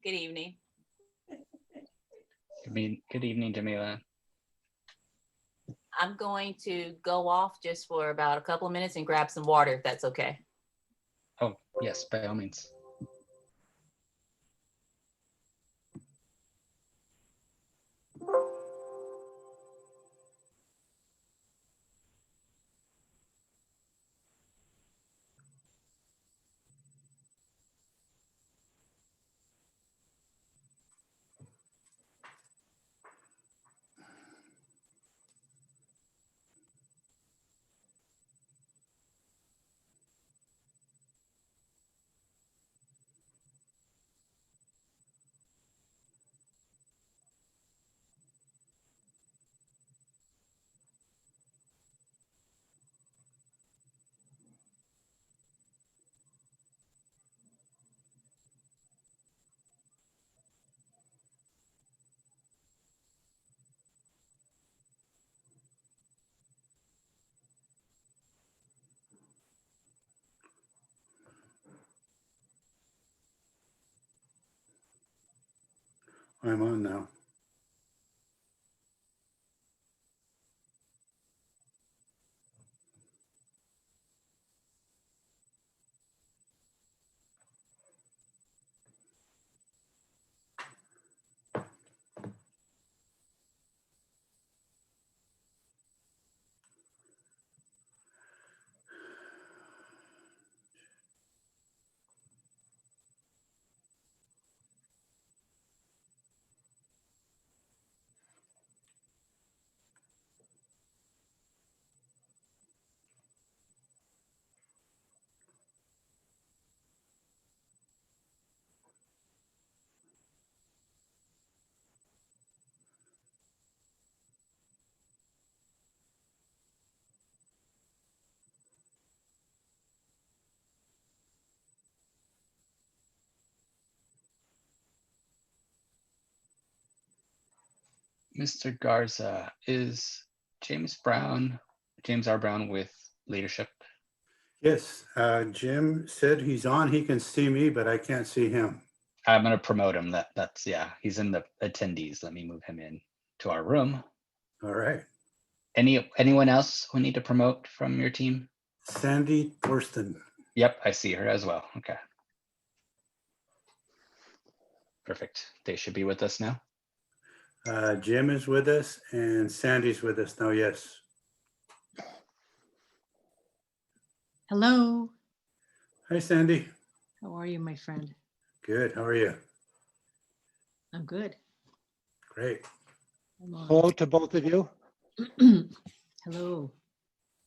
Good evening. Good evening, Jamila. I'm going to go off just for about a couple of minutes and grab some water, if that's okay. Oh, yes, by all means. I'm on now. Mr. Garza, is James R. Brown with leadership? Yes, Jim said he's on. He can see me, but I can't see him. I'm gonna promote him. Yeah, he's in the attendees. Let me move him in to our room. All right. Anyone else we need to promote from your team? Sandy Thorsten. Yep, I see her as well. Okay. Perfect. They should be with us now. Jim is with us and Sandy's with us now. Yes. Hello. Hi, Sandy. How are you, my friend? Good. How are you? I'm good. Great. I'm on. Hello to both of you. Hello.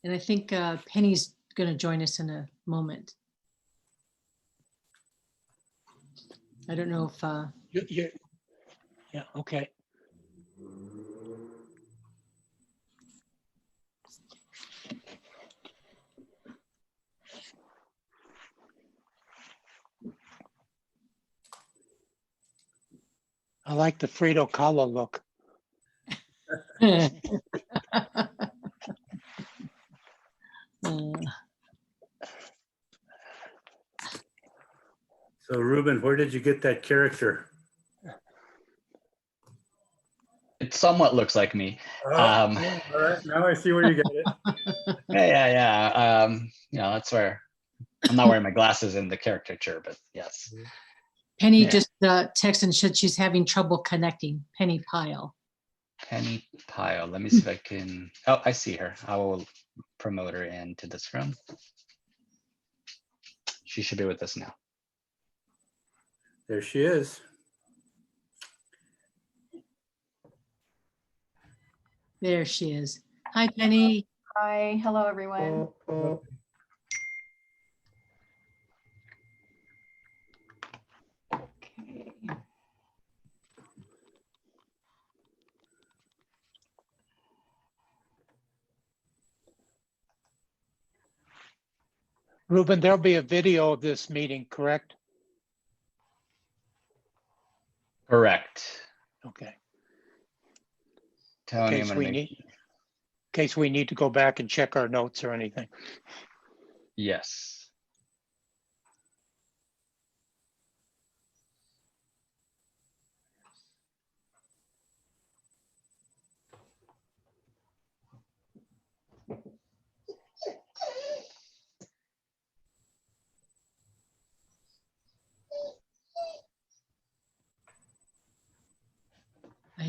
And I think Penny's going to join us in a moment. I don't know if Yeah, okay. I like the Frito Kahlo look. So Ruben, where did you get that character? It somewhat looks like me. Oh, all right. Now I see where you got it. Yeah. That's where I'm not wearing my glasses in the caricature, but yes. Penny Yeah. just texted and said she's having trouble connecting. Penny Pyle. Penny Pyle. Let me see if I can. Oh, I see her. I will promote her into this room. She should be with us now. There she is. There she is. Hi, Penny. Hi, hello everyone. Okay. Ruben, there'll be a video of this meeting, correct? Correct. Okay. Tony, In I'm gonna make. in case we need to go back and check our notes or anything. Yes.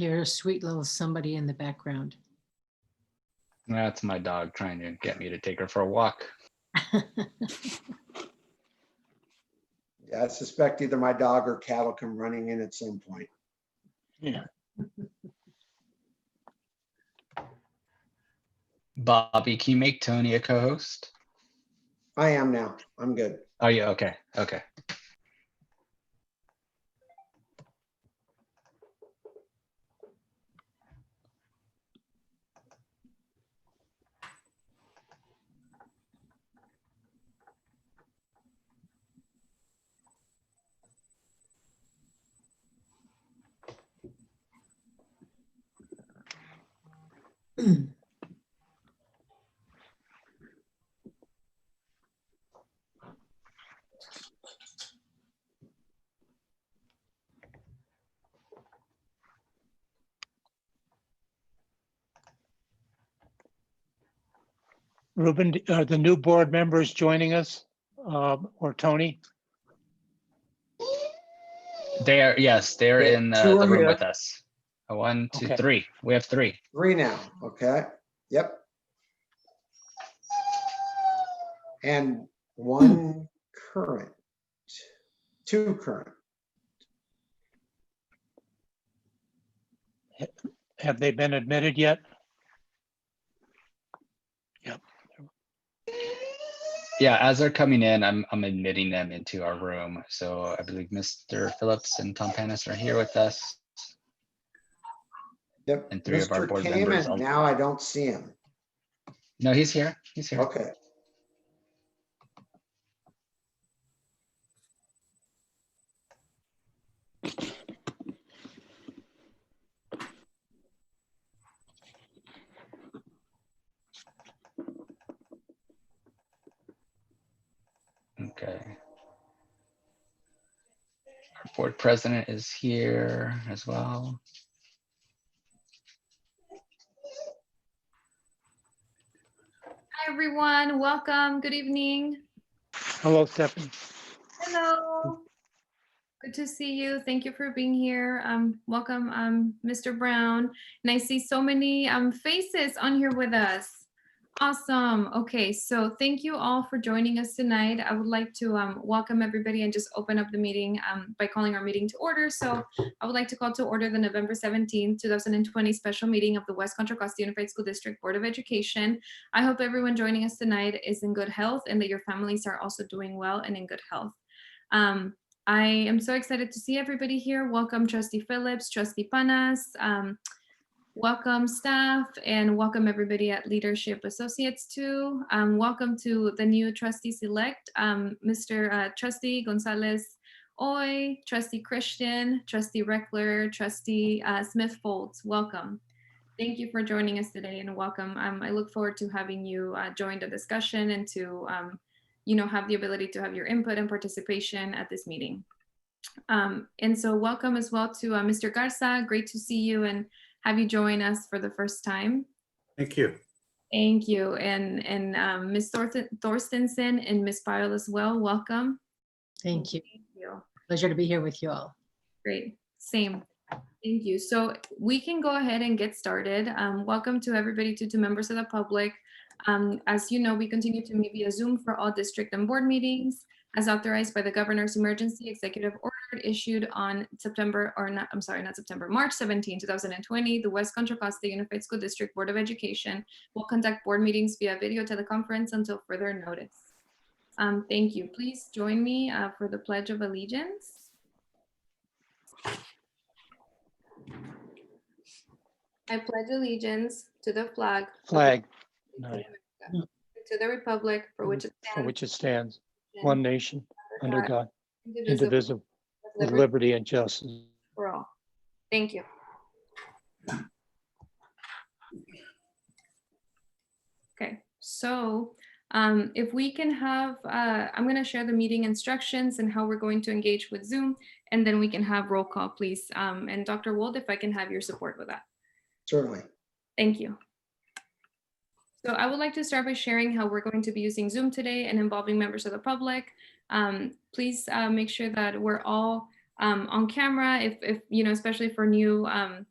hear a sweet little somebody in the background. That's my dog trying to get me to take her for a walk. Yeah, I suspect either my dog or cat will come running in at some point. Yeah. Bobby, can you make Tony a co-host? I am now. I'm good. Are you okay? Okay. Ruben, are the new board members joining us, or Tony? They are, yes, they're Yeah, in two the are room here. with us. One, two, Okay. three. We have three. 3 now. Okay. Yep. And 1 current. 2 current. Have they been admitted yet? Yeah, as they're coming in, I'm admitting them into our room. So I believe Mr. Phillips and Tom Panis are here with us. Yep. And 3 of our Mr. board members. Kamen, now I don't see him. No, he's here. He's here. Okay. Okay. Our board president is here as well. Hi, everyone. Welcome. Good evening. Hello, Stephanie. Hello. Good to see you. Thank you for being here. Welcome, Mr. Brown. And I see so many faces on here with us. Awesome. Okay, so thank you all for joining us tonight. I would like to welcome everybody and just open up the meeting by calling our meeting to order. So I would like to call to order the November 17, 2020 special meeting of the West Contra Costa Unified School District Board of Education. I hope everyone joining us tonight is in good health and that your families are also doing well and in good health. I am so excited to see everybody here. Welcome, Trustee Phillips, Trustee Panas. Welcome staff and welcome everybody at Leadership Associates too. Welcome to the new trustees elect, Mr. Trustee Gonzalez Oy, Trustee Christian, Trustee Reckler, Trustee Smith-Foltz. Welcome. Thank you for joining us today and welcome. I look forward to having you join the discussion and to have the ability to have your input and participation at this meeting. And so welcome as well to Mr. Garza. Great to see you and have you join us for the first time. Thank you. Thank you. And Ms. Thorstensen and Ms. Pyle as well. Welcome. Thank you. Thank you. Pleasure to be here with you all. Great. Same. Thank you. So we can go ahead and get started. Welcome to everybody, to members of the public. As you know, we continue to meet via Zoom for all district and board meetings as authorized by the governor's emergency executive order issued on March 17, 2020. The West Contra Costa Unified School District Board of Education will conduct board meetings via video teleconference until further notice. Thank you. Please join me for the Pledge of Allegiance. I pledge allegiance to the flag. To the republic for which it stands. One nation, under God, indivisible, with liberty and justice for all. Thank you. Okay, so if we can have, I'm going to share the meeting instructions and how we're going to engage with Zoom, and then we can have roll call, please. And Dr. Wold, if I can have your support with that. Certainly. Thank you. So I would like to start by sharing how we're going to be using Zoom today and involving members of the public. Please make sure that we're all on camera, if you know, especially for new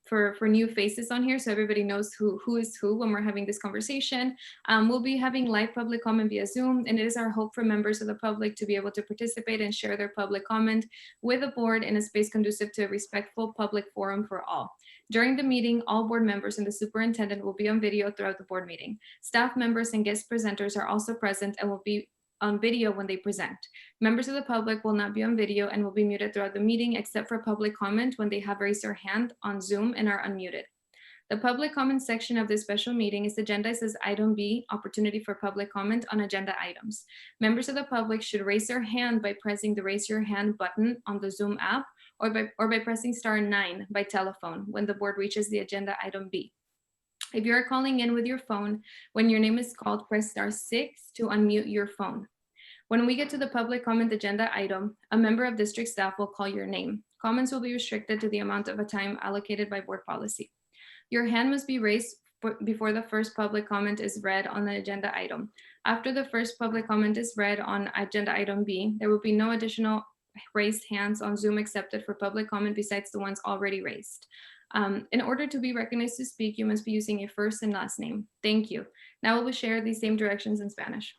for new faces on here, so everybody knows who is who when we're having this conversation. We'll be having live public comment via Zoom, and it is our hope for members of the public to be able to participate and share their public comment with the board in a space conducive to a respectful public forum for all. During the meeting, all board members and the superintendent will be on video throughout the board meeting. Staff members and guest presenters are also present and will be on video when they present. Members of the public will not be on video and will be muted throughout the meeting except for public comment when they have raised their hand on Zoom and are unmuted. The public comment section of this special meeting is agendized as item B, opportunity for public comment on agenda items. Members of the public should raise their hand by pressing the raise your hand button on the Zoom app or by pressing *9 by telephone when the board reaches the agenda item B. If you are calling in with your phone, when your name is called, press *6 to unmute your phone. When we get to the public comment agenda item, a member of district staff will call your name. Comments will be restricted to the amount of time allocated by board policy. Your hand must be raised before the first public comment is read on the agenda item. After the first public comment is read on agenda item B, there will be no additional raised hands on Zoom accepted for public comment besides the ones already raised. In order to be recognized to speak, you must be using your first and last name. Thank you. Now we will share these same directions in Spanish.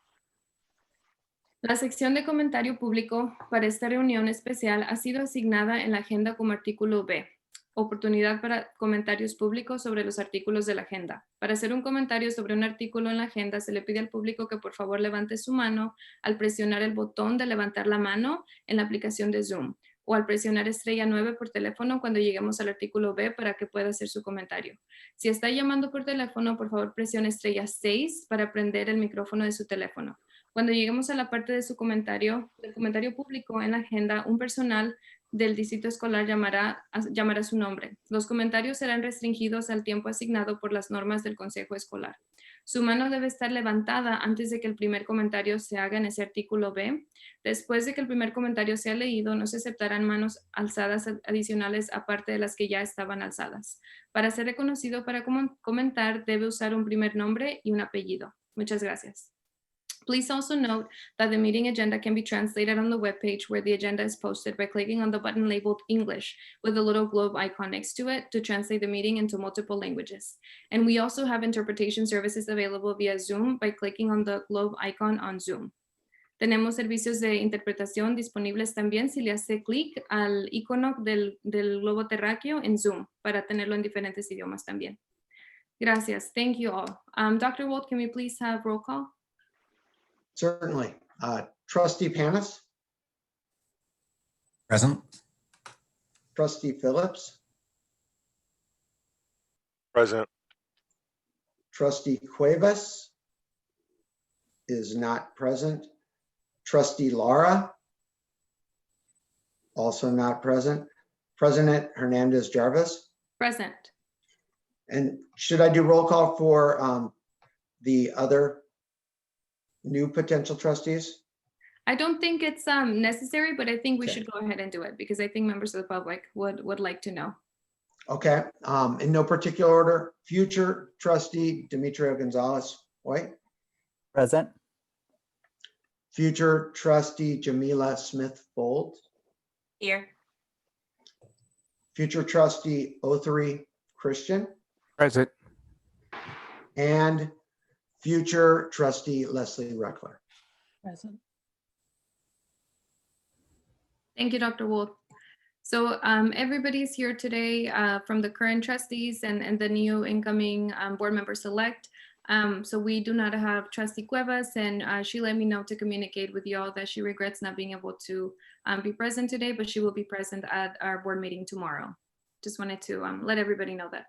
La sección de comentario público para esta reunión especial ha sido asignada en la agenda como artículo B, oportunidad para comentarios públicos sobre los artículos de la agenda. Para hacer un comentario sobre un artículo en la agenda, se le pide al público que por favor levante su mano al presionar el botón de levantar la mano en la aplicación de Zoom, o al presionar *9 por teléfono cuando lleguemos al artículo B para que pueda hacer su comentario. Si está llamando por teléfono, por favor presione *6 para prender el micrófono de su teléfono. Cuando lleguemos a la parte de su comentario, del comentario público en la agenda, un personal del distrito escolar llamará su nombre. Los comentarios serán restringidos al tiempo asignado por las normas del consejo escolar. Su mano debe estar levantada antes de que el primer comentario se haga en ese artículo B. Después de que el primer comentario sea leído, no se aceptarán manos alzadas adicionales aparte de las que ya estaban alzadas. Para ser reconocido para comentar, debe usar un primer nombre y un apellido. Muchas gracias. Please also note that the meeting agenda can be translated on the webpage where the agenda is posted by clicking on the button labeled English with the little globe icon next to it to translate the meeting into multiple languages. And we also have interpretation services available via Zoom by clicking on the globe icon on Zoom. Tenemos servicios de interpretación disponibles también si le hace clic al icono del globo terráqueo en Zoom para tenerlo en diferentes idiomas también. Gracias. Thank you all. Dr. Wold, can we please have roll call? Certainly. Trustee Panis, Present. Trustee Phillips, Present. Trustee Cuevas is not present. Trustee Lara, also not present. President Hernandez Jarvis. Present. And should I do roll call for the other new potential trustees? I don't think it's necessary, but I think we Okay. should go ahead and do it because I think members of the public would like to know. Okay, in no particular order, future trustee Demetria Gonzalez White, Present. future trustee Jamila Smith Bold, Here. future trustee Othry Christian, Present. and future trustee Leslie Reckler. Present. Thank you, Dr. Wold. So everybody's here today from the current trustees and the new incoming board member select. So we do not have Trustee Cuevas, and she let me know to communicate with you all that she regrets not being able to be present today, but she will be present at our board meeting tomorrow. Just wanted to let everybody know that.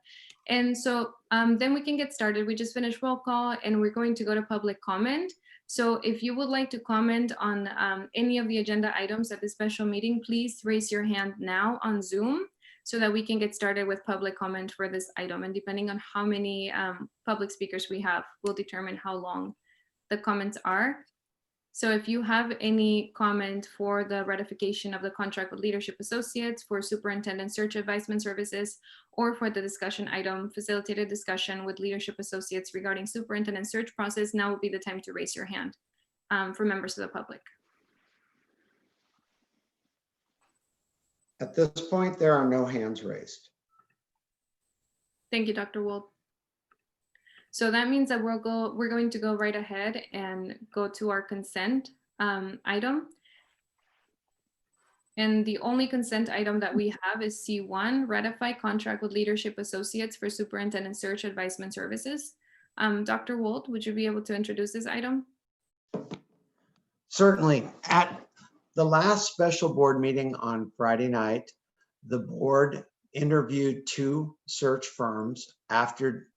And so then we can get started. We just finished roll call and we're going to go to public comment. So if you would like to comment on any of the agenda items at this special meeting, please raise your hand now on Zoom so that we can get started with public comment for this item. And depending on how many public speakers we have, will determine how long the comments are. So if you have any comment for the ratification of the contract with Leadership Associates, for Superintendent Search Advisement Services, or for the discussion item, facilitated discussion with Leadership Associates regarding Superintendent Search process, now would be the time to raise your hand for members of the public. At this point, there are no hands raised. Thank you, Dr. Wold. So that means that we're going to go right ahead and go to our consent item. And the only consent item that we have is C1, ratify contract with Leadership Associates for Superintendent Search Advisement Services. Dr. Wold, would you be able to introduce this item? Certainly. At the last special board meeting on Friday night, the board interviewed 2 search firms. After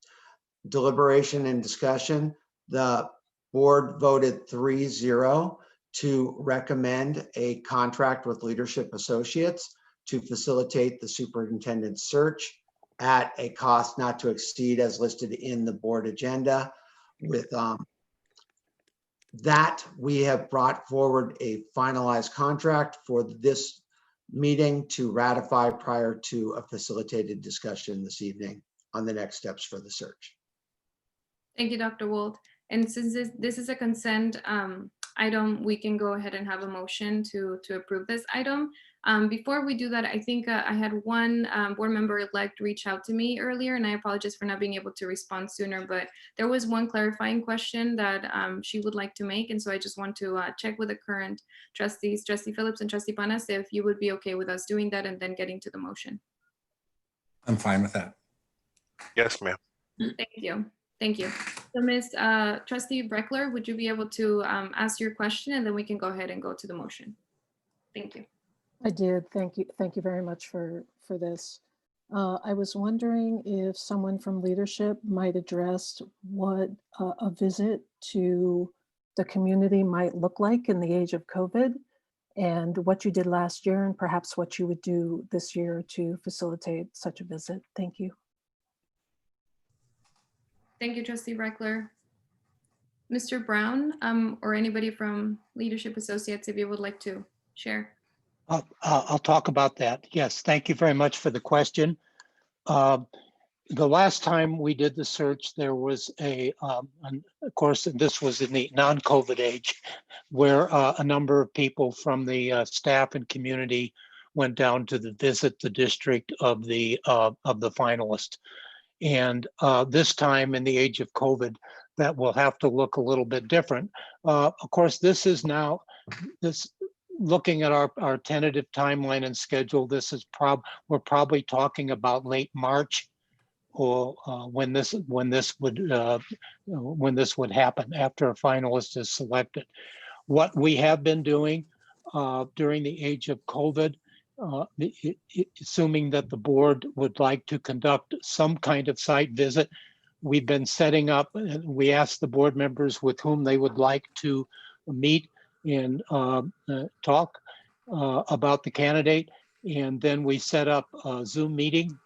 deliberation and discussion, the board voted 3-0 to recommend a contract with Leadership Associates to facilitate the superintendent search at a cost not to exceed as listed in the board agenda. With that, we have brought forward a finalized contract for this meeting to ratify prior to a facilitated discussion this evening on the next steps for the search. Thank you, Dr. Wold. And since this is a consent item, we can go ahead and have a motion to approve this item. Before we do that, I think I had one board member-elect reach out to me earlier, and I apologize for not being able to respond sooner, but there was one clarifying question that she would like to make. And so I just want to check with the current trustees, Trustee Phillips and Trustee Panas, if you would be okay with us doing that and then getting to the motion. I'm fine with that. Yes, ma'am. Thank you. Thank you. So Ms. Trustee Breckler, would you be able to ask your question, and then we can go ahead and go to the motion? Thank you. I did. Thank you. Thank you very much for this. I was wondering if someone from leadership might address what a visit to the community might look like in the age of COVID, and what you did last year, and perhaps what you would do this year to facilitate such a visit. Thank you. Thank you, Trustee Reckler. Mr. Brown, or anybody from Leadership Associates, if you would like to share. I'll talk about that. Yes, thank you very much for the question. The last time we did the search, there was of course, this was in the non-COVID age, where a number of people from the staff and community went down to visit the district of the finalist. And this time in the age of COVID, that will have to look a little bit different. Of course, this is now, looking at our tentative timeline and schedule, we're probably talking about late March, or when this would happen after a finalist is selected. What we have been doing during the age of COVID, assuming that the board would like to conduct some kind of site visit, we've been setting up, and we asked the board members with whom they would like to meet and talk about the candidate. And then we set up a Zoom meeting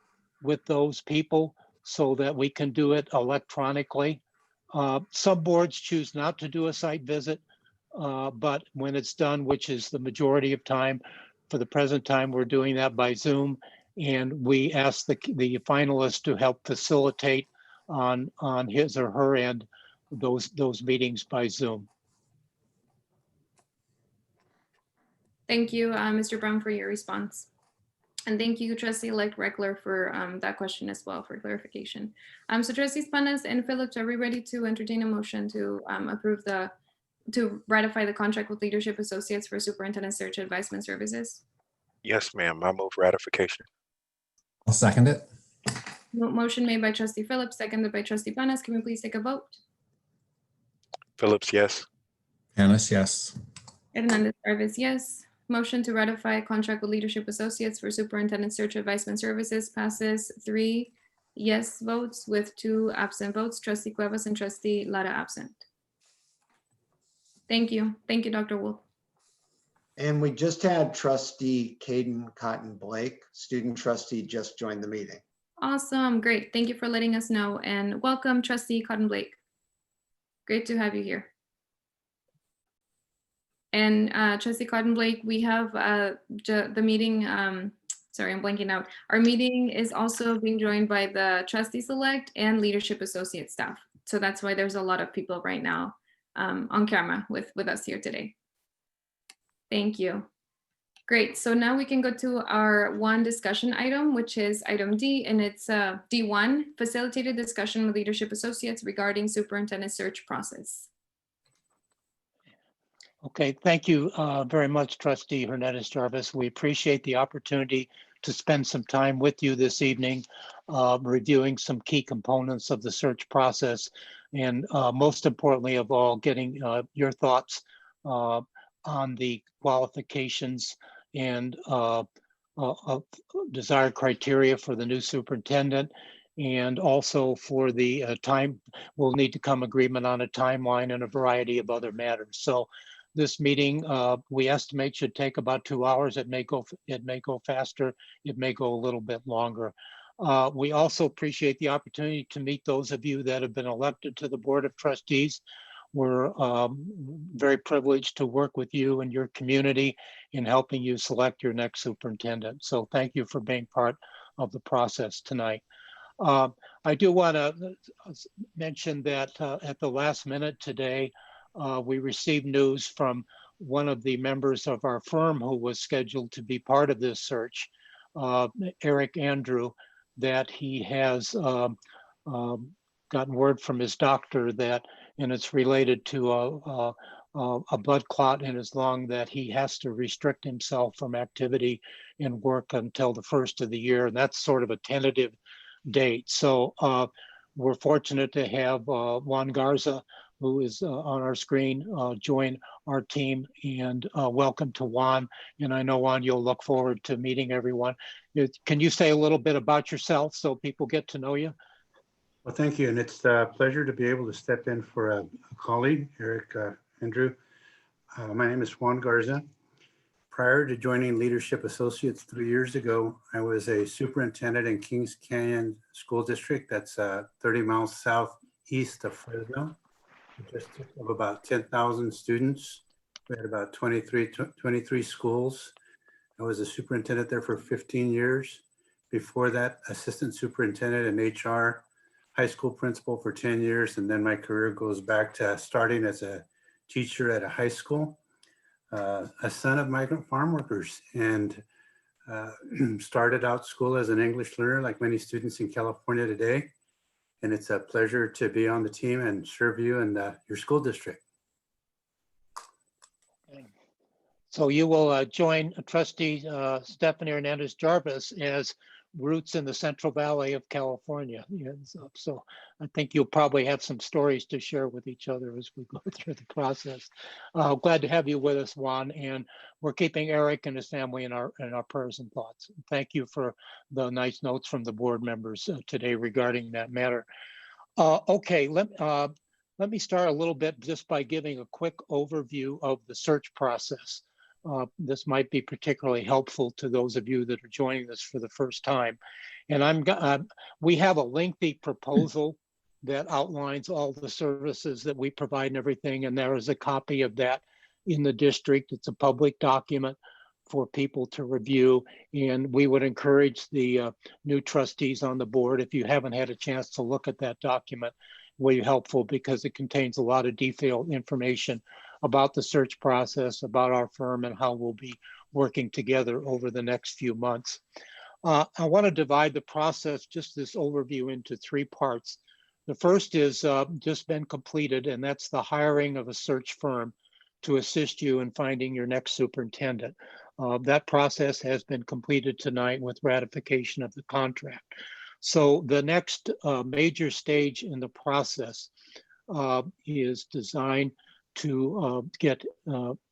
with those people so that we can do it electronically. Some boards choose not to do a site visit, but when it's done, which is the majority of time, for the present time, we're doing that by Zoom, and we ask the finalist to help facilitate on his or her end those meetings by Zoom. Thank you, Mr. Brown, for your response. And thank you, Trustee-elect Reckler, for that question as well for clarification. So Trustees Panas and Phillips, are we ready to entertain a motion to approve to ratify the contract with Leadership Associates for Superintendent Search Advisement Services? Yes, ma'am. I move ratification. I'll second it. Motion made by Trustee Phillips, seconded by Trustee Panas. Can we please take a vote? Phillips, yes. Panas, yes. Hernandez Jarvis, yes. Motion to ratify contract with Leadership Associates for Superintendent Search Advisement Services passes 3 yes votes with 2 absent votes. Trustee Cuevas and Trustee Lara absent. Thank you. Thank you, Dr. Wolf. And we just had Trustee Caden Cotton Blake, student trustee, just joined the meeting. Awesome. Great. Thank you for letting us know. And welcome, Trustee Cotton Blake. Great to have you here. And Trustee Cotton Blake, we have the meeting, sorry, I'm blanking out. Our meeting is also being joined by the Trustees-elect and Leadership Associate staff. So that's why there's a lot of people right now on camera with us here today. Thank you. Great. So now we can go to our one discussion item, which is item D, and it's D1, facilitated discussion with leadership associates regarding superintendent search process. Okay, thank you very much, Trustee Hernandez Jarvis. We appreciate the opportunity to spend some time with you this evening, reviewing some key components of the search process, and most importantly of all, getting your thoughts on the qualifications and desired criteria for the new superintendent, and also for the time. We'll need to come agreement on a timeline and a variety of other matters. So this meeting, we estimate, should take about 2 hours. It may go faster. It may go a little bit longer. We also appreciate the opportunity to meet those of you that have been elected to the Board of Trustees. We're very privileged to work with you and your community in helping you select your next superintendent. So thank you for being part of the process tonight. I do want to mention that at the last minute today, we received news from one of the members of our firm who was scheduled to be part of this search, Eric Andrew, that he has gotten word from his doctor that, and it's related to a blood clot in his lung, that he has to restrict himself from activity and work until the first of the year. And that's sort of a tentative date. So we're fortunate to have Juan Garza, who is on our screen, join our team, and welcome to Juan. And I know, Juan, you'll look forward to meeting everyone. Can you say a little bit about yourself so people get to know you? Well, thank you. And it's a pleasure to be able to step in for a colleague, Eric Andrew. My name is Juan Garza. Prior to joining Leadership Associates 3 years ago, I was a superintendent in Kings Canyon School District. That's 30 miles southeast of Fresno. A district of about 10,000 students. We had about 23 schools. I was a superintendent there for 15 years. Before that, assistant superintendent in HR, high school principal for 10 years. And then my career goes back to starting as a teacher at a high school, a son of migrant farm workers, and started out school as an English learner like many students in California today. And it's a pleasure to be on the team and serve you and your school district. So you will join Trustee Stephanie Hernandez Jarvis as roots in the Central Valley of California. Yeah, so I think you'll probably have some stories to share with each other as we go through the process. Glad to have you with us, Juan, and we're keeping Eric and his family in our prayers and thoughts. Thank you for the nice notes from the board members today regarding that matter. Okay, let me start a little bit just by giving a quick overview of the search process. This might be particularly helpful to those of you that are joining us for the first time. And we have a lengthy proposal that outlines all the services that we provide and everything. And there is a copy of that in the district. It's a public document for people to review. And we would encourage the new trustees on the board, if you haven't had a chance to look at that document, will be helpful because it contains a lot of detailed information about the search process, about our firm, and how we'll be working together over the next few months. I want to divide the process, just this overview, into 3 parts. The first is just been completed, and that's the hiring of a search firm to assist you in finding your next superintendent. That process has been completed tonight with ratification of the contract. So the next major stage in the process is designed to get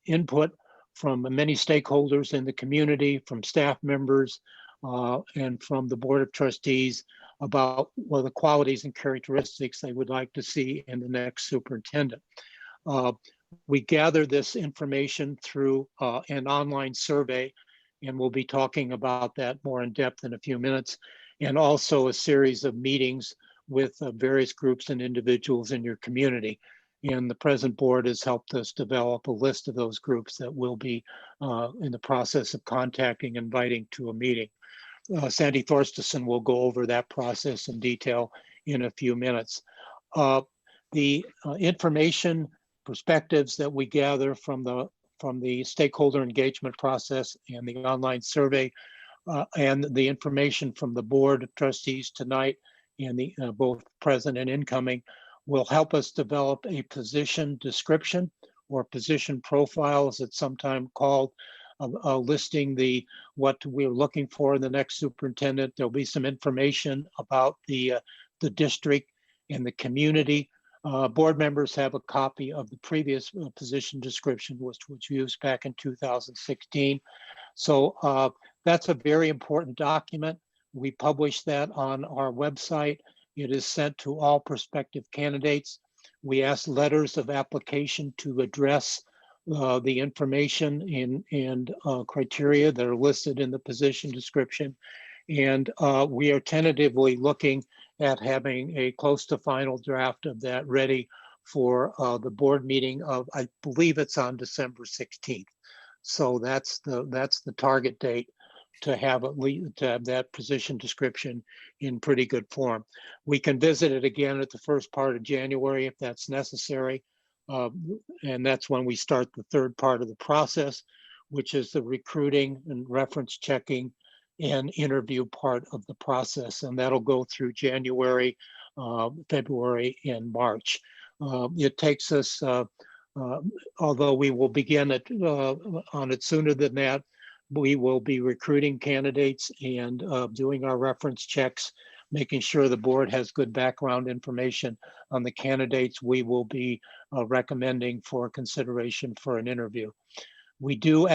input from many stakeholders in the community, from staff members, and from the Board of Trustees about the qualities and characteristics they would like to see in the next superintendent. We gather this information through an online survey, and we'll be talking about that more in depth in a few minutes, and also a series of meetings with various groups and individuals in your community. And the present board has helped us develop a list of those groups that will be in the process of contacting, inviting to a meeting. Sandy Thorstenson will go over that process in detail in a few minutes. The information perspectives that we gather from the from the stakeholder engagement process and the online survey, and the information from the board of trustees tonight and the both present and incoming will help us develop a position description or position profile, as it's sometimes called, listing what we're looking for in the next superintendent. There'll be some information about the district and the community. Board members have a copy of the previous position description, which was used back in 2016. So that's a very important document. We publish that on our website. It is sent to all prospective candidates. We ask letters of application to address the information and criteria that are listed in the position description. And we are tentatively looking at having a close to final draft of that ready for the board meeting of, I believe it's on December 16th. So that's the target date to have that position description in pretty good form. We can visit it again at the first part of January if that's necessary. And that's when we start the third part of the process, which is the recruiting and reference checking and interview part of the process. And that'll go through January, February, and March. It takes us, although we will begin on it sooner than that, we will be recruiting candidates and doing our reference checks, making sure the board has good background information on the candidates we will be recommending for consideration for an interview. We do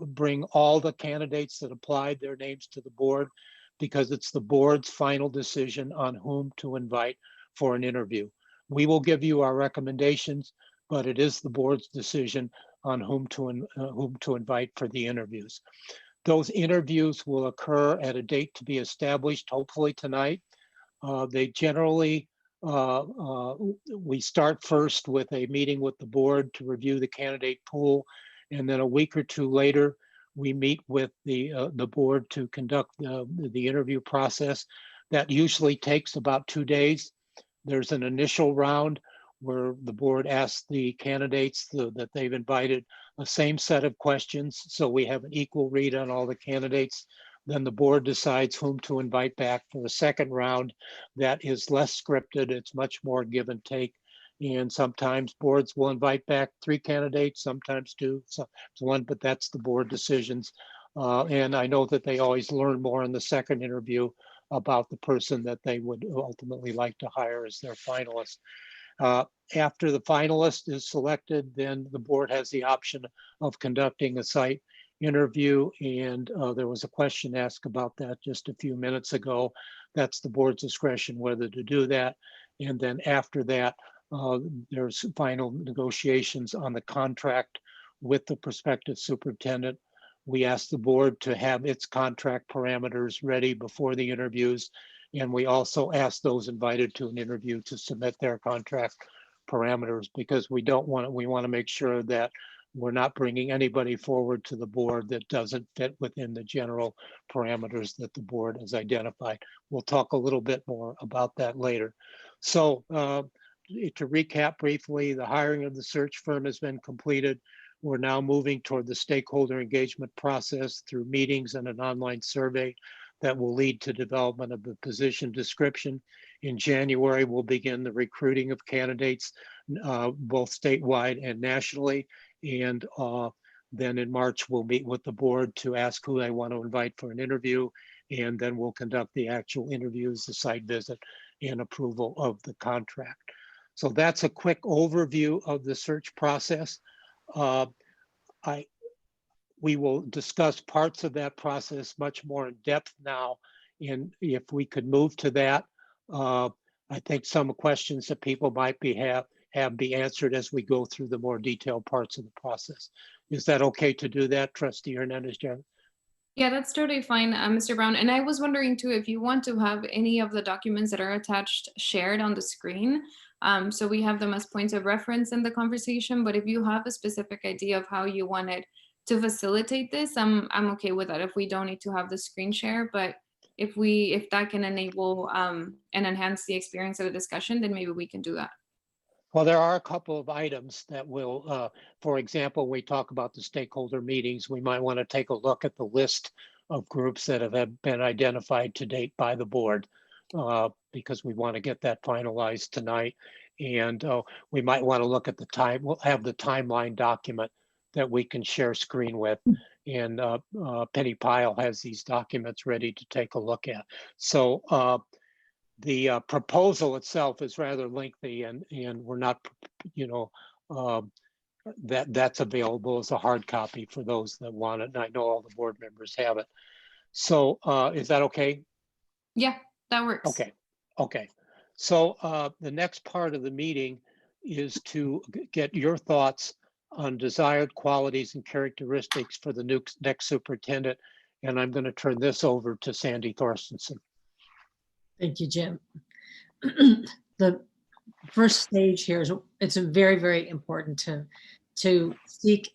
bring all the candidates that applied their names to the board, because it's the board's final decision on whom to invite for an interview. We will give you our recommendations, but it is the board's decision on whom to invite for the interviews. Those interviews will occur at a date to be established, hopefully tonight. They generally, we start first with a meeting with the board to review the candidate pool, and then a week or two later, we meet with the board to conduct the interview process. That usually takes about 2 days. There's an initial round where the board asks the candidates that they've invited the same set of questions, so we have an equal read on all the candidates. Then the board decides whom to invite back for the second round. That is less scripted. It's much more give and take. And sometimes boards will invite back 3 candidates, sometimes 2, sometimes 1, but that's the board decisions. And I know that they always learn more in the second interview about the person that they would ultimately like to hire as their finalist. After the finalist is selected, then the board has the option of conducting a site interview. And there was a question asked about that just a few minutes ago. That's the board's discretion whether to do that. And then after that, there's final negotiations on the contract with the prospective superintendent. We ask the board to have its contract parameters ready before the interviews. And we also ask those invited to an interview to submit their contract parameters, because we want to make sure that we're not bringing anybody forward to the board that doesn't fit within the general parameters that the board has identified. We'll talk a little bit more about that later. So to recap briefly, the hiring of the search firm has been completed. We're now moving toward the stakeholder engagement process through meetings and an online survey that will lead to development of the position description. In January, we'll begin the recruiting of candidates, both statewide and nationally. And then in March, we'll meet with the board to ask who they want to invite for an interview. And then we'll conduct the actual interviews, the site visit, and approval of the contract. So that's a quick overview of the search process. We will discuss parts of that process much more in depth now. And if we could move to that, I think some questions that people might be answered as we go through the more detailed parts of the process. Is that okay to do that, Trustee Hernandez-Jen? Yeah, that's totally fine, Mr. Brown. And I was wondering too, if you want to have any of the documents that are attached shared on the screen. So we have them as points of reference in the conversation, but if you have a specific idea of how you wanted to facilitate this, I'm okay with that if we don't need to have the screen share. But if that can enable and enhance the experience of the discussion, then maybe we can do that. Well, there are a couple of items that will, for example, we talk about the stakeholder meetings, we might want to take a look at the list of groups that have been identified to date by the board, because we want to get that finalized tonight. And we might want to look at the time, we'll have the timeline document that we can share screen with. And Penny Pyle has these documents ready to take a look at. So the proposal itself is rather lengthy, and we're not, that's available as a hard copy for those that want it. And I know all the board members have it. So is that okay? Yeah, that works. Okay. So the next part of the meeting is to get your thoughts on desired qualities and characteristics for the next superintendent. And I'm going to turn this over to Sandy Thorstensen. Thank you, Jim. The first stage here is it's a very, very important to seek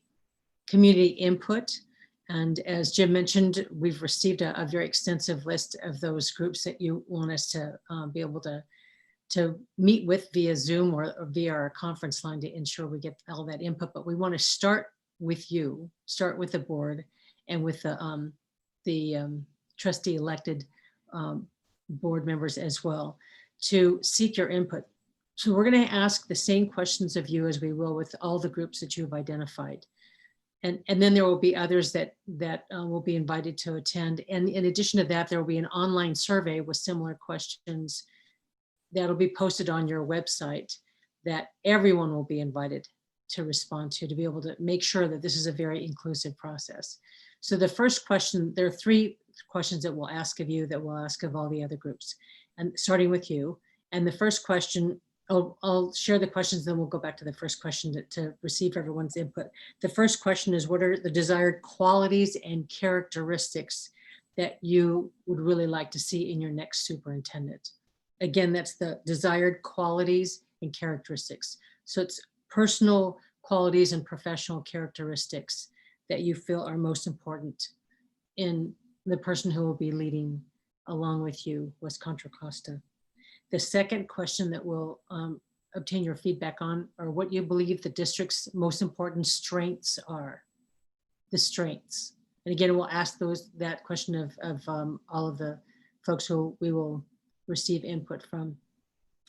community input. And as Jim mentioned, we've received a very extensive list of those groups that you want us to be able to meet with via Zoom or via our conference line to ensure we get all that input. But we want to start with you, start with the board and with the trustee elected board members as well, to seek your input. So we're going to ask the same questions of you as we will with all the groups that you've identified. And then there will be others that will be invited to attend. And in addition to that, there will be an online survey with similar questions that'll be posted on your website that everyone will be invited to respond to be able to make sure that this is a very inclusive process. So the first question, there are 3 questions that we'll ask of you that we'll ask of all the other groups, and starting with you. And the first question, I'll share the questions, then we'll go back to the first question to receive everyone's input. The first question is, what are the desired qualities and characteristics that you would really like to see in your next superintendent? Again, that's the desired qualities and characteristics. So it's personal qualities and professional characteristics that you feel are most important in the person who will be leading along with you, West Contra Costa. The second question that we'll obtain your feedback on are what you believe the district's most important strengths are. The strengths. And again, we'll ask that question of all of the folks who we will receive input from.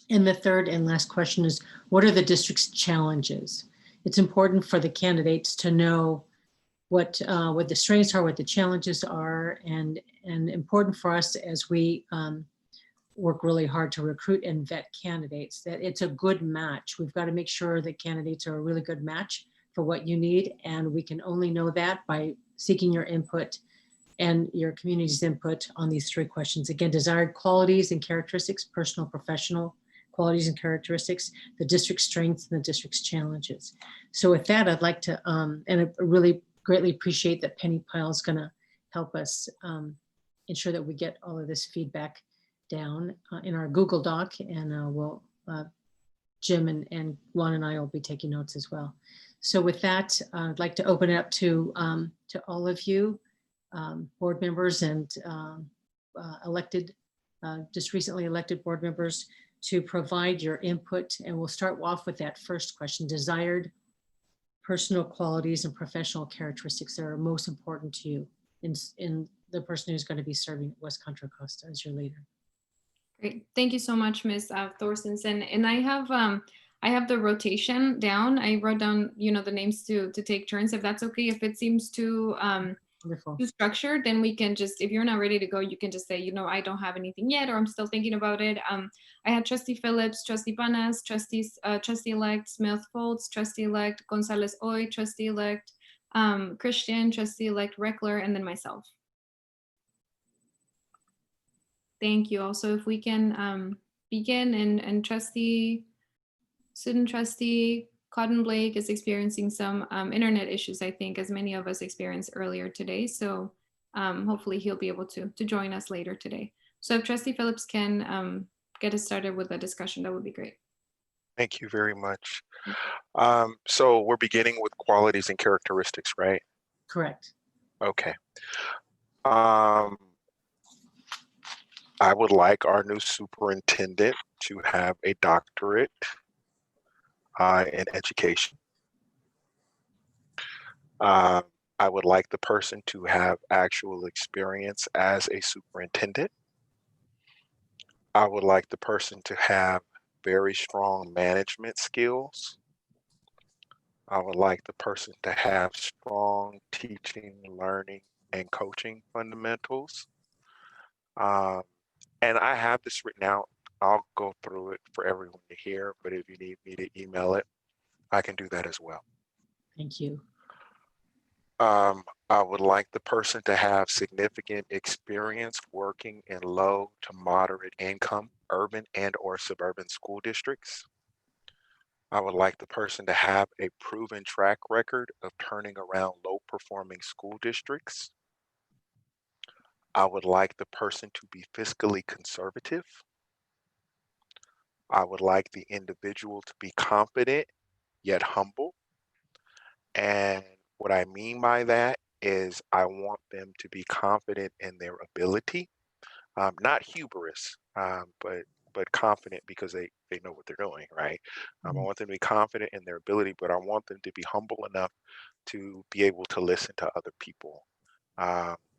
And the third and last question is, what are the district's challenges? It's important for the candidates to know what the strengths are, what the challenges are, and important for us as we work really hard to recruit and vet candidates, that it's a good match. We've got to make sure that candidates are a really good match for what you need. And we can only know that by seeking your input and your community's input on these 3 questions. Again, desired qualities and characteristics, personal, professional qualities and characteristics, the district's strengths and the district's challenges. So with that, I'd like to, and I really greatly appreciate that Penny Pyle is going to help us ensure that we get all of this feedback down in our Google Doc, and Jim and Juan and I will be taking notes as well. So with that, I'd like to open it up to all of you, board members and just recently elected board members, to provide your input. And we'll start off with that first question: desired personal qualities and professional characteristics that are most important to you in the person who's going to be serving West Contra Costa as your leader. Great. Thank you so much, Ms. Thorstensen. And I have the rotation down. I wrote down, the names to take turns, if that's okay. If it seems too structured, then we can just, if you're not ready to go, you can just say, I don't have anything yet, or I'm still thinking about it. I had Trustee Phillips, Trustee Panas, Trustee-elect Smith-Foltz, Trustee-elect Gonzalez Oy, Trustee-elect Christian, Trustee-elect Reckler, and then myself. Thank you. Also, if we can begin, and Student Trustee Cotton Blake is experiencing some internet issues, I think, as many of us experienced earlier today. So hopefully he'll be able to join us later today. So if Trustee Phillips can get us started with the discussion, that would be great. Thank you very much. So we're beginning with qualities and characteristics, right? Correct. Okay. I would like our new superintendent to have a doctorate in education. I would like the person to have actual experience as a superintendent. I would like the person to have very strong management skills. I would like the person to have strong teaching, learning, and coaching fundamentals. And I have this written out. I'll go through it for everyone to hear, but if you need me to email it, I can do that as well. Thank you. I would like the person to have significant experience working in low to moderate income urban and or suburban school districts. I would like the person to have a proven track record of turning around low performing school districts. I would like the person to be fiscally conservative. I would like the individual to be confident yet humble. And what I mean by that is I want them to be confident in their ability, not hubris, but confident because they know what they're doing, right? I want them to be confident in their ability, but I want them to be humble enough to be able to listen to other people,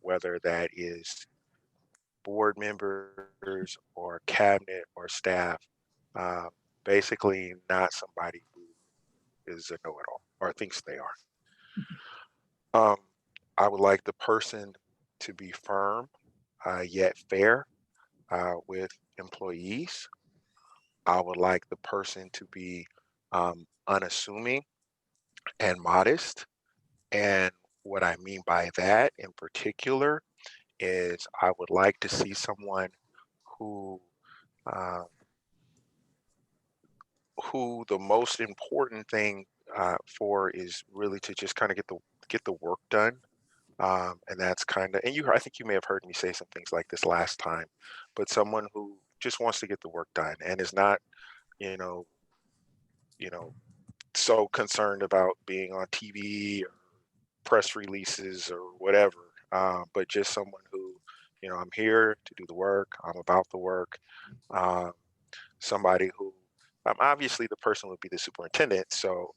whether that is board members or cabinet or staff, basically not somebody who is a know-it-all or thinks they are. I would like the person to be firm, yet fair with employees. I would like the person to be unassuming and modest. And what I mean by that in particular is I would like to see someone who the most important thing for is really to just kind of get the work done. And that's kind of, and I think you may have heard me say some things like this last time, but someone who just wants to get the work done and is not, you know, so concerned about being on TV or press releases or whatever, but just someone who, I'm here to do the work. I'm about the work. Somebody who, obviously the person would be the superintendent. So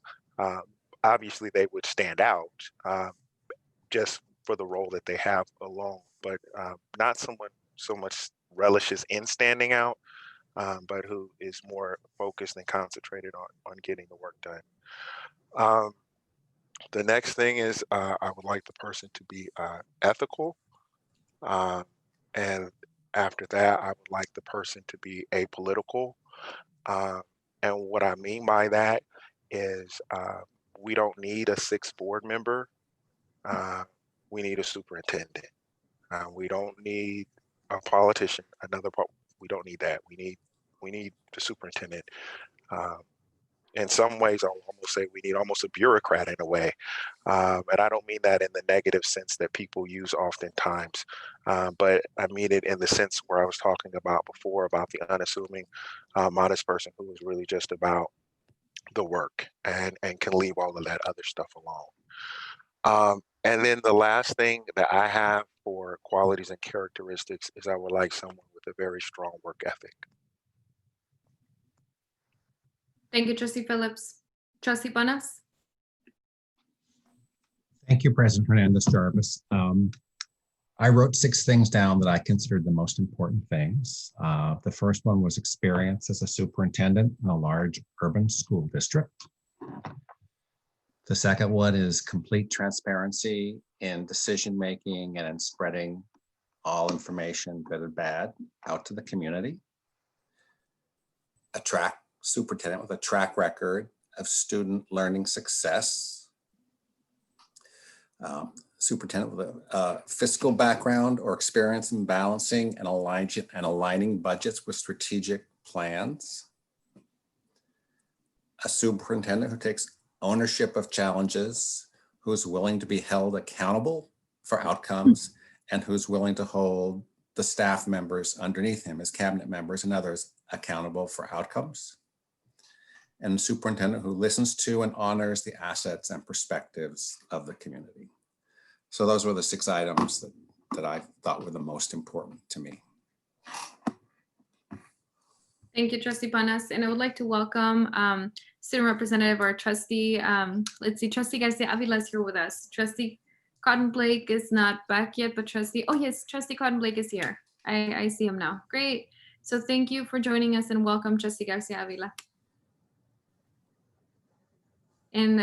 obviously they would stand out just for the role that they have alone, but not someone so much relishes in standing out, but who is more focused and concentrated on getting the work done. The next thing is I would like the person to be ethical. And after that, I would like the person to be apolitical. And what I mean by that is we don't need a sixth board member. We need a superintendent. We don't need a politician. We don't need that. We need the superintendent. In some ways, I'll almost say we need almost a bureaucrat in a way. And I don't mean that in the negative sense that people use oftentimes, but I mean it in the sense where I was talking about before about the unassuming, modest person who is really just about the work and can leave all of that other stuff alone. And then the last thing that I have for qualities and characteristics is I would like someone with a very strong work ethic. Thank you, Trustee Phillips. Trustee Panas? Thank you, President Hernandez-Jarvis. I wrote 6 things down that I considered the most important things. The first one was experience as a superintendent in a large urban school district. The second one is complete transparency in decision-making and in spreading all information, good or bad, out to the community. A superintendent with a track record of student learning success. Superintendent with a fiscal background or experience in balancing and aligning budgets with strategic plans. A superintendent who takes ownership of challenges, who is willing to be held accountable for outcomes, and who's willing to hold the staff members underneath him, his cabinet members and others, accountable for outcomes. And a superintendent who listens to and honors the assets and perspectives of the community. So those were the 6 items that I thought were the most important to me. Thank you, Trustee Panas. And I would like to welcome student representative or trustee, let's see, Trustee Garcia Avila is here with us. Trustee Cotton Blake is not back yet, but oh yes, Trustee Cotton Blake is here. I see him now. Great. So thank you for joining us and welcome, Trustee Garcia Avila. And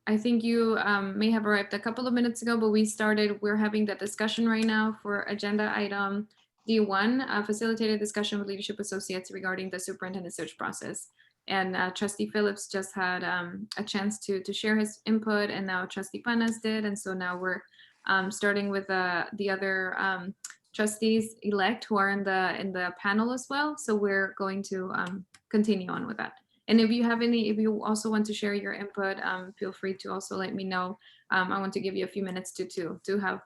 I think you may have arrived a couple of minutes ago, but we're having that discussion right now for agenda item D1, facilitated discussion with leadership associates regarding the superintendent search process. And Trustee Phillips just had a chance to share his input, and now Trustee Panas did. And so now we're starting with the other trustees elect who are in the panel as well. So we're going to continue on with that. And if you also want to share your input, feel free to also let me know. I want to give you a few minutes to have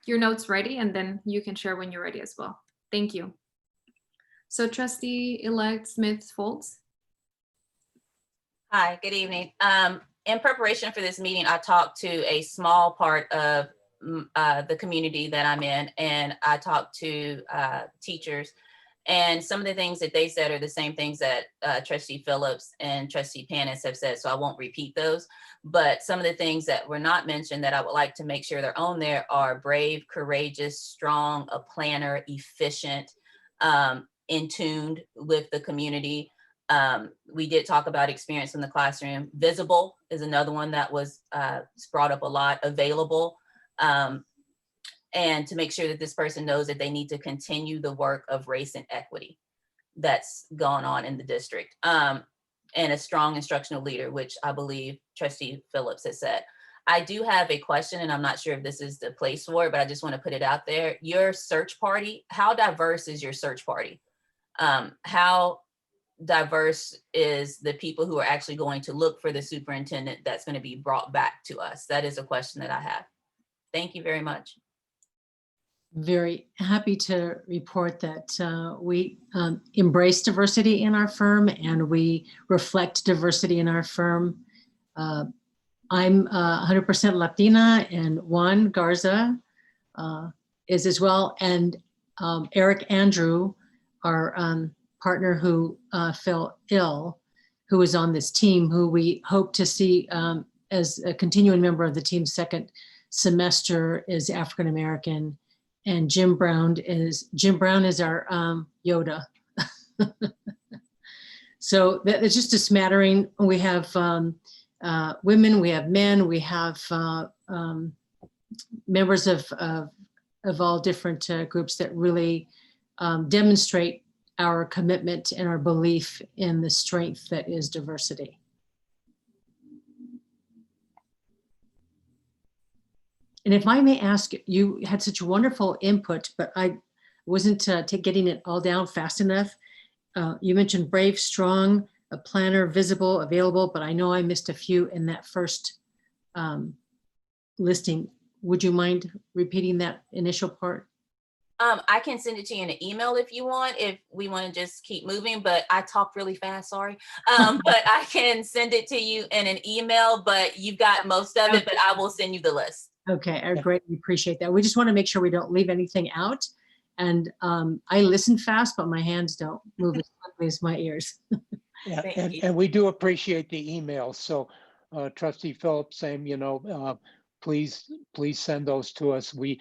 your notes ready, and then you can share when you're ready as well. Thank you. So Trustee-elect Smith-Foltz. Hi, good evening. In preparation for this meeting, I talked to a small part of the community that I'm in, and I talked to teachers. And some of the things that they said are the same things that Trustee Phillips and Trustee Panas have said, so I won't repeat those. But some of the things that were not mentioned that I would like to make sure they're on there are brave, courageous, strong, a planner, efficient, in tune with the community. We did talk about experience in the classroom. Visible is another one that was brought up a lot. Available. And to make sure that this person knows that they need to continue the work of race and equity that's going on in the district. And a strong instructional leader, which I believe Trustee Phillips has said. I do have a question, and I'm not sure if this is the place for it, but I just want to put it out there. Your search party, how diverse is your search party? How diverse is the people who are actually going to look for the superintendent that's going to be brought back to us? That is a question that I have. Thank you very much. Very happy to report that we embrace diversity in our firm and we reflect diversity in our firm. I'm 100% Latina, and Juan Garza is as well. And Eric Andrew, our partner who fell ill, who is on this team, who we hope to see as a continuing member of the team second semester, is African-American. And Jim Brown is our Yoda. So it's just a smattering. We have women, we have men, we have members of all different groups that really demonstrate our commitment and our belief in the strength that is diversity. And if I may ask, you had such wonderful input, but I wasn't getting it all down fast enough. You mentioned brave, strong, a planner, visible, available, but I know I missed a few in that first listing. Would you mind repeating that initial part? I can send it to you in an email if you want, if we want to just keep moving, but I talk really fast, sorry. But I can send it to you in an email, but you've got most of it, but I will send you the list. Okay, I greatly appreciate that. We just want to make sure we don't leave anything out. And I listen fast, but my hands don't move as quickly as my ears. Yeah, and we do appreciate the emails. So Trustee Phillips saying, please send those to us. We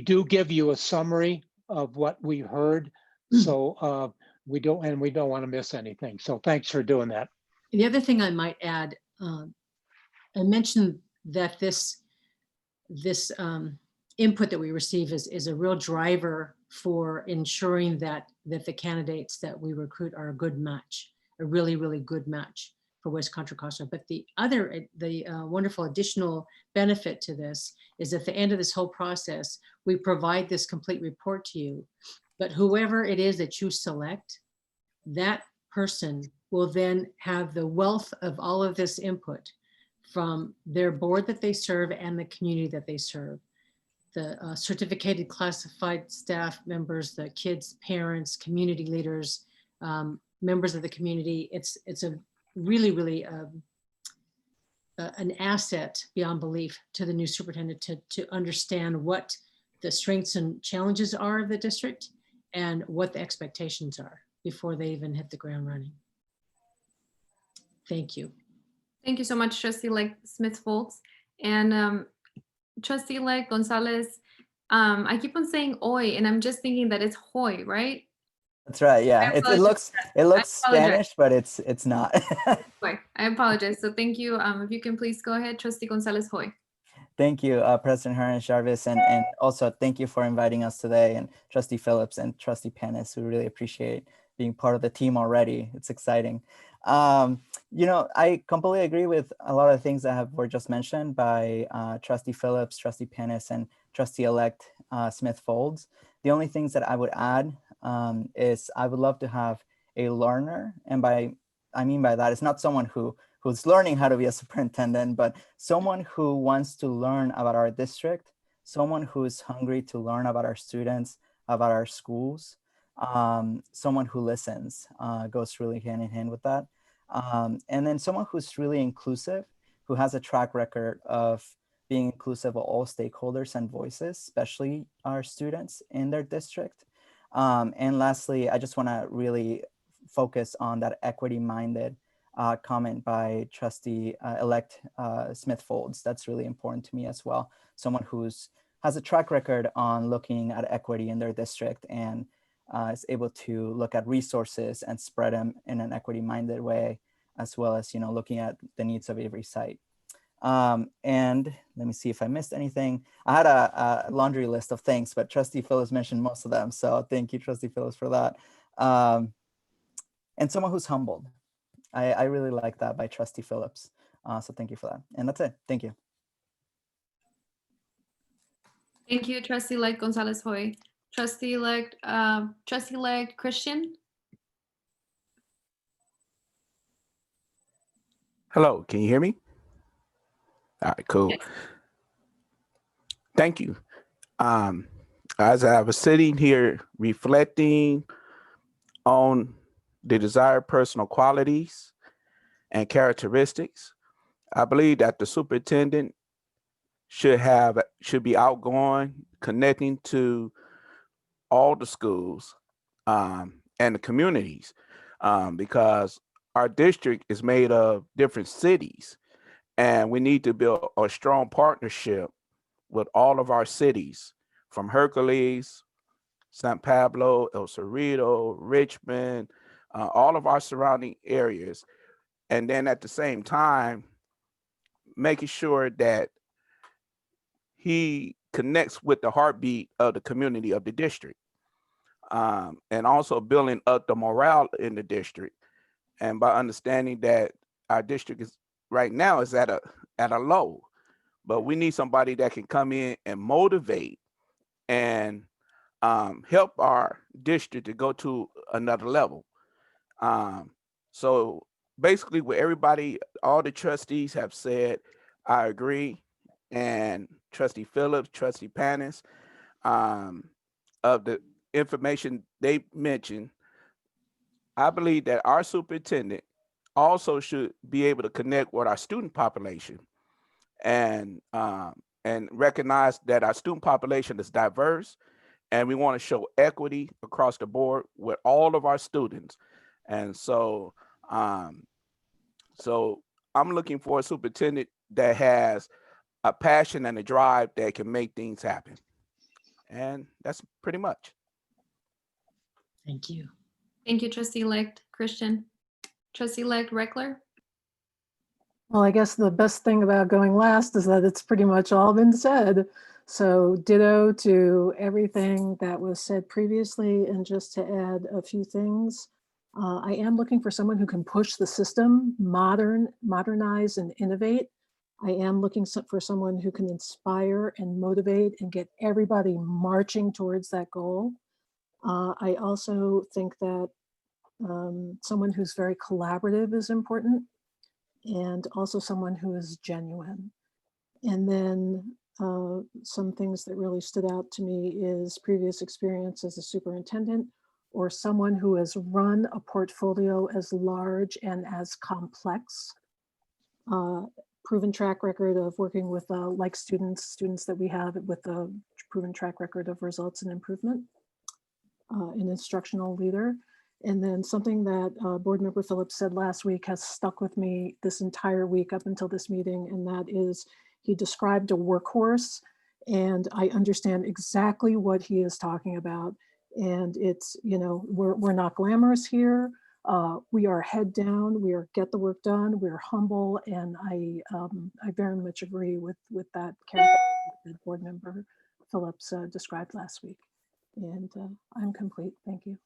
do give you a summary of what we heard. So we don't want to miss anything. So thanks for doing that. The other thing I might add, I mentioned that this input that we receive is a real driver for ensuring that the candidates that we recruit are a good match, a really, really good match for West Contra Costa. But the wonderful additional benefit to this is at the end of this whole process, we provide this complete report to you, but whoever it is that you select, that person will then have the wealth of all of this input from their board that they serve and the community that they serve. The certificated classified staff members, the kids, parents, community leaders, members of the community. It's a really, really an asset beyond belief to the new superintendent to understand what the strengths and challenges are of the district and what the expectations are. before they even hit the ground running. Thank you. Thank you so much, Trustee-elect Smith-Foltz. And Trustee-elect Gonzalez, I keep on saying "oy," and I'm just thinking that it's "hoy," right? That's right. Yeah, it looks apologize. Spanish, but it's not. Hoy. I apologize. So thank you. If you can please go ahead, Trustee Gonzalez Hoy. Thank you, President Hernández-Jarvis, and also thank you for inviting us today, and Trustee Phillips and Trustee Panis, who really appreciate being part of the team already. It's exciting. You know, I completely agree with a lot of things that were just mentioned by Trustee Phillips, Trustee Panis, and Trustee-elect Smith-Foltz. The only things that I would add is I would love to have a learner, and I mean by that, it's not someone who's learning how to be a superintendent, but someone who wants to learn about our district, someone who's hungry to learn about our students, about our schools, someone who listens, goes really hand in hand with that. And then someone who's really inclusive, who has a track record of being inclusive of all stakeholders and voices, especially our students in their district. And lastly, I just wanna really focus on that equity-minded comment by Trustee-elect Smith-Foltz. That's really important to me as well. Someone who's has a track record on looking at equity in their district and is able to look at resources and spread them in an equity-minded way, as well as, you know, looking at the needs of every site. And let me see if I missed anything. I had a laundry list of things, but Trustee Phillips mentioned most of them. So thank you, Trustee Phillips, for that. And someone who's humbled. I really like that by Trustee Phillips. So thank you for that. And that's it. Thank you. Thank you, Trustee-elect Gonzalez Hoy. Trustee-elect Christian. Hello, can you hear me? All right, cool. Yes. Thank you. As I was sitting here reflecting on the desired personal qualities and characteristics, I believe that the superintendent should be outgoing, connecting to all the schools and the communities, because our district is made of different cities, and we need to build a strong partnership with all of our cities, from Hercules, San Pablo, El Cerrito, Richmond, all of our surrounding areas. And then at the same time, making sure that he connects with the heartbeat of the community of the district, and also building up the morale in the district. And by understanding that our district is right now is at a low, but we need somebody that can come in and motivate and help our district to go to another level. So basically what everybody, all the trustees have said, I agree. And Trustee Phillips, Trustee Panis, of the information they mentioned, I believe that our superintendent also should be able to connect with our student population and recognize that our student population is diverse, and we want to show equity across the board with all of our students. And so, so I'm looking for a superintendent that has a passion and a drive that can make things happen. And that's pretty much. Thank you. Thank you, Trustee-elect Christian. Trustee-elect Reckler. Well, I guess the best thing about going last is that it's pretty much all been said. So ditto to everything that was said previously. And just to add a few things, I am looking for someone who can push the system, modernize and innovate. I am looking for someone who can inspire and motivate and get everybody marching towards that goal. I also think that someone who's very collaborative is important, and also someone who is genuine. And then some things that really stood out to me is previous experience as a superintendent, or someone who has run a portfolio as large and as complex. Proven track record of working with like students that we have with a proven track record of results and improvement. An instructional leader. And then something that Board Member Phillips said last week has stuck with me this entire week up until this meeting, and that is he described a workhorse, and I understand exactly what he is talking about. And it's, you know, we're not glamorous here. We are head down, we are get the work done, we're humble, and I very much agree with that character that Board Member Phillips described last week. And I'm complete, thank you.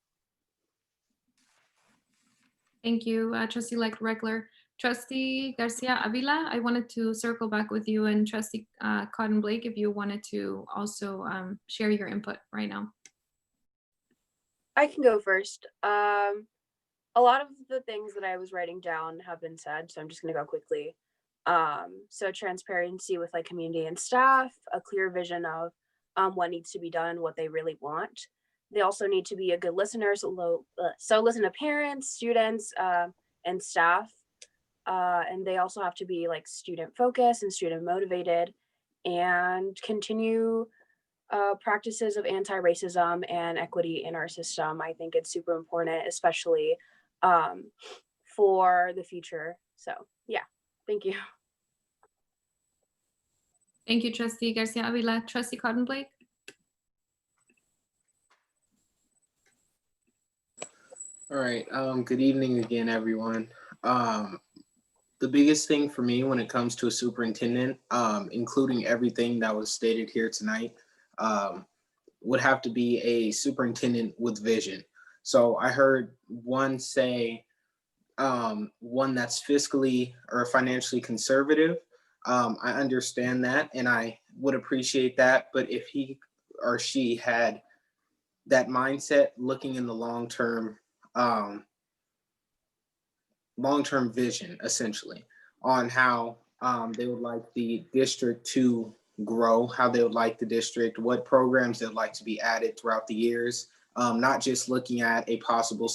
Thank you, Trustee Reckler. Trustee Garcia Avila, I wanted to circle back with you, and Trustee Cotton Blake, if you wanted to also share your input right now. I can go first. A lot of the things that I was writing down have been said, so I'm just going to go quickly. So transparency with like community and staff, a clear vision of what needs to be done, what they really want. They also need to be a good listener, so listen to parents, students, and staff. And they also have to be like student focused and student motivated, and continue practices of anti-racism and equity in our system. I think it's super important, especially for the future. So yeah, thank you. Thank you, Trustee Garcia Avila. Trustee Cotton Blake. All right. Good evening again, everyone. The biggest thing for me when it comes to a superintendent, including everything that was stated here tonight, would have to be a superintendent with vision. So I heard one say, one that's fiscally or financially conservative. I understand that, and I would appreciate that. But if he or she had that mindset, looking in the long-term vision, essentially, on how they would like the district to grow, how they would like the district, what programs they'd like to be added throughout the years, not just looking at a possible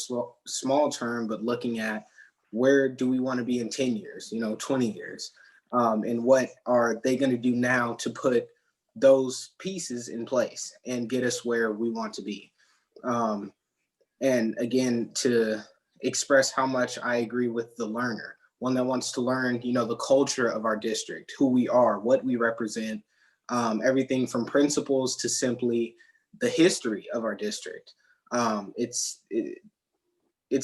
small term, but looking at where do we want to be in 10 years, 20 years, and what are they going to do now to put those pieces in place and get us where we want to be. And again, to express how much I agree with the learner, one that wants to learn, the culture of our district, who we are, what we represent, everything from principles to simply the history of our district. It's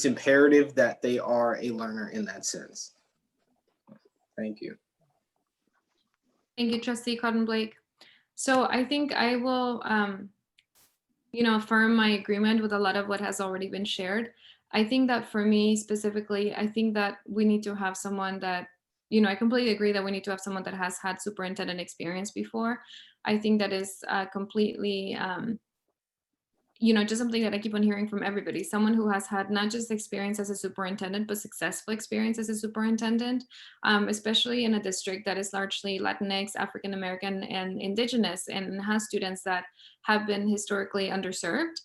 imperative that they are a learner in that sense. Thank you. Thank you, Trustee Cotton Blake. So I think I will, affirm my agreement with a lot of what has already been shared. I think that for me specifically, I think that we need to have someone that, I completely agree that we need to have someone that has had superintendent experience before. I think that is completely, just something that I keep on hearing from everybody. Someone who has had not just experience as a superintendent, but successful experience as a superintendent, especially in a district that is largely Latinx, African American, and Indigenous, and has students that have been historically underserved.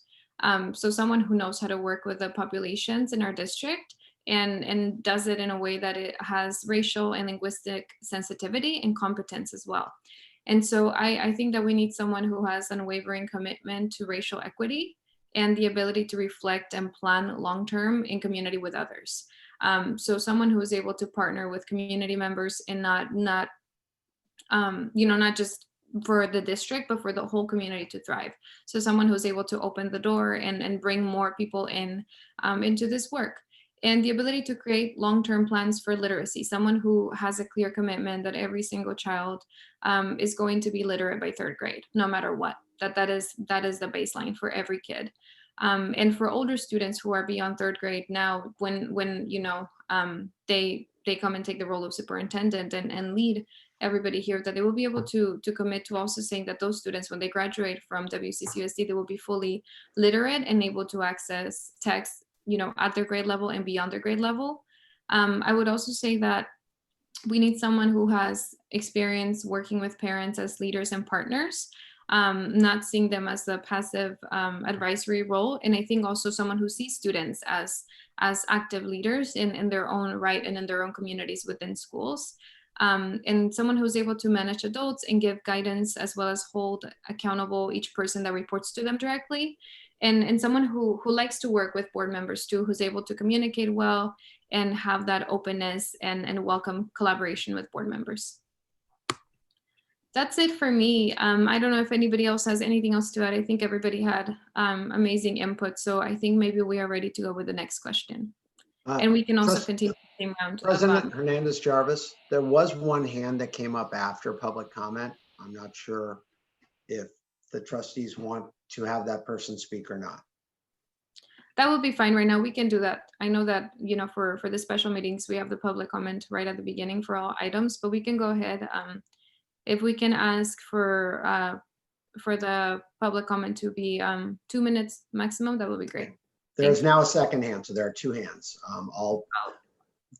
So someone who knows how to work with the populations in our district and does it in a way that it has racial and linguistic sensitivity and competence as well. And so I think that we need someone who has an unwavering commitment to racial equity and the ability to reflect and plan long-term in community with others. So someone who is able to partner with community members and not just for the district, but for the whole community to thrive. So someone who's able to open the door and bring more people in into this work. And the ability to create long-term plans for literacy, someone who has a clear commitment that every single child is going to be literate by 3rd grade, no matter what. That is the baseline for every kid. And for older students who are beyond 3rd grade now, when they come and take the role of superintendent and lead everybody here, that they will be able to commit to also saying that those students, when they graduate from WCCUSD, they will be fully literate and able to access text at their grade level and beyond their grade level. I would also say that we need someone who has experience working with parents as leaders and partners, not seeing them as the passive advisory role. And I think also someone who sees students as active leaders in their own right and in their own communities within schools. And someone who's able to manage adults and give guidance, as well as hold accountable each person that reports to them directly. and someone who likes to work with board members too, who's able to communicate well and have that openness and welcome collaboration with board members. That's it for me. I don't know if anybody else has anything else to add. I think everybody had amazing input. So I think maybe we are ready to go with the next question. And we can also continue the same round. President Hernandez Jarvis, there was one hand that came up after public comment. I'm not sure if the trustees want to have that person speak or not. That would be fine right now. We can do that. I know that, you know, for the special meetings, we have the public comment right at the beginning for all items, but we can go ahead. If we can ask for the public comment to be 2 minutes maximum, that would be great. There's now a second hand, so there are two hands. I'll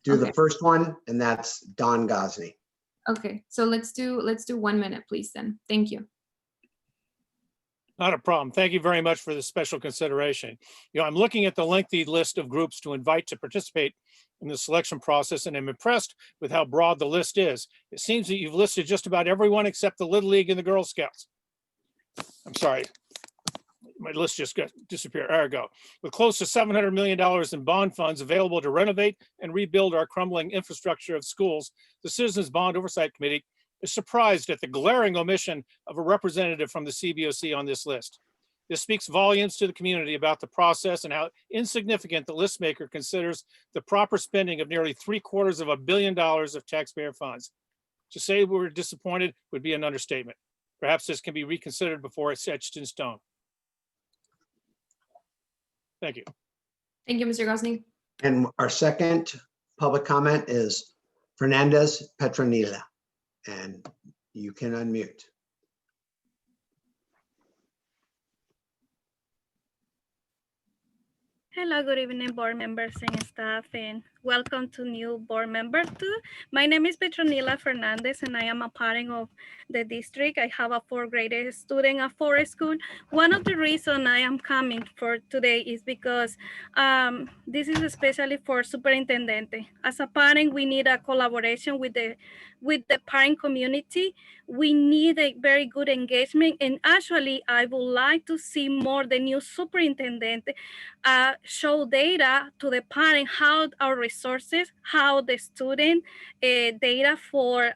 do the first one, and that's Don Gosney. Okay, so let's do 1 minute, please, then. Thank you. Not a problem. Thank you very much for this special consideration. You know, I'm looking at the lengthy list of groups to invite to participate in the selection process, and I'm impressed with how broad the list is. It seems that you've listed just about everyone except the Little League and the Girl Scouts. I'm sorry, my list just got disappeared. There we go. With close to $700 million in bond funds available to renovate and rebuild our crumbling infrastructure of schools, the Citizens Bond Oversight Committee is surprised at the glaring omission of a representative from the CBOC on this list. This speaks volumes to the community about the process and how insignificant the list maker considers the proper spending of nearly $750 million of taxpayer funds. To say we're disappointed would be an understatement. Perhaps this can be reconsidered before it's etched in stone. Thank you. Thank you, Mr. Gosney. And our second public comment is Fernandez Petronila, and you can unmute. Hello, good evening, board members and staff, and welcome to new board member too. My name is Petronila Fernandez, and I am a parent of the district. I have a 4th grade student at Forest School. One of the reasons I am coming for today is because this is especially for superintendent. As a parent, we need a collaboration with the parent community. We need a very good engagement, and actually, I would like to see more the new superintendent show data to the parent, how our resources, how the student data for,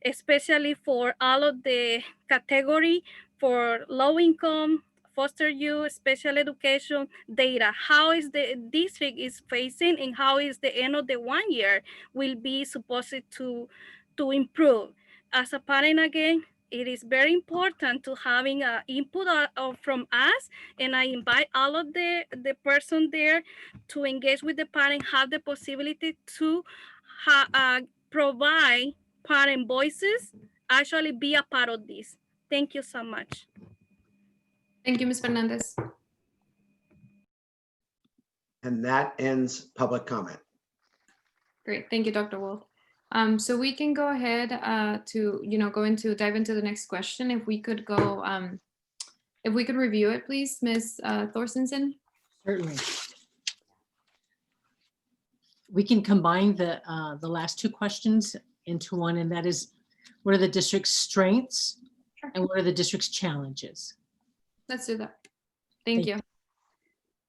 especially for all of the category for low income, foster youth, special education data, how is the district is facing and how is the end of the 1 year will be supposed to improve. As a parent, again, it is very important to having input from us, and I invite all of the person there to engage with the parent, have the possibility to provide parent voices, actually be a part of this. Thank you so much. Thank you, Ms. Fernandez. And that ends public comment. Great, thank you, Dr. Wolf. So we can go ahead to, dive into the next question. If we could go, if we could review it, please, Ms. Thorstensen. Certainly. We can combine the last 2 questions into one, and that is, what are the district's strengths and what are the district's challenges? Let's do that. Thank you.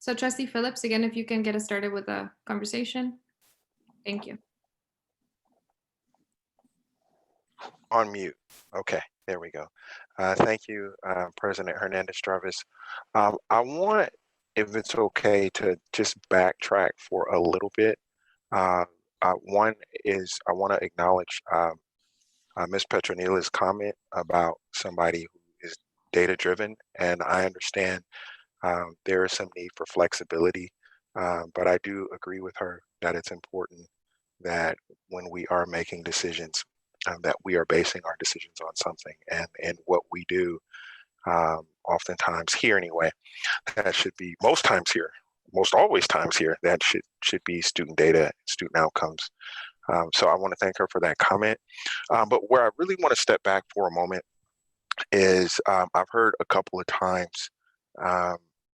So Trustee Phillips, again, if you can get us started with the conversation. Thank you. On mute. Okay, there we go. Thank you, President Hernandez Jarvis. I want, if it's okay, to just backtrack for a little bit. One is I want to acknowledge Ms. Petronila's comment about somebody who is data-driven, and I understand there is some need for flexibility, but I do agree with her that it's important that when we are making decisions, that we are basing our decisions on something, and what we do oftentimes here anyway, that should be most always times here, that should be student data, student outcomes. So I want to thank her for that comment. But where I really want to step back for a moment is I've heard a couple of times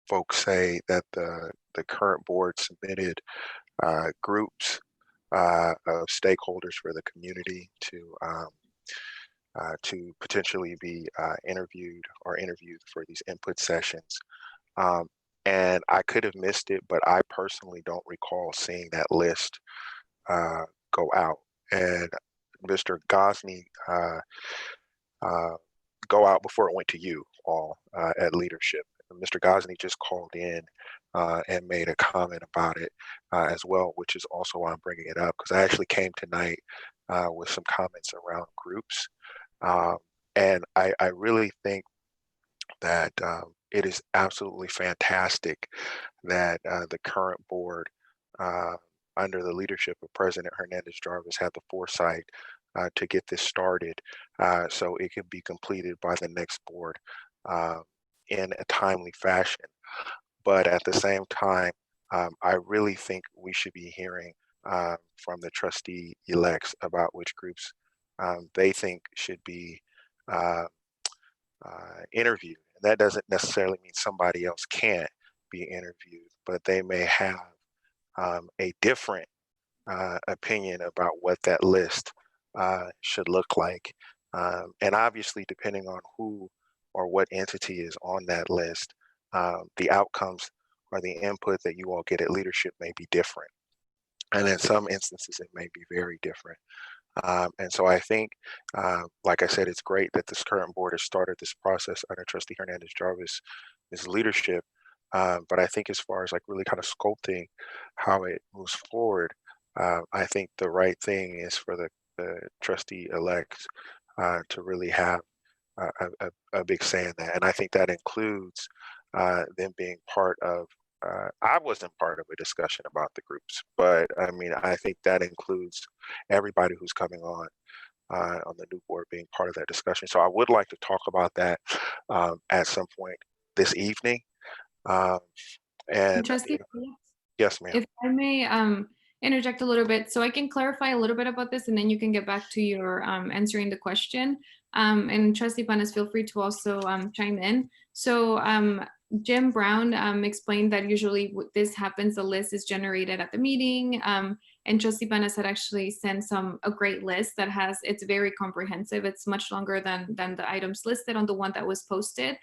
folks say that the current board submitted groups of stakeholders for the community to potentially be interviewed for these input sessions. And I could have missed it, but I personally don't recall seeing that list go out. And Mr. Gosney go out before it went to you all at leadership. Mr. Gosney just called in and made a comment about it as well, which is also why I'm bringing it up, because I actually came tonight with some comments around groups. And I really think that it is absolutely fantastic that the current board, under the leadership of President Hernandez Jarvis, had the foresight to get this started so it can be completed by the next board in a timely fashion. But at the same time, I really think we should be hearing from the trustee elects about which groups they think should be interviewed. And that doesn't necessarily mean somebody else can't be interviewed, but they may have a different opinion about what that list should look like. And obviously, depending on who or what entity is on that list, the outcomes or the input that you all get at leadership may be different. And in some instances, it may be very different. And so I think, like I said, it's great that this current board has started this process under Trustee Hernandez Jarvis' leadership. But I think as far as like really kind of sculpting how it moves forward, I think the right thing is for the trustee elects to really have a big say in that. And I think that includes them being part of, I wasn't part of a discussion about the groups, but I mean, I think that includes everybody who's coming on the new board being part of that discussion. So I would like to talk about that at some point this evening. And Trustee, yes, ma'am. if I may interject a little bit, so I can clarify a little bit about this, and then you can get back to your answering the question. And Trustee Panes, feel free to also chime in. So Jim Brown explained that usually this happens, the list is generated at the meeting. And Trustee Panes had actually sent a great list that it's very comprehensive. It's much longer than the items listed on the one that was posted.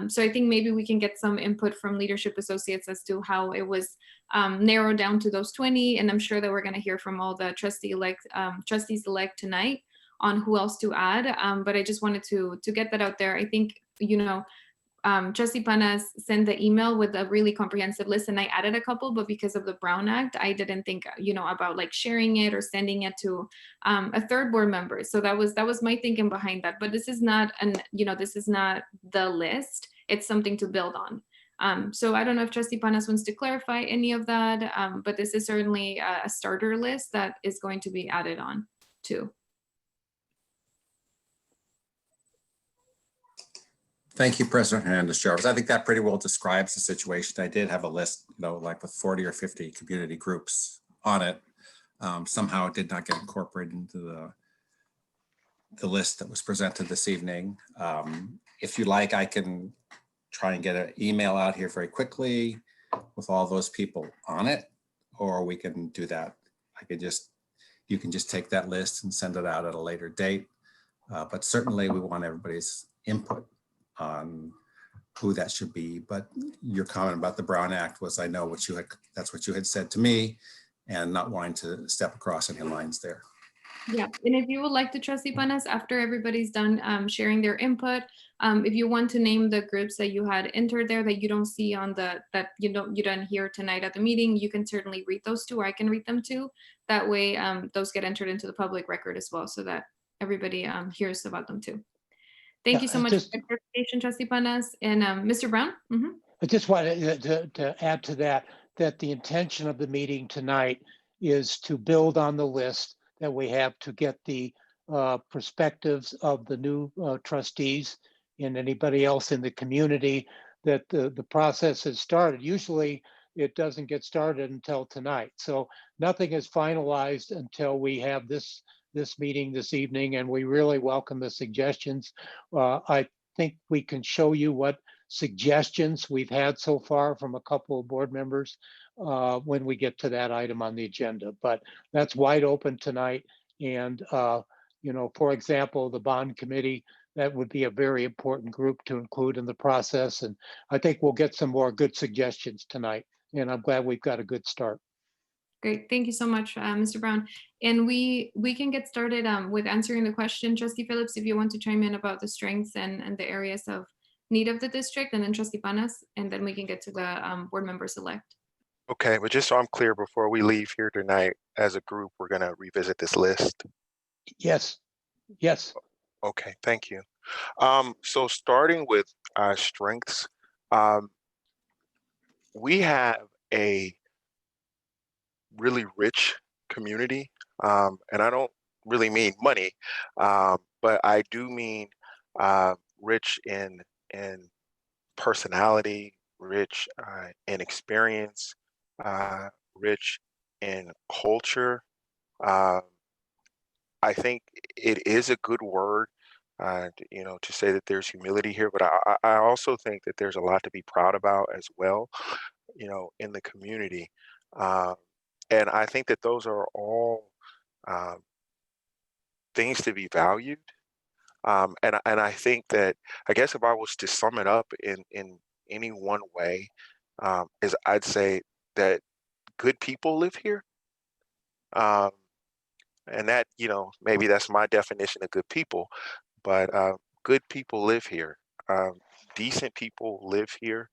So I think maybe we can get some input from Leadership Associates as to how it was narrowed down to those 20. And I'm sure that we're going to hear from all the trustees elect tonight on who else to add. But I just wanted to get that out there. I think, Trustee Panes sent the email with a really comprehensive list, and I added a couple, but because of the Brown Act, I didn't think, about like sharing it or sending it to a third board member. So that was my thinking behind that. But this is not this is not the list. It's something to build on. So I don't know if Trustee Panes wants to clarify any of that, but this is certainly a starter list that is going to be added on too. Thank you, President Hernandez Jarvis. I think that pretty well describes the situation. I did have a list, like with 40 or 50 community groups on it. Somehow it did not get incorporated into the list that was presented this evening. If you like, I can try and get an email out here very quickly with all those people on it, or we can do that. You can just take that list and send it out at a later date. But certainly we want everybody's input on who that should be. But your comment about the Brown Act was, I know that's what you had said to me, and not wanting to step across any lines there. Yeah, and if you would like to, Trustee Panes, after everybody's done sharing their input, if you want to name the groups that you had entered there that you don't see on that you didn't hear tonight at the meeting, you can certainly read those too, or I can read them too. That way those get entered into the public record as well, so that everybody hears about them too. Thank you so much for the clarification, Trustee Panes. And Mr. Brown? Mm-hmm. I just wanted to add to that the intention of the meeting tonight is to build on the list that we have to get the perspectives of the new trustees and anybody else in the community that the process has started. Usually it doesn't get started until tonight. So nothing is finalized until we have this meeting this evening, and we really welcome the suggestions. I think we can show you what suggestions we've had so far from a couple of board members when we get to that item on the agenda, but that's wide open tonight. And for example, the bond committee, that would be a very important group to include in the process. And I think we'll get some more good suggestions tonight. And I'm glad we've got a good start. Great, thank you so much, Mr. Brown. And we can get started with answering the question. Trustee Phillips, if you want to chime in about the strengths and the areas of need of the district, and then Trustee Panas, and then we can get to the board members elect. Okay, but just so I'm clear, before we leave here tonight, as a group, we're going to revisit this list. Yes, yes. Okay, thank you. So starting with strengths, we have a really rich community, and I don't really mean money, but I do mean rich in personality, rich in experience, rich in culture. Uh, I think it is a good word, to say that there's humility here, but I also think that there's a lot to be proud about as well, in the community. Um, and I think that those are all um, things to be valued. And I think that, I guess if I was to sum it up in any one way, is I'd say that good people live here. Um, and that, maybe that's my definition of good people, but good people live here. Decent people live here.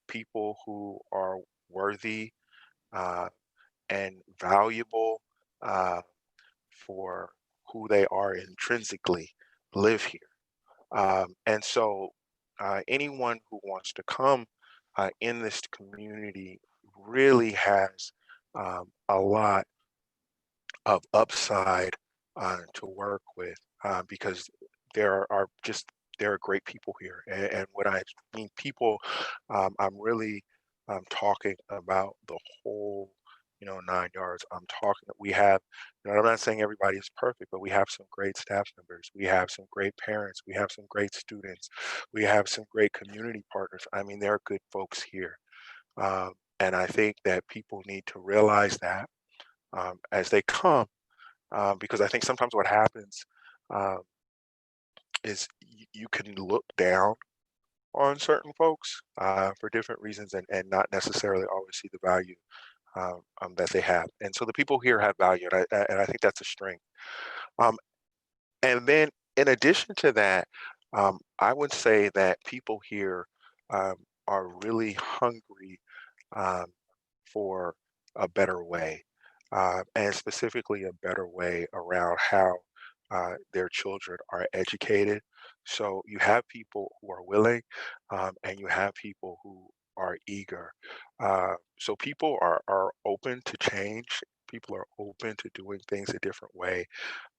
People who are worthy and valuable for who they are intrinsically live here. And so anyone who wants to come in this community really has a lot of upside to work with, because there are great people here. And when I mean people, I'm really talking about the whole 9 yards. I'm talking that we have, I'm not saying everybody is perfect, but we have some great staff members. We have some great parents. We have some great students. We have some great community partners. I mean, there are good folks here. And I think that people need to realize that as they come, because I think sometimes what happens um, is you can look down on certain folks for different reasons, and not necessarily always see the value that they have. And so the people here have value, and I think that's a strength. Um, and then in addition to that, I would say that people here um, are really hungry um, for a better way, and specifically a better way around how their children are educated. So you have people who are willing, and you have people who are eager. So people are open to change. People are open to doing things a different way,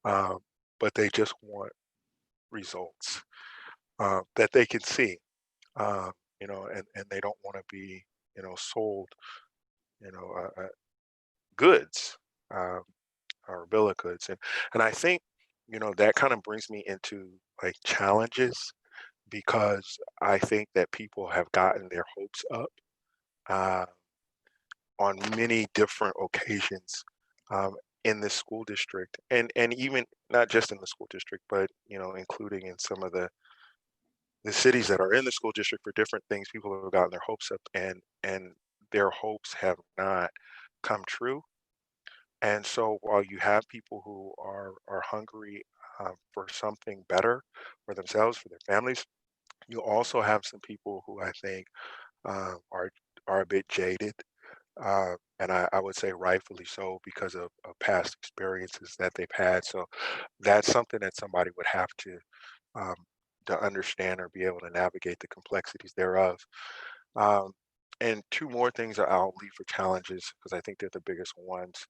um, but they just want results that they can see, and they don't want to be, sold, goods, um, or bill of goods. And I think, that kind of brings me into like challenges, because I think that people have gotten their hopes up uh, on many different occasions in this school district, and even not just in the school district, but including in some of the cities that are in the school district for different things. People have gotten their hopes up, and their hopes have not come true. And so while you have people who are hungry for something better for themselves, for their families, you also have some people who I think are a bit jaded, and I would say rightfully so, because of past experiences that they've had. So that's something that somebody would have um, to understand or be able to navigate the complexities thereof. Um, and two more things I'll leave for challenges, because I think they're the biggest ones.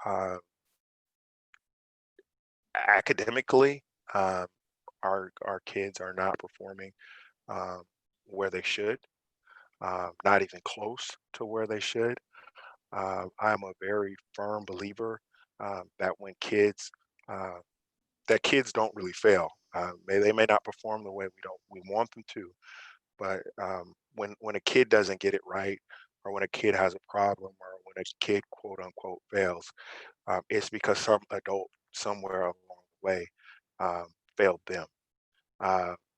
Uh, Academically, um, our kids are not performing um, where they should, not even close to where they should. I'm a very firm believer that when uh, kids don't really fail. They may not perform the way we want them to, but when a kid doesn't get it right, or when a kid has a problem, or when a kid quote unquote fails, it's because some adult somewhere along the way um, failed them.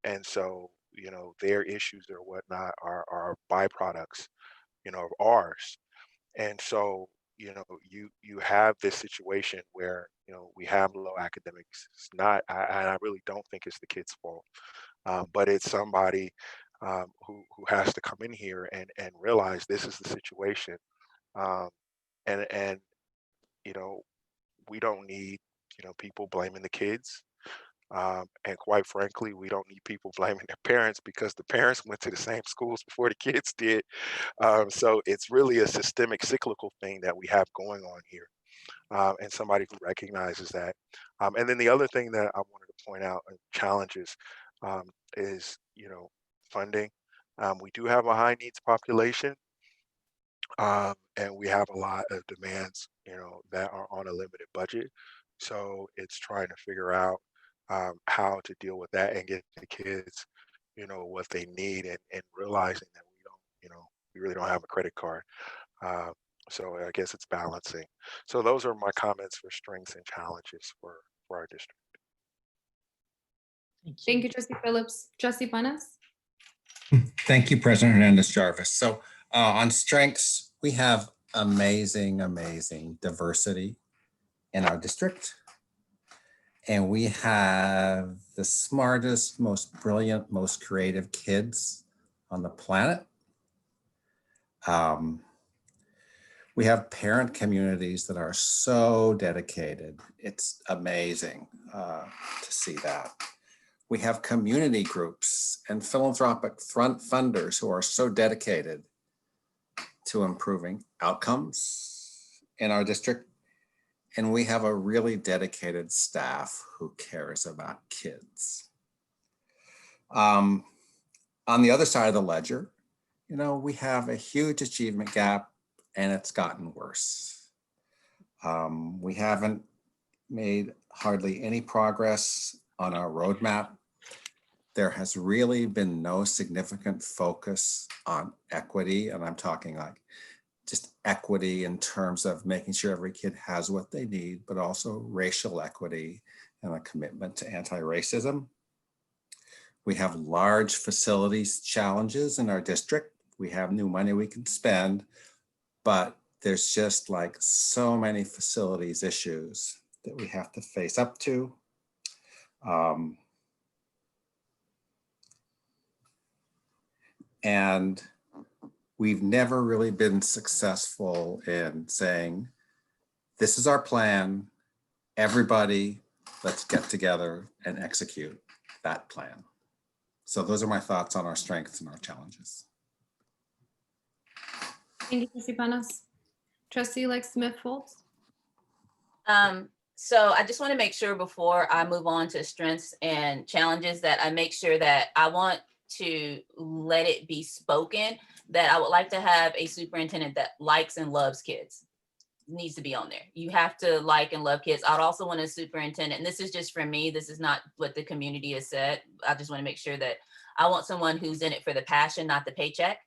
And so, you know, their issues or whatnot are byproducts, you know, of ours. And so, you know, you have this situation where, you know, we have low academics. It's not, I really don't think it's the kid's fault, but it's somebody who has to come in here and realize this is the situation. Um, and you know, we don't need, you know, people blaming the kids. And quite frankly, we don't need people blaming their parents because the parents went to the same schools before the kids did. So it's really a systemic cyclical thing that we have going on here. And somebody who recognizes that. And then the other thing that I wanted to point out, challenges, is, you know, funding. We do have a high needs population, and we have a lot of demands, you know, that are on a limited budget. So it's trying to figure out how to deal with that and get the kids, you know, what they need, and realizing that we don't, you know, we really don't have a credit card. Uh, so I guess it's balancing. So those are my comments for strengths and challenges for our district. Thank you, Trustee Phillips. Trustee Panas? Thank you, President Hernandez-Jarvis. So on strengths, we have amazing, amazing diversity in our district. And we have the smartest, most brilliant, most creative kids on the planet. We have parent communities that are so dedicated. It's amazing to see that. We have community groups and philanthropic funders who are so dedicated to improving outcomes in our district. And we have a really dedicated staff who cares about kids. On the other side of the ledger, you know, we have a huge achievement gap and it's gotten worse. We haven't made hardly any progress on our roadmap. There has really been no significant focus on equity, and I'm talking like just equity in terms of making sure every kid has what they need, but also racial equity and a commitment to anti-racism. We have large facilities challenges in our district. We have new money we can spend, but there's just like so many facilities issues that we have to face up to. And we've never really been successful in saying, this is our plan, everybody, let's get together and execute that plan. So those are my thoughts on our strengths and our challenges. Thank you, Trustee Panas. Trustee-elect Smith-Foltz? So I just want to make sure before I move on to strengths and challenges that I make sure that I want to let it be spoken that I would like to have a superintendent that likes and loves kids. Needs to be on there. You have to like and love kids. I'd also want a superintendent, and this is just for me, this is not what the community has said. I just want to make sure that I want someone who's in it for the passion, not the paycheck.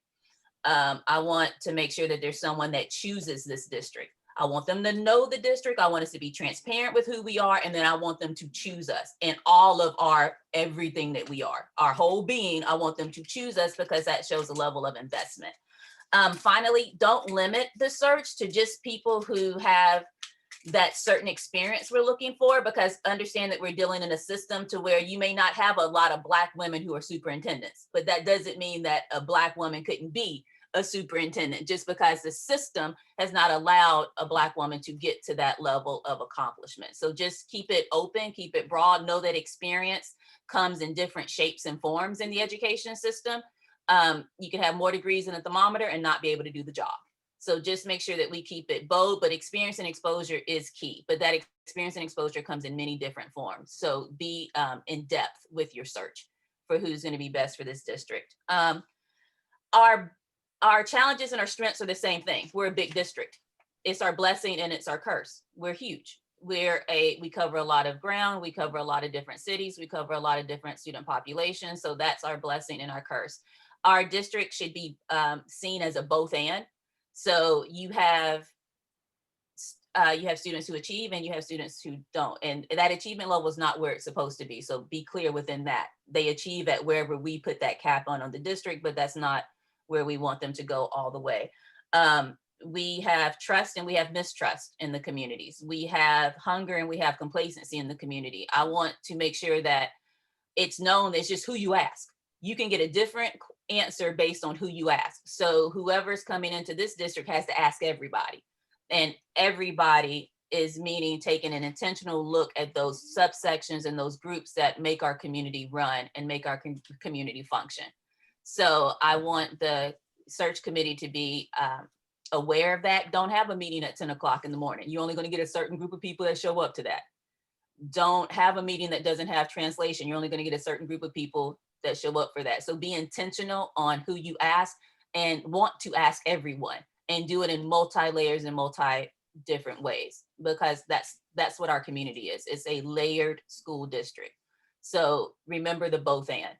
I want to make sure that there's someone that chooses this district. I want them to know the district. I want us to be transparent with who we are. And then I want them to choose us in all of our everything that we are, our whole being. I want them to choose us because that shows a level of investment. Finally, don't limit the search to just people who have that certain experience we're looking for, because understand that we're dealing in a system to where you may not have a lot of Black women who are superintendents, but that doesn't mean that a Black woman couldn't be a superintendent just because the system has not allowed a Black woman to get to that level of accomplishment. So just keep it open, keep it broad, know that experience comes in different shapes and forms in the education system. You can have more degrees in a thermometer and not be able to do the job. So just make sure that we keep it bold, but experience and exposure is key. But that experience and exposure comes in many different forms. So be in depth with your search for who's going to be best for this district. Our challenges and our strengths are the same thing. We're a big district. It's our blessing and it's our curse. We're huge. We cover a lot of ground. We cover a lot of different cities. We cover a lot of different student populations. So that's our blessing and our curse. Our district should be seen as a both and. So you have you have students who achieve and you have students who don't. And that achievement level is not where it's supposed to be. So be clear within that. They achieve at wherever we put that cap on the district, but that's not where we want them to go all the way. We have trust and we have mistrust in the communities. We have hunger and we have complacency in the community. I want to make sure that it's known it's just who you ask. You can get a different answer based on who you ask. So whoever's coming into this district has to ask everybody. And everybody is meaning taking an intentional look at those subsections and those groups that make our community run and make our community function. So I want the search committee to be aware of that. Don't have a meeting at 10 o'clock in the morning. You're only going to get a certain group of people that show up to that. Don't have a meeting that doesn't have translation. You're only going to get a certain group of people that show up for that. So be intentional on who you ask and want to ask everyone and do it in multi-layers and multi-different ways, because that's what our community is. It's a layered school district. So remember the both and.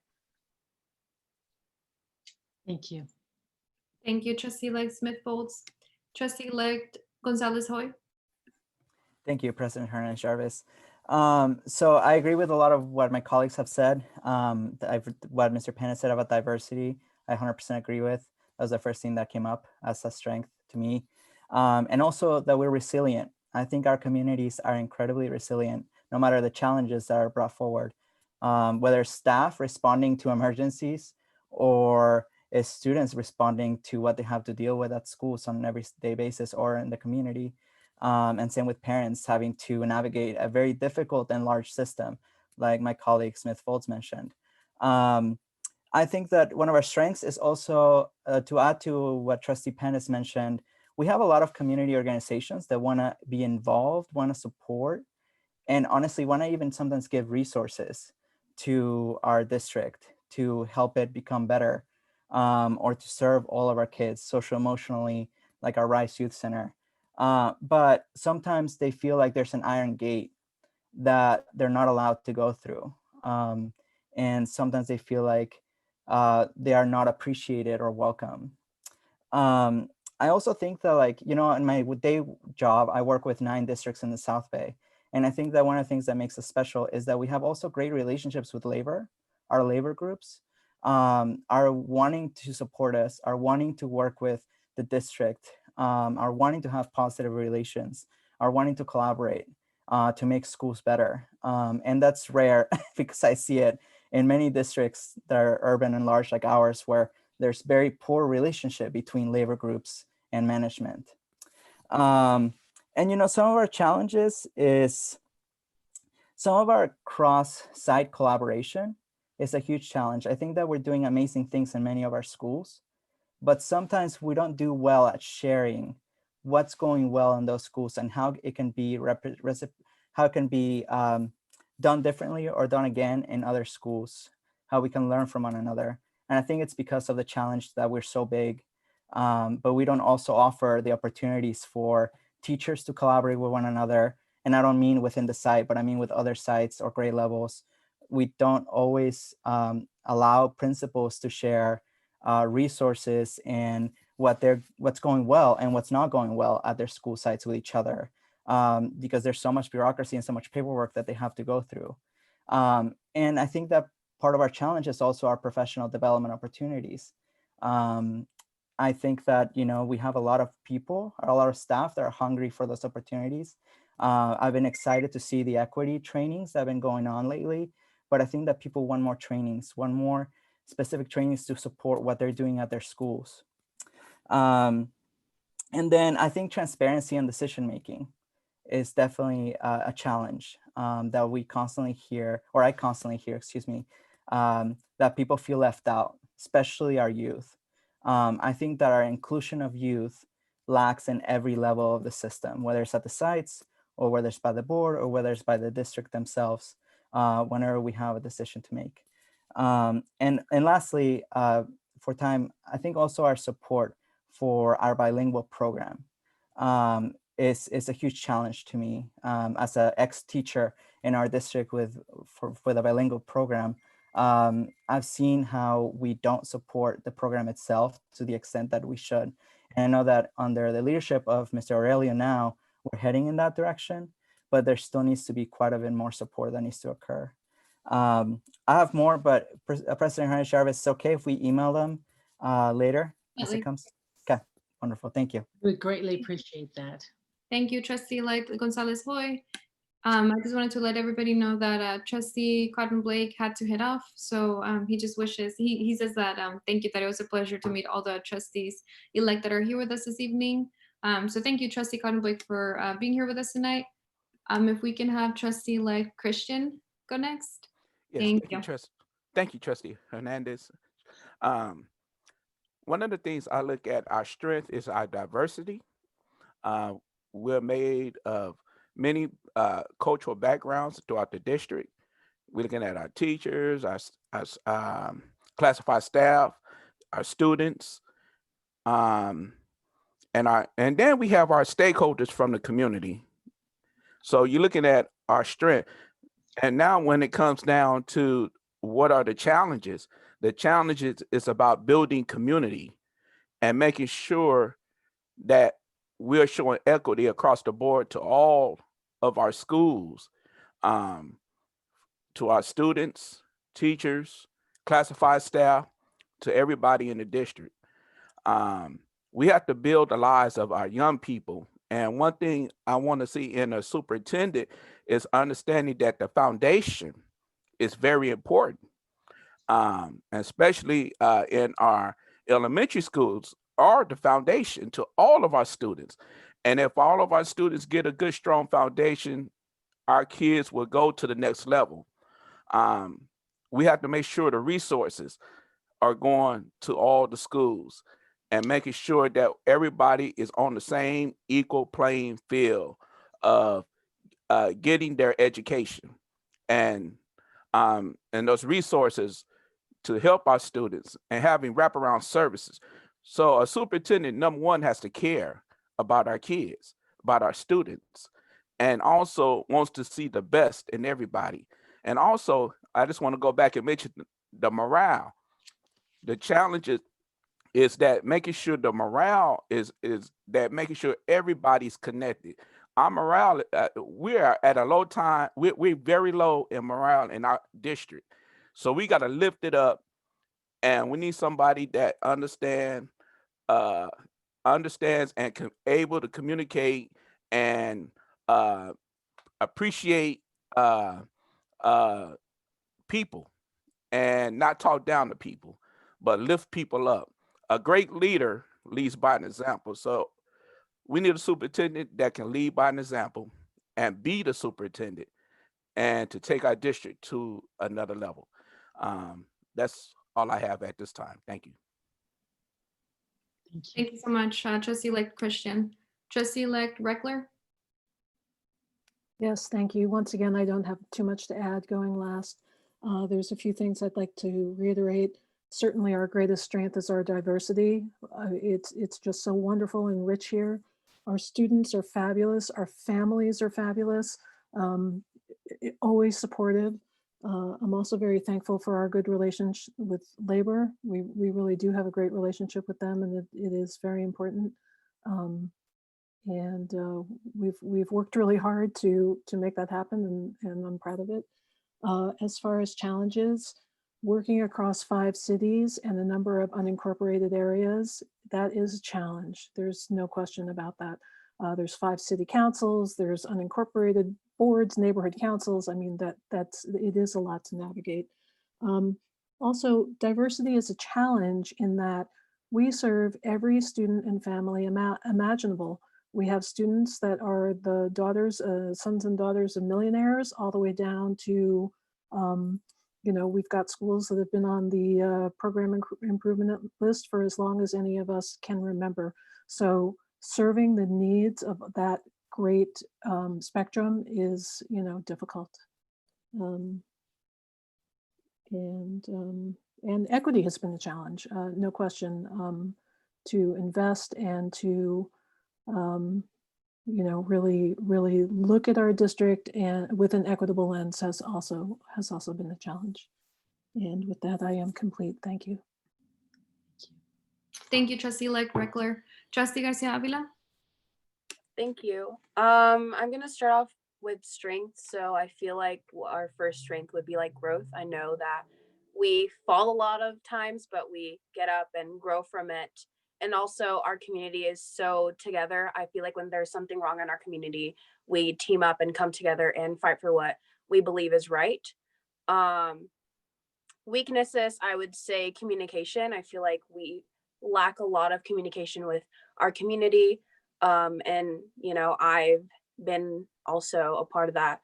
Thank you. Thank you, Trustee-elect Smith-Folds. Trustee-elect Gonzalez-Hoy. Thank you, President Hernandez-Jarvis. So I agree with a lot of what my colleagues have said. What Mr. Penna said about diversity, I 100% agree with. That was the first thing that came up as a strength to me. And also that we're resilient. I think our communities are incredibly resilient, no matter the challenges that are brought forward. Whether staff responding to emergencies or as students responding to what they have to deal with at schools on an everyday basis or in the community. And same with parents having to navigate a very difficult and large system, like my colleague Smith-Folds mentioned. I think that one of our strengths is also to add to what Trustee Pennis mentioned. We have a lot of community organizations that want to be involved, want to support, and honestly want to even sometimes give resources to our district to help it become better, or to serve all of our kids social emotionally, like our Rice Youth Center. But sometimes they feel like there's an iron gate that they're not allowed to go through. And sometimes they feel like they are not appreciated or welcome. I also think that, like, you know, in my day job, I work with 9 districts in the South Bay. And I think that one of the things that makes us special is that we have also great relationships with labor. Our labor groups are wanting to support us, are wanting to work with the district, are wanting to have positive relations, are wanting to collaborate to make schools better. And that's rare because I see it in many districts that are urban and large like ours, where there's very poor relationship between labor groups and management. And, you know, some of our challenges is some of our cross-site collaboration is a huge challenge. I think that we're doing amazing things in many of our schools, but sometimes we don't do well at sharing what's going well in those schools and how it can be done differently or done again in other schools, how we can learn from one another. And I think it's because of the challenge that we're so big, but we don't also offer the opportunities for teachers to collaborate with one another. And I don't mean within the site, but I mean with other sites or grade levels. We don't always allow principals to share resources and what's going well and what's not going well at their school sites with each other, because there's so much bureaucracy and so much paperwork that they have to go through. And I think that part of our challenge is also our professional development opportunities. I think that, you know, we have a lot of people, a lot of staff that are hungry for those opportunities. I've been excited to see the equity trainings that have been going on lately, but I think that people want more trainings, want more specific trainings to support what they're doing at their schools. And then I think transparency and decision-making is definitely a challenge that we constantly hear, or I constantly hear, excuse me, that people feel left out, especially our youth. I think that our inclusion of youth lacks in every level of the system, whether it's at the sites or whether it's by the board or whether it's by the district themselves, whenever we have a decision to make. And lastly, for time, I think also our support for our bilingual program is a huge challenge to me. As an ex-teacher in our district with a bilingual program, I've seen how we don't support the program itself to the extent that we should. And I know that under the leadership of Mr. Aurelio now, we're heading in that direction, but there still needs to be quite a bit more support that needs to occur. I have more, but President Hernandez Jarvis, it's okay if we email them later as it comes? Okay, wonderful, thank you. We greatly appreciate that. Thank you, Trustee-elect Gonzalez Hoy. I just wanted to let everybody know that Trustee Cotton Blake had to head off. So he just wishes, he says that thank you, that it was a pleasure to meet all the trustees elect that are here with us this evening. So thank you, Trustee Cotton Blake, for being here with us tonight. If we can have Trustee-elect Christian go next. Yes, thank you, Trustee Hernandez. One of the things I look at, our strength is our diversity. We're made of many cultural backgrounds throughout the district. We're looking at our teachers, our classified staff, our students, and then we have our stakeholders from the community. So you're looking at our strength. And now when it comes down to what are the challenges is about building community and making sure that we're showing equity across the board to all of our schools, to our students, teachers, classified staff, to everybody in the district. We have to build the lives of our young people. And one thing I want to see in a superintendent is understanding that the foundation is very important, especially in our elementary schools are the foundation to all of our students. And if all of our students get a good, strong foundation, our kids will go to the next level. We have to make sure the resources are going to all the schools and making sure that everybody is on the same equal playing field of getting their education and those resources to help our students and having wraparound services. So a superintendent, number one, has to care about our kids, about our students, and also wants to see the best in everybody. And also, I just want to go back and mention the morale. The challenge is that making sure the morale is that making sure everybody's connected. Our morale, we are at a low time. We're very low in morale in our district. So we got to lift it up, and we need somebody that understands and able to communicate and appreciate people and not talk down to people, but lift people up. A great leader leads by an example. So we need a superintendent that can lead by an example and be the superintendent and to take our district to another level. That's all I have at this time. Thank you. Thank you so much, Trustee-elect Christian. Trustee-elect Reckler. Yes, thank you. Once again, I don't have too much to add going last. There's a few things I'd like to reiterate. Certainly our greatest strength is our diversity. It's just so wonderful and rich here. Our students are fabulous. Our families are fabulous. Always supportive. I'm also very thankful for our good relationship with labor. We really do have a great relationship with them, and it is very important. We've worked really hard to make that happen, and I'm proud of it. As far as challenges, working across 5 cities and a number of unincorporated areas, that is a challenge. There's no question about that. There's 5 city councils, there's unincorporated boards, neighborhood councils. I mean, it is a lot to navigate. Also, diversity is a challenge in that we serve every student and family imaginable. We have students that are the daughters, sons and daughters of millionaires, all the way down to, we've got schools that have been on the program improvement list for as long as any of us can remember. So serving the needs of that great spectrum is, difficult. And equity has been a challenge, no question, to invest and to really look at our district and with an equitable lens has also been a challenge. And with that, I am complete. Thank you. Thank you, Trustee-elect Reckler. Trustee Garcia Avila. Thank you. I'm gonna start off with strengths. So I feel like our first strength would be like growth. I know that we fall a lot of times, but we get up and grow from it. And also our community is so together. I feel like when there's something wrong in our community, we team up and come together and fight for what we believe is right. Um, Weaknesses, I would say communication. I feel like we lack a lot of communication with our community. And, you know, I've been also a part of that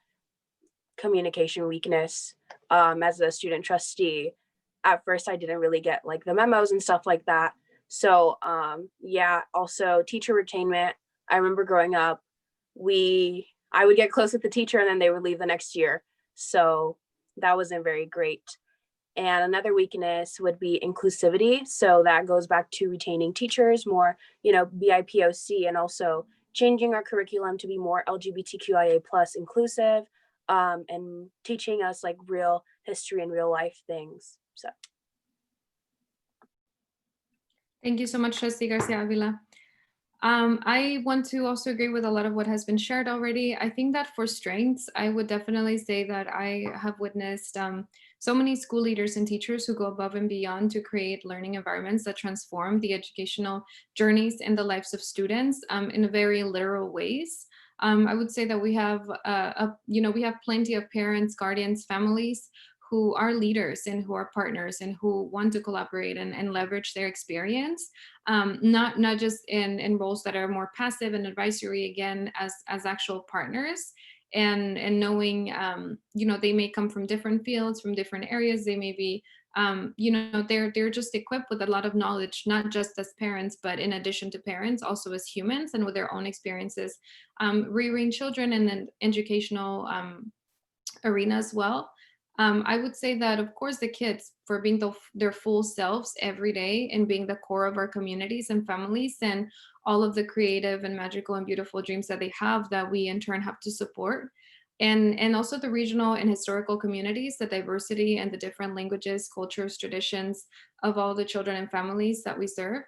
communication weakness as a student trustee. At first, I didn't really get like the memos and stuff like that. So, yeah, also teacher retainment. I remember growing up, I would get close with the teacher and then they would leave the next year. So that wasn't very great. And another weakness would be inclusivity. So that goes back to retaining teachers more, you know, BIPOC, and also changing our curriculum to be more LGBTQIA plus inclusive, and teaching us like real history and real life things. So. Thank you so much, Trustee Garcia Avila. I want to also agree with a lot of what has been shared already. I think that for strengths, I would definitely say that I have witnessed so many school leaders and teachers who go above and beyond to create learning environments that transform the educational journeys and the lives of students in very literal ways. I would say that we have, we have plenty of parents, guardians, families who are leaders and who are partners and who want to collaborate and leverage their experience, not just in roles that are more passive and advisory, again, as actual partners. And knowing, they may come from different fields, from different areas. They may be, they're just equipped with a lot of knowledge, not just as parents, but in addition to parents, also as humans and with their own experiences, rearing children in an educational arena as well. I would say that, of course, the kids, for being their full selves every day and being the core of our communities and families, and all of the creative and magical and beautiful dreams that they have, that we in turn have to support. And also the regional and historical communities, the diversity and the different languages, cultures, traditions of all the children and families that we serve.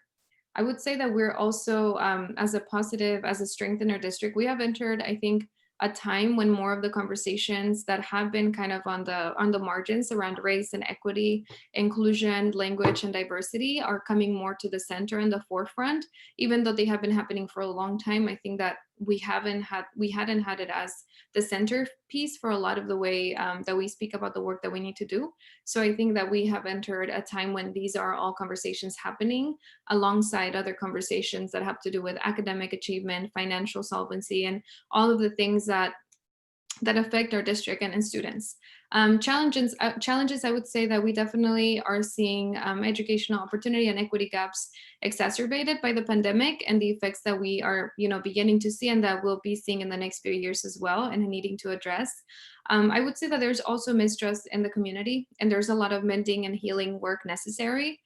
I would say that we're also, as a positive, as a strength in our district, we have entered, I think, a time when more of the conversations that have been kind of on the margins around race and equity, inclusion, language, and diversity are coming more to the center and the forefront, even though they have been happening for a long time. I think that we hadn't had it as the centerpiece for a lot of the way that we speak about the work that we need to do. So I think that we have entered a time when these are all conversations happening alongside other conversations that have to do with academic achievement, financial solvency, and all of the things that affect our district and students. Challenges, I would say that we definitely are seeing educational opportunity and equity gaps exacerbated by the pandemic and the effects that we are, beginning to see and that we'll be seeing in the next few years as well and needing to address. I would say that there's also mistrust in the community, and there's a lot of mending and healing work necessary.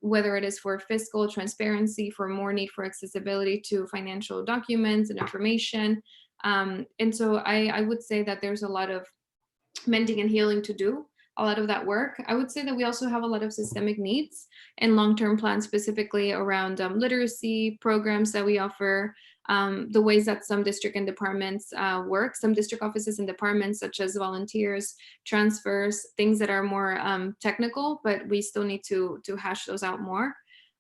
Whether it is for fiscal transparency, for more need for accessibility to financial documents and information. And so I would say that there's a lot of mending and healing to do, a lot of that work. I would say that we also have a lot of systemic needs and long-term plans, specifically around literacy programs that we offer, the ways that some district and departments work, some district offices and departments, such as volunteers, transfers, things that are more technical, but we still need to hash those out more.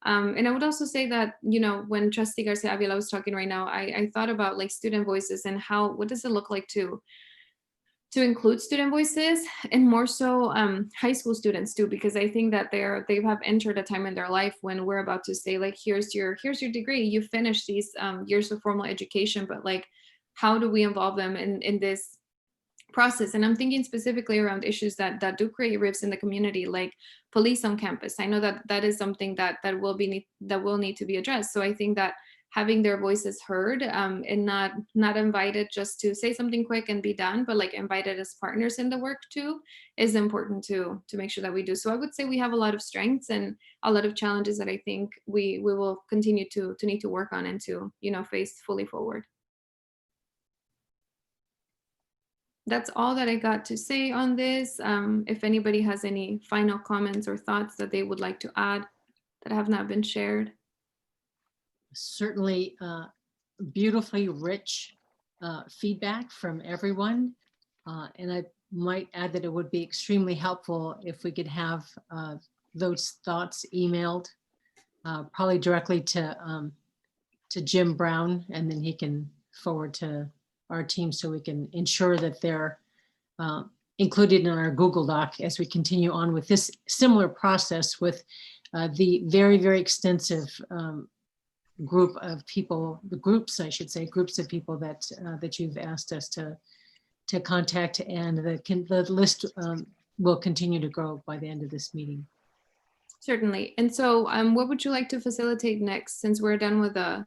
And I would also say that, when Trustee Garcia Avila was talking right now, I thought about like student voices and what does it look like to include student voices, and more so high school students too, because I think that they have entered a time in their life when we're about to say, like, here's your degree, you finished these years of formal education, but like, how do we involve them in this process? And I'm thinking specifically around issues that do create rifts in the community, like police on campus. I know that is something that will need to be addressed. So I think that having their voices heard, and not invited just to say something quick and be done, but like invited as partners in the work too, is important to make sure that we do. So I would say we have a lot of strengths and a lot of challenges that I think we will continue to need to work on and to face fully forward. That's all that I got to say on this. If anybody has any final comments or thoughts that they would like to add that have not been shared. Certainly beautifully rich feedback from everyone. And I might add that it would be extremely helpful if we could have those thoughts emailed, probably directly to Jim Brown, and then he can forward to our team so we can ensure that they're included in our Google Doc as we continue on with this similar process with the very, very extensive group of people, the groups, I should say, groups of people that that you've asked us to contact, and the list will continue to grow by the end of this meeting. Certainly. And so what would you like to facilitate next, since we're done with the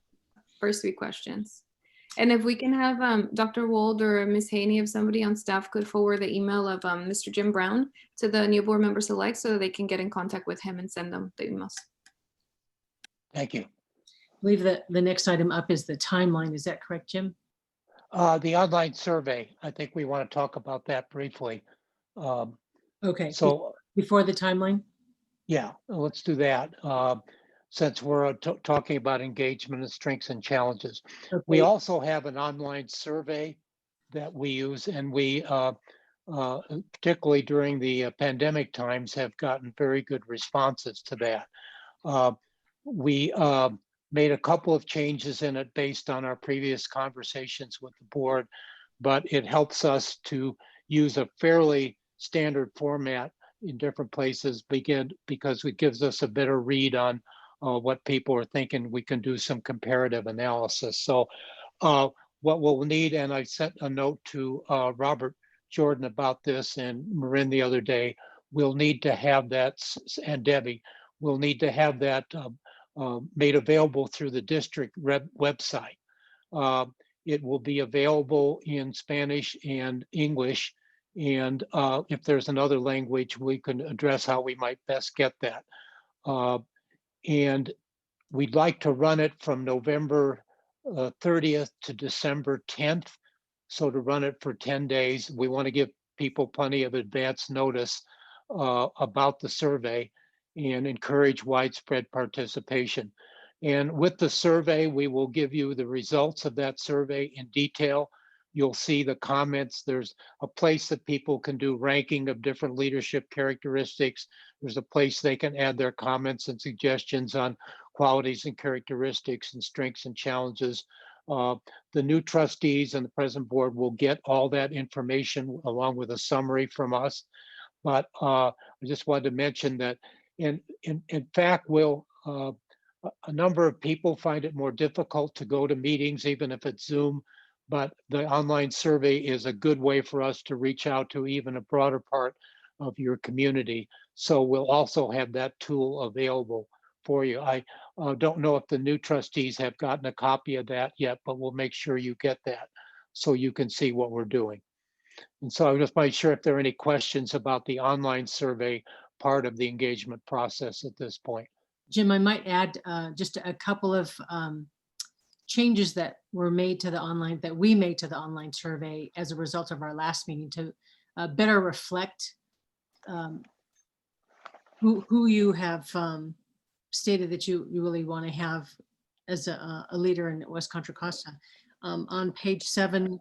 first 3 questions? And if we can have Dr. Wold or Ms. Haney, if somebody on staff could forward the email of Mr. Jim Brown to the new board member select so they can get in contact with him and send them the emails. Thank you. I believe that the next item up is the timeline. Is that correct, Jim? The online survey, I think we want to talk about that briefly. Okay, So before the timeline? yeah, let's do that. Since we're talking about engagement and strengths and challenges. Okay. We also have an online survey that we use, and we, particularly during the pandemic times, have gotten very good responses to that. We made a couple of changes in it based on our previous conversations with the board, but it helps us to use a fairly standard format in different places because it gives us a better read on what people are thinking. We can do some comparative analysis. So what we'll need, and I sent a note to Robert Jordan about this and Marin the other day, we'll need to have that, and Debbie, we'll need to have that made available through the district website. It will be available in Spanish and English. And if there's another language, we can address how we might best get that. And we'd like to run it from November 30th to December 10th. So to run it for 10 days, we want to give people plenty of advance notice about the survey and encourage widespread participation. And with the survey, we will give you the results of that survey in detail. You'll see the comments. There's a place that people can do ranking of different leadership characteristics. There's a place they can add their comments and suggestions on qualities and characteristics and strengths and challenges. The new trustees and the present board will get all that information along with a summary from us. But I just wanted to mention that in fact, a number of people find it more difficult to go to meetings, even if it's Zoom. But the online survey is a good way for us to reach out to even a broader part of your community. So we'll also have that tool available for you. I don't know if the new trustees have gotten a copy of that yet, but we'll make sure you get that so you can see what we're doing. And so I just might sure if there are any questions about the online survey part of the engagement process at this point. Jim, I might add just a couple of changes that were made to the online, that we made to the online survey as a result of our last meeting to better reflect who you have stated that you really want to have as a leader in West Contra Costa. On page 7,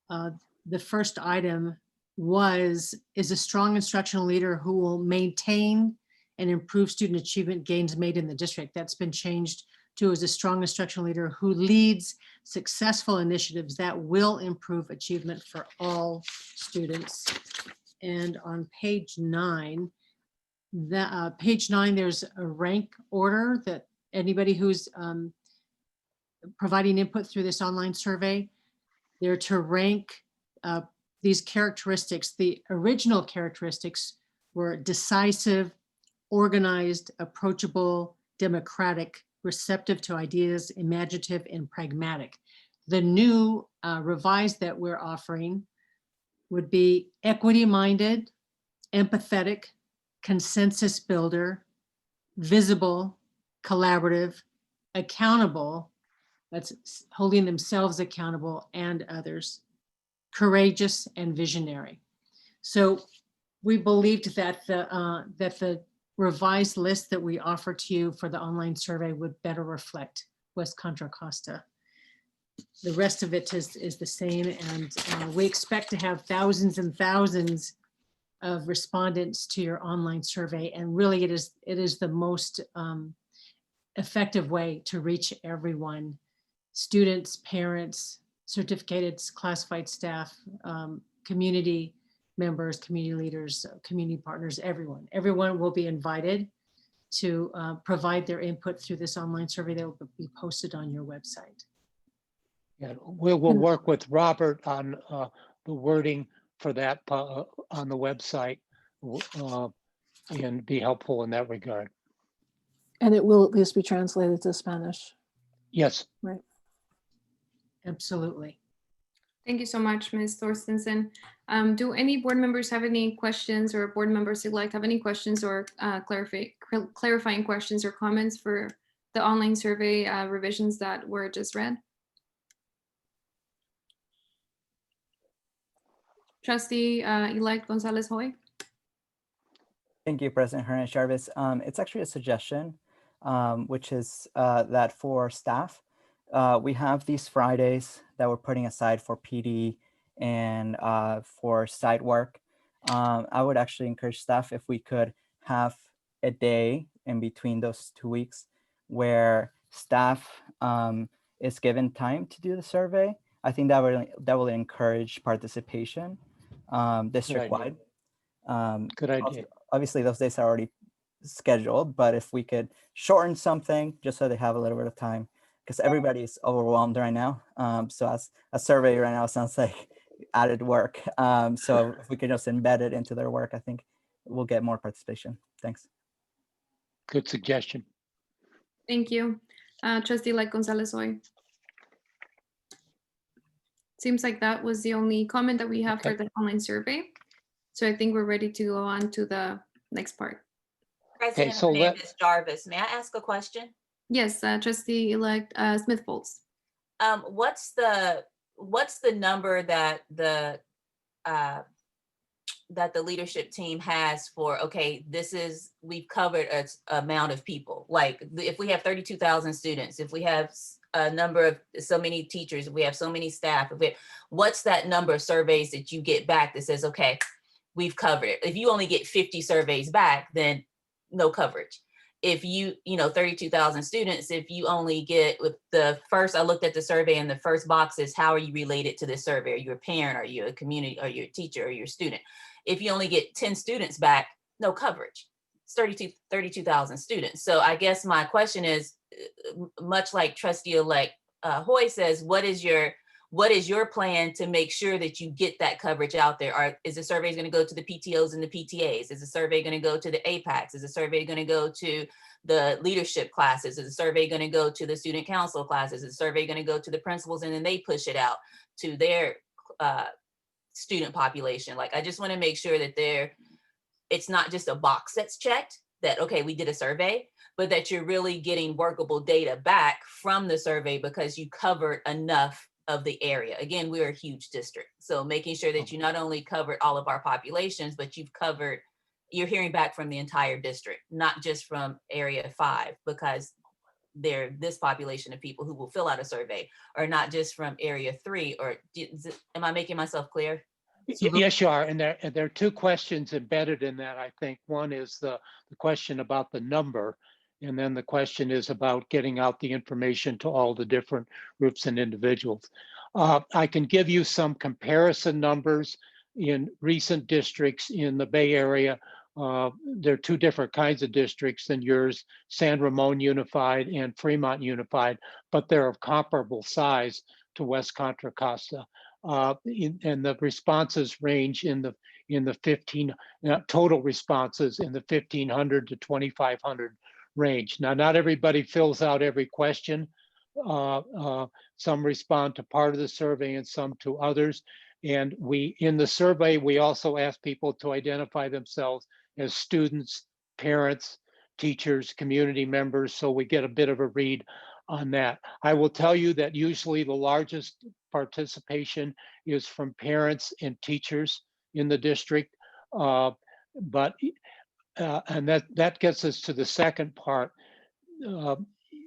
the first item is a strong instructional leader who will maintain and improve student achievement gains made in the district. That's been changed to as a strong instructional leader who leads successful initiatives that will improve achievement for all students. And on page 9, there's a rank order that anybody who's providing input through this online survey, they're to rank these characteristics. The original characteristics were decisive, organized, approachable, democratic, receptive to ideas, imaginative, and pragmatic. The new revised that we're offering would be equity-minded, empathetic, consensus builder, visible, collaborative, accountable, that's holding themselves accountable and others, courageous, and visionary. So we believed that the revised list that we offer to you for the online survey would better reflect West Contra Costa. the rest of it is the same. And we expect to have thousands and thousands of respondents to your online survey. And really it is the most effective way to reach everyone, students, parents, certificated classified staff, community members, community leaders, community partners, everyone. Everyone will be invited to provide their input through this online survey that will be posted on your website. Yeah, we'll work with Robert on the wording for that on the website and be helpful in that regard. And it will at least be translated to Spanish. Yes. Right. Absolutely. Thank you so much, Ms. Thorstensen. Do any board members have any questions, or board members elect have any questions or clarifying questions or comments for the online survey revisions that were just read? Trustee elect Gonzalez Hoy. Thank you, President Hernandez Jarvis. It's actually a suggestion, which is that for staff, we have these Fridays that we're putting aside for PD and for site work. I would actually encourage staff if we could have a day in between those 2 weeks where staff is given time to do the survey. I think that will encourage participation district-wide. Good idea. Obviously, those days are already scheduled, but if we could shorten something just so they have a little bit of time, because everybody is overwhelmed right now. So as a survey right now sounds like added work. So if we can just embed it into their work, I think we'll get more participation. Thanks. Good suggestion. Thank you. Trustee elect Gonzalez Hoy. Seems like that was the only comment that we have for the online survey. So I think we're ready to go on to the next part. President Hernandez Jarvis, may I ask a question? Yes, Trustee elect Smith Foltz. What's the number that the leadership team has for, okay, we've covered an amount of people. Like if we have 32,000 students, if we have a number of so many teachers, if we have so many staff, what's that number of surveys that you get back that says, okay, we've covered it? If you only get 50 surveys back, then no coverage. If 32,000 students, if you only get with the first, I looked at the survey and the first box is, how are you related to this survey? Are you a parent? Are you a community? Are you a teacher? Are you a student? If you only get 10 students back, no coverage. It's 32,000 students. So I guess my question is, much like Trustee-elect Hoy says, what is your plan to make sure that you get that coverage out there? Is the survey going to go to the PTOs and the PTAs? Is the survey going to go to the APACs? Is the survey going to go to the leadership classes? Is the survey going to go to the student council classes? Is the survey going to go to the principals and then they push it out to their student population? Like, I just want to make sure that it's not just a box that's checked that, okay, we did a survey, but that you're really getting workable data back from the survey because you covered enough of the area. Again, we're a huge district. So making sure that you not only covered all of our populations, but you're hearing back from the entire district, not just from area 5, because they're this population of people who will fill out a survey, or not just from area 3, or am I making myself clear? Yes, you are. And there are 2 questions embedded in that, I think. One is the question about the number. And then the question is about getting out the information to all the different groups and individuals. I can give you some comparison numbers in recent districts in the Bay Area. There are 2 different kinds of districts than yours, San Ramon Unified and Fremont Unified, but they're of comparable size to West Contra Costa. And the responses range in the 15, total responses in the 1,500 to 2,500 range. Now, not everybody fills out every question. Some respond to part of the survey and some to others. And in the survey, we also ask people to identify themselves as students, parents, teachers, community members, so we get a bit of a read on that. I will tell you that usually the largest participation is from parents and teachers in the district. And that gets us to the second part.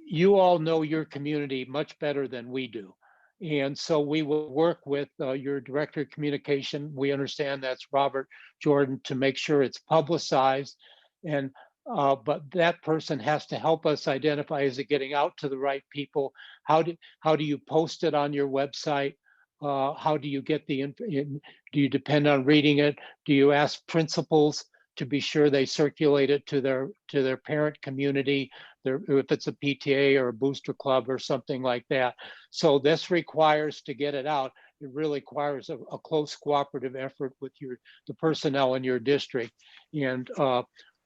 You all know your community much better than we do. And so we will work with your director of communication. We understand that's Robert Jordan, to make sure it's publicized. And but that person has to help us identify, is it getting out to the right people? How do you post it on your website? How do you get the do you depend on reading it? Do you ask principals to be sure they circulate it to their parent community, if it's a PTA or a booster club or something like that? So this requires, to get it out, it really requires a close cooperative effort with the personnel in your district. And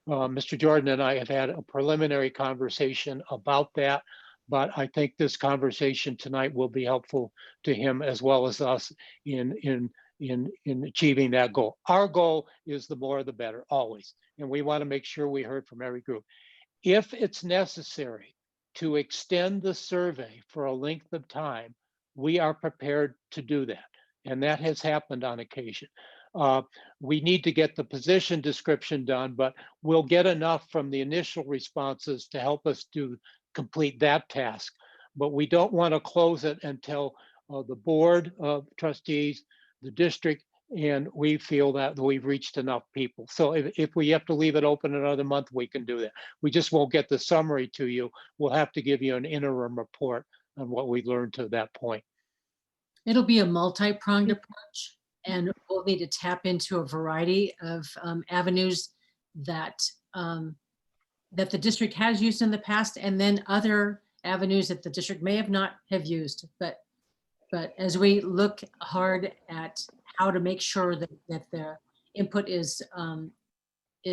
Mr. Jordan and I have had a preliminary conversation about that, but I think this conversation tonight will be helpful to him as well as us in achieving that goal. Our goal is the more the better, always. And we want to make sure we heard from every group. If it's necessary to extend the survey for a length of time, we are prepared to do that. And that has happened on occasion. We need to get the position description done, but we'll get enough from the initial responses to help us complete that task. But we don't want to close it until the board of trustees, the district, and we feel that we've reached enough people. So if we have to leave it open another month, we can do that. We just won't get the summary to you. We'll have to give you an interim report on what we learned to that point. It'll be a multi-pronged approach, and we'll need to tap into a variety of avenues that that the district has used in the past, and then other avenues that the district may have not have used. But as we look hard at how to make sure that the input is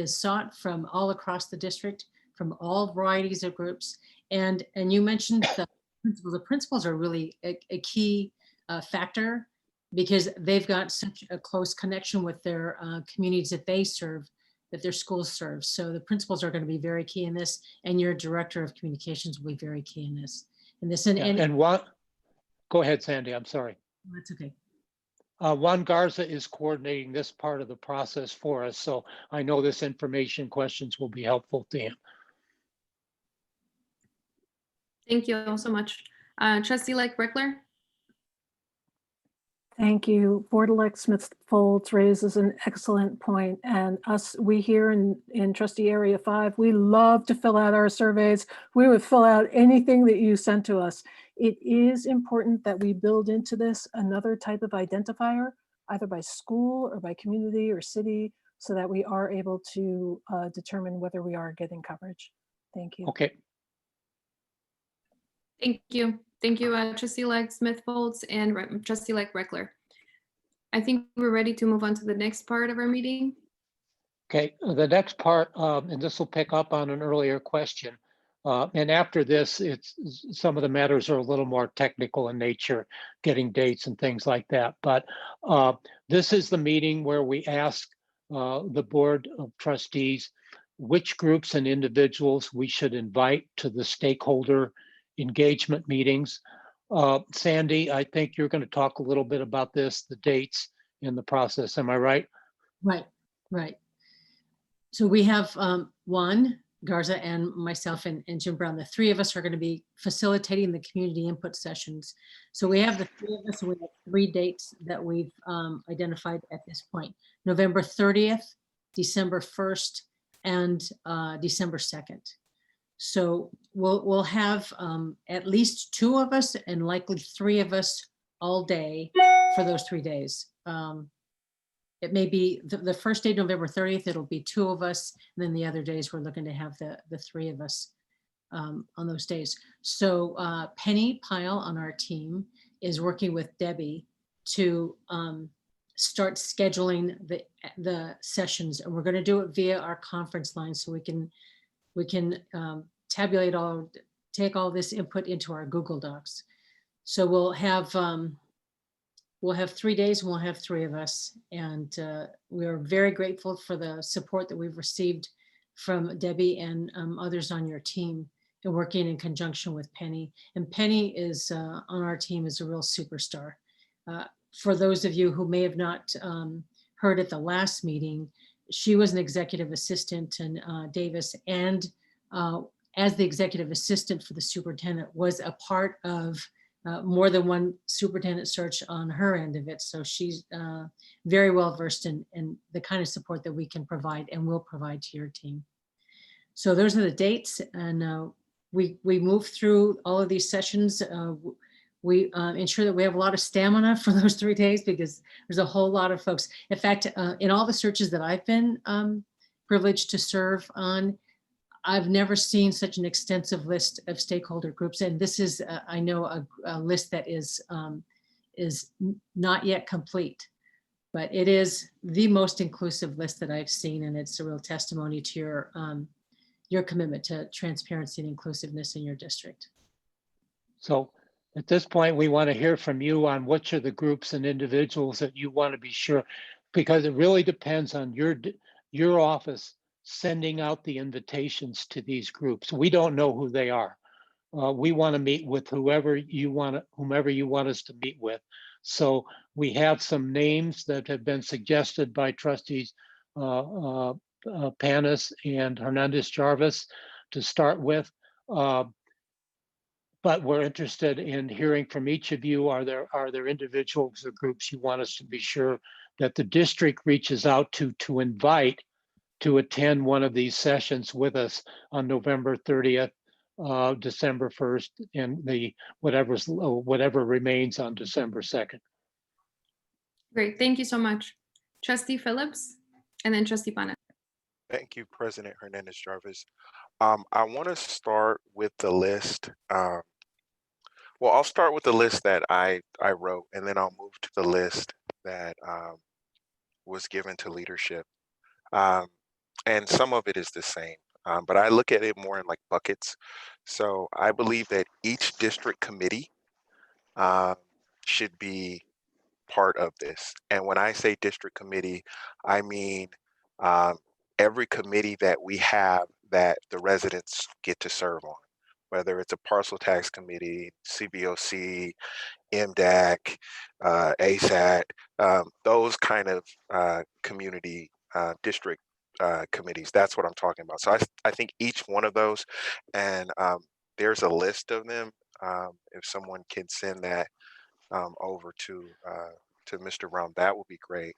sought from all across the district, from all varieties of groups, and you mentioned the principals. The principals are really a key factor, because they've got such a close connection with their communities that they serve, that their schools serve. So the principals are going to be very key in this, and your director of communications will be very key in this. And what? Go ahead, Sandy. I'm sorry. That's okay. Juan Garza is coordinating this part of the process for us, so I know this information questions will be helpful to him. Thank you so much. Trustee-elect Brickler? Thank you. Board-elect Smith-Folds raises an excellent point, and we here in Trustee Area 5, we love to fill out our surveys. We would fill out anything that you sent to us. It is important that we build into this another type of identifier, either by school or by community or city, so that we are able to determine whether we are getting coverage. Thank you. Okay. Thank you. Thank you, Trustee-elect Smith-Folds and Trustee-elect Reckler. I think we're ready to move on to the next part of our meeting. Okay, the next part, and this will pick up on an earlier question. And after this, some of the matters are a little more technical in nature, getting dates and things like that. But this is the meeting where we ask the Board of Trustees which groups and individuals we should invite to the stakeholder engagement meetings. Sandy, I think you're going to talk a little bit about this, the dates in the process. Am I right? Right. So we have Juan Garza and myself and Jim Brown. The three of us are going to be facilitating the community input sessions. So we have the three of us, and we have 3 dates that we've identified at this point: November 30th, December 1st, and December 2nd. So we'll have at least 2 of us and likely 3 of us all day for those 3 days. It may be the first day, November 30th, it'll be 2 of us. And then the other days, we're looking to have the 3 of us on those days. So Penny Pyle on our team is working with Debbie to start scheduling the sessions. And we're going to do it via our conference line, so we can tabulate take all this input into our Google Docs. So we'll have 3 days and we'll have 3 of us. And we're very grateful for the support that we've received from Debbie and others on your team, and working in conjunction with Penny. And Penny is on our team is a real superstar. For those of you who may have not heard at the last meeting, she was an executive assistant in Davis, and as the executive assistant for the superintendent, was a part of more than one superintendent search on her end of it. So she's very well versed in the kind of support that we can provide and will provide to your team. So those are the dates, and we move through all of these sessions. We ensure that we have a lot of stamina for those 3 days because there's a whole lot of folks. In fact, in all the searches that I've been privileged to serve on, I've never seen such an extensive list of stakeholder groups. And this is, I know, a list that is not yet complete, but it is the most inclusive list that I've seen. And it's a real testimony to your commitment to transparency and inclusiveness in your district. So at this point, we want to hear from you on which are the groups and individuals that you want to be sure, because it really depends on your office sending out the invitations to these groups. We don't know who they are. We want to meet with whomever you want us to meet with. So we have some names that have been suggested by trustees Panis and Hernandez Jarvis to start with. But we're interested in hearing from each of you. Are there individuals or groups you want us to be sure that the district reaches out to invite to attend one of these sessions with us on November 30th, December 1st, and whatever remains on December 2nd. Great, thank you so much. Trustee Phillips, and then Trustee Panis. Thank you, President Hernandez Jarvis. I want to start with the list. Well, I'll start with the list that I wrote, and then I'll move to the list that was given to leadership. And some of it is the same, but I look at it more in like buckets. So I believe that each district committee should be part of this. And when I say district committee, I mean every committee that we have that the residents get to serve on, whether it's a parcel tax committee, CBOC, MDAC, ASAT, those kind of community district committees. That's what I'm talking about. So I think each one of those, and there's a list of them. If someone can send that over to Mr. Brown, that would be great.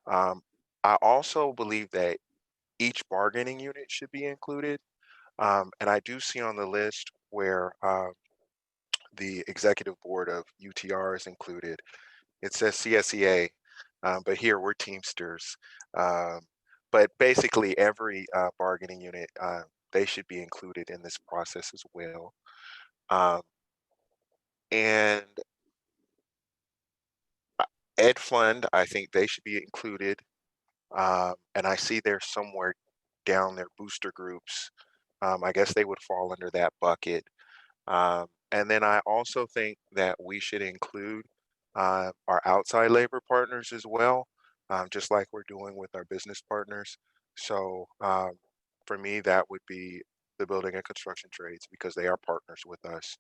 I also believe that each bargaining unit should be included. And I do see on the list where the executive board of UTR is included. It says CSEA, but here we're Teamsters. But basically every bargaining unit, they should be included in this process as well. And Ed Fund, I think they should be included. And I see there's somewhere down there booster groups. I guess they would fall under that bucket. And then I also think that we should include our outside labor partners as well, just like we're doing with our business partners. So for me, that would be the building and construction trades because they are partners with us.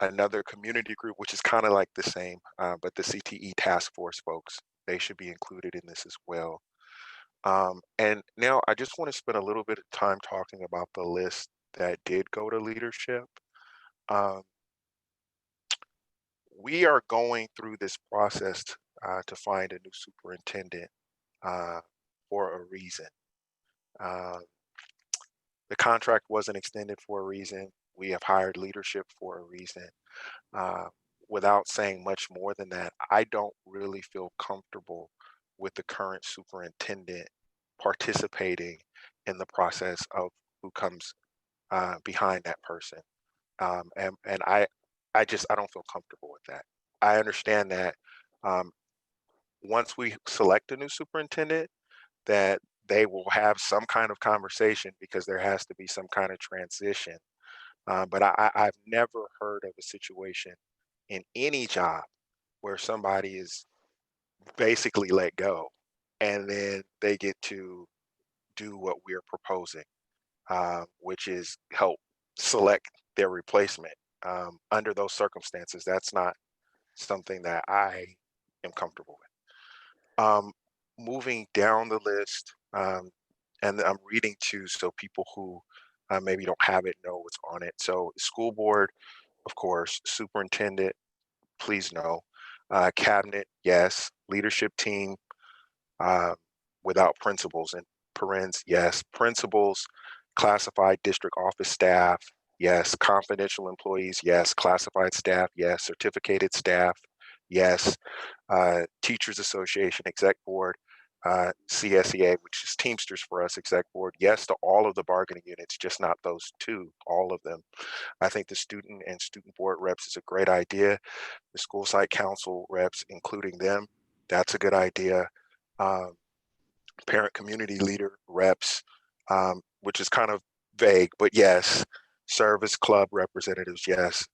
Another community group, which is kind of like the same, but the CTE task force folks, they should be included in this as well. And now I just want to spend a little bit of time talking about the list that did go to leadership. We are going through this process to find a new superintendent for a reason. The contract wasn't extended for a reason. We have hired leadership for a reason. Without saying much more than that, I don't really feel comfortable with the current superintendent participating in the process of who comes behind that person. And I don't feel comfortable with that. I understand that once we select a new superintendent, that they will have some kind of conversation because there has to be some kind of transition. But I've never heard of a situation in any job where somebody is basically let go and then they get to do what we're proposing, which is help select their replacement. Under those circumstances, that's not something that I am comfortable with. Moving down the list, and I'm reading too, so people who maybe don't have it know what's on it. So school board of course. Superintendent, please no. Cabinet, yes. Leadership team, without principals and parens, yes. Principals, classified district office staff, yes. Confidential employees, yes. Classified staff, yes. Certificated staff, yes. Teachers Association, exec board, CSEA, which is Teamsters for us, exec board, yes to all of the bargaining units, just not those two, all of them. I think the student and student board reps is a great idea. The school site council reps, including them, that's a good idea. Parent community leader reps, which is kind of vague, but yes. Service club representatives, yes.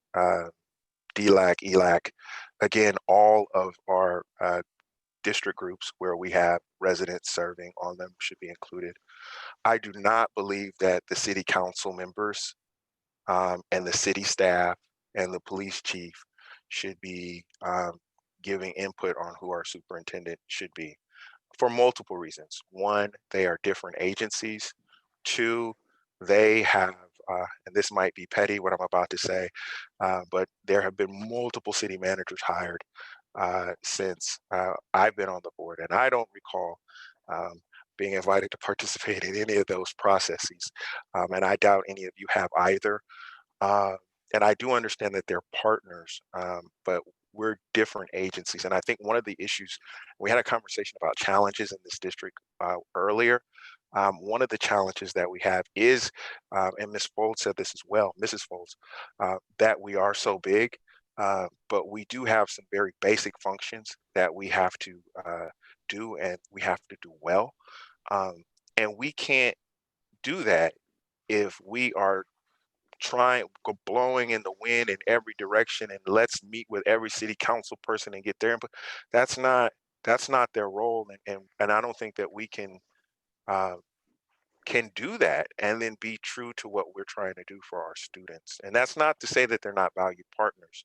DLAC, ELAC, again, all of our district groups where we have residents serving on them should be included. I do not believe that the city council members and the city staff and the police chief should be giving input on who our superintendent should be for multiple reasons. One, they are different agencies. Two, they have, and this might be petty what I'm about to say, but there have been multiple city managers hired since I've been on the board, and I don't recall being invited to participate in any of those processes, and I doubt any of you have either. And I do understand that they're partners, but we're different agencies. And I think one of the issues, we had a conversation about challenges in this district earlier. One of the challenges that we have is, and Ms. Folds said this as well, Mrs. Folds, that we are so big, but we do have some very basic functions that we have to do, and we have to do well. And we can't do that if we are blowing in the wind in every direction and let's meet with every city council person and get their input. That's not their role, and I don't think that we can do that and then be true to what we're trying to do for our students. And that's not to say that they're not valued partners,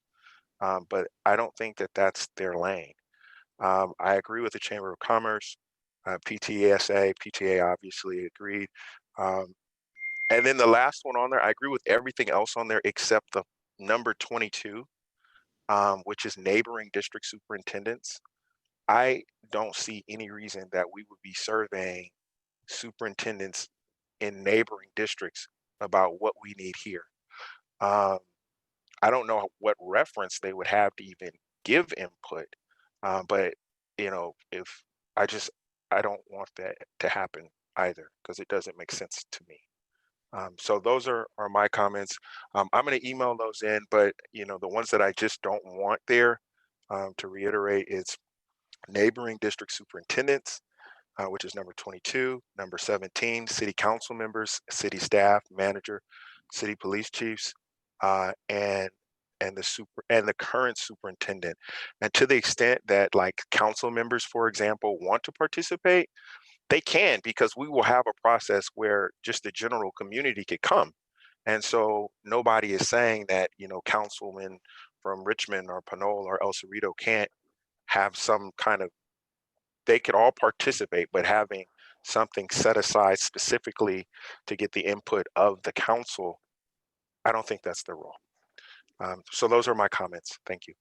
but I don't think that that's their lane. I agree with the Chamber of Commerce, PTA obviously agreed. And then the last one on there, I agree with everything else on there except the number 22, which is neighboring district superintendents. I don't see any reason that we would be surveying superintendents in neighboring districts about what we need here. I don't know what reference they would have to even give input, but if I don't want that to happen either, because it doesn't make sense to me. So those are my comments. I'm going to email those in, but the ones that I just don't want there, to reiterate, it's neighboring district superintendents, which is number 22, number 17, city council members, city staff, manager, city police chiefs, and the current superintendent. And to the extent that like council members, for example, want to participate, they can, because we will have a process where just the general community could come. And so nobody is saying that, councilmen from Richmond or Pinole or El Cerrito can't have some kind of, they could all participate, but having something set aside specifically to get the input of the council, I don't think that's their role. So those are my comments. Thank you.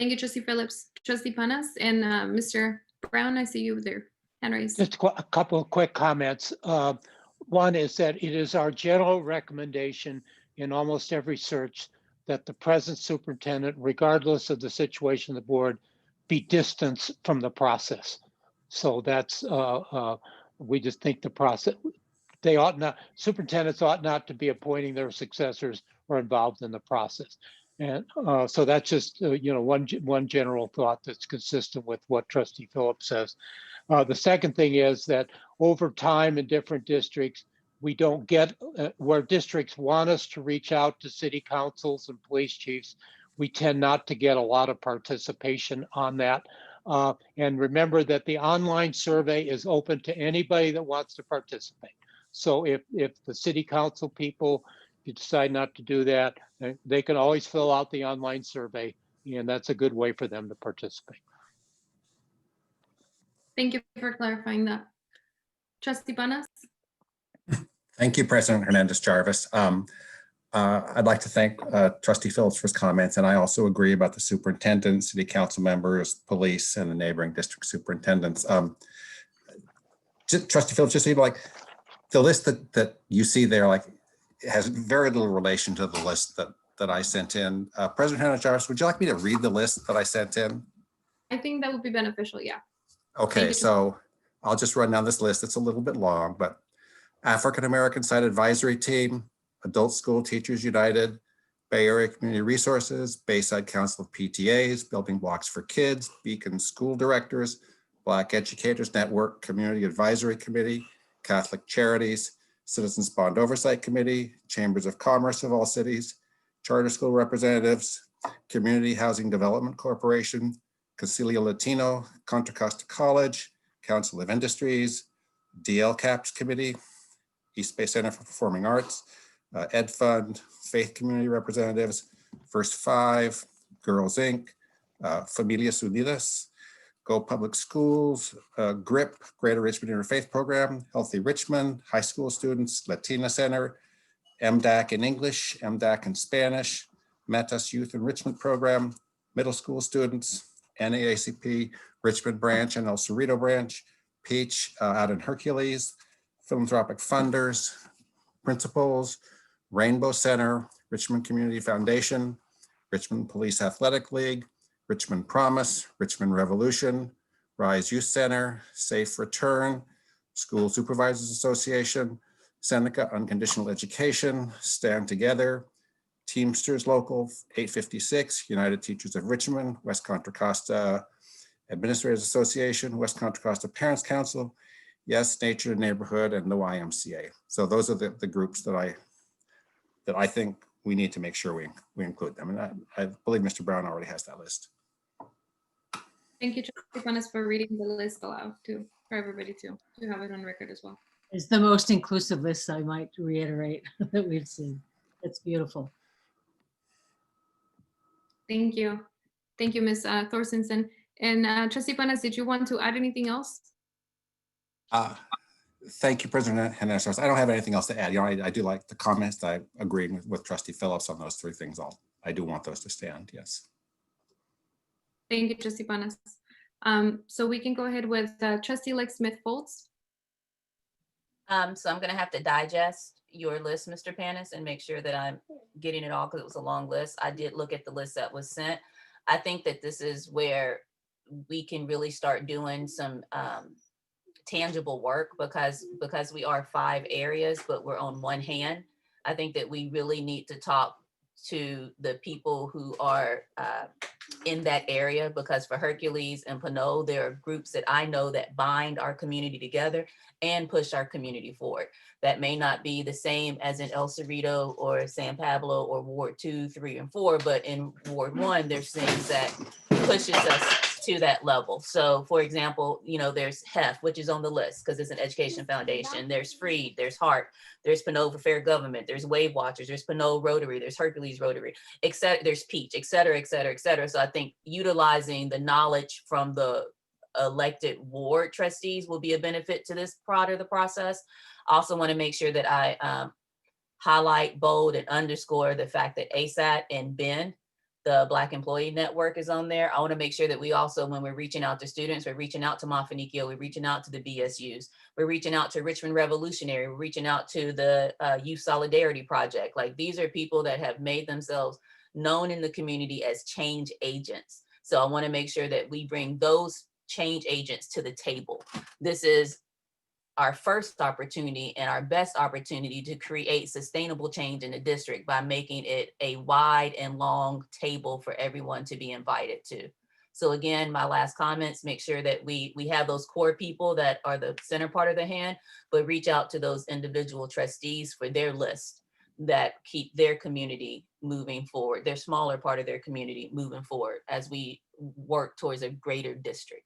Thank you, Trustee Phillips. Trustee Panas and Mr. Brown, I see you with your hand raised. Just a couple of quick comments. One is that it is our general recommendation in almost every search that the present superintendent, regardless of the situation of the board, be distanced from the process. So that's, we just think the process, superintendents ought not to be appointing their successors or involved in the process. And so that's just, one general thought that's consistent with what Trustee Phillips says. The second thing is that over time in different districts, we don't get where districts want us to reach out to city councils and police chiefs. We tend not to get a lot of participation on that. And remember that the online survey is open to anybody that wants to participate. So if the city council people, if you decide not to do that, they can always fill out the online survey, and that's a good way for them to participate. Thank you for clarifying that. Trustee Panas? Thank you, President Hernandez-Jarvis. I'd like to thank Trustee Phillips for his comments, and I also agree about the superintendent, city council members, police, and the neighboring district superintendents. Trustee Phillips, just so you know, like the list that you see there, like it has very little relation to the list that I sent in. President Hernandez, would you like me to read the list that I sent in? I think that would be beneficial. Yeah. Okay, so I'll just run down this list. It's a little bit long, but African American Site Advisory Team, Adult School Teachers United, Bay Area Community Resources, Bayside Council of PTAs, Building Blocks for Kids, Beacon School Directors, Black Educators Network, Community Advisory Committee, Catholic Charities, Citizens Bond Oversight Committee, Chambers of Commerce of all cities, Charter School Representatives, Community Housing Development Corporation, Concilio Latino, Contra Costa College, Council of Industries, DL CAPS Committee, East Bay Center for Performing Arts, Ed Fund, Faith Community Representatives, First Five, Girls Inc., Familias Unidas, Go Public Schools, GRIP, Greater Richmond Interfaith Program, Healthy Richmond, High School Students, Latina Center, MDAC in English, MDAC in Spanish, Metas Youth Enrichment Program, Middle School Students, NAACP, Richmond Branch and El Cerrito Branch, Peach out in Hercules, Philanthropic Funders, Principals, Rainbow Center, Richmond Community Foundation, Richmond Police Athletic League, Richmond Promise, Richmond Revolution, Rise Youth Center, Safe Return, School Supervisors Association, Seneca Unconditional Education, Stand Together, Teamsters Local 856, United Teachers of Richmond, West Contra Costa Administrators Association, West Contra Costa Parents Council, Yes, Nature and Neighborhood, and the YMCA. So those are the groups that I think we need to make sure we include them. And I believe Mr. Brown already has that list. Thank you, Trustee Panas, for reading the list aloud too, for everybody to have it on record as well. It's the most inclusive list, I might reiterate, that we've seen. It's beautiful. Thank you. Thank you, Ms. Thorstensen. And Trustee Panas, did you want to add anything else? Thank you, President Hernandez. I don't have anything else to add. You know, I do like the comments. I agree with Trustee Phillips on those three things. I do want those to stand, yes. Thank you, Trustee Panas. So we can go ahead with Trustee-elect Smith-Foltz. So I'm going to have to digest your list, Mr. Panis, and make sure that I'm getting it all because it was a long list. I did look at the list that was sent. I think that this is where we can really start doing some tangible work because we are 5 areas, but we're on one hand. I think that we really need to talk to the people who are in that area, because for Hercules and Pinot, there are groups that I know that bind our community together and push our community forward. That may not be the same as in El Cerrito or San Pablo or Ward 2, 3, and 4, but in Ward 1, there's things that pushes us to that level. So for example, you know, there's HEF, which is on the list because it's an education foundation. There's Freed, there's Heart, there's Pinot for Fair Government, there's Wave Watchers, there's Pinot Rotary, there's Hercules Rotary, etc. There's Peach, et cetera, et cetera, et cetera. So I think utilizing the knowledge from the elected ward trustees will be a benefit to this part of the process. I also want to make sure that I highlight, bold, and underscore the fact that ASAT and BEN, the Black Employee Network, is on there. I want to make sure that we also, when we're reaching out to students, we're reaching out to Montefinicchio, we're reaching out to the BSUs, we're reaching out to Richmond Revolutionary, we're reaching out to the Youth Solidarity Project. Like, these are people that have made themselves known in the community as change agents. So I want to make sure that we bring those change agents to the table. This is our first opportunity and our best opportunity to create sustainable change in the district by making it a wide and long table for everyone to be invited to. So again, my last comments, make sure that we have those core people that are the center part of the hand, but reach out to those individual trustees for their list that keep their community moving forward, their smaller part of their community moving forward as we work towards a greater district.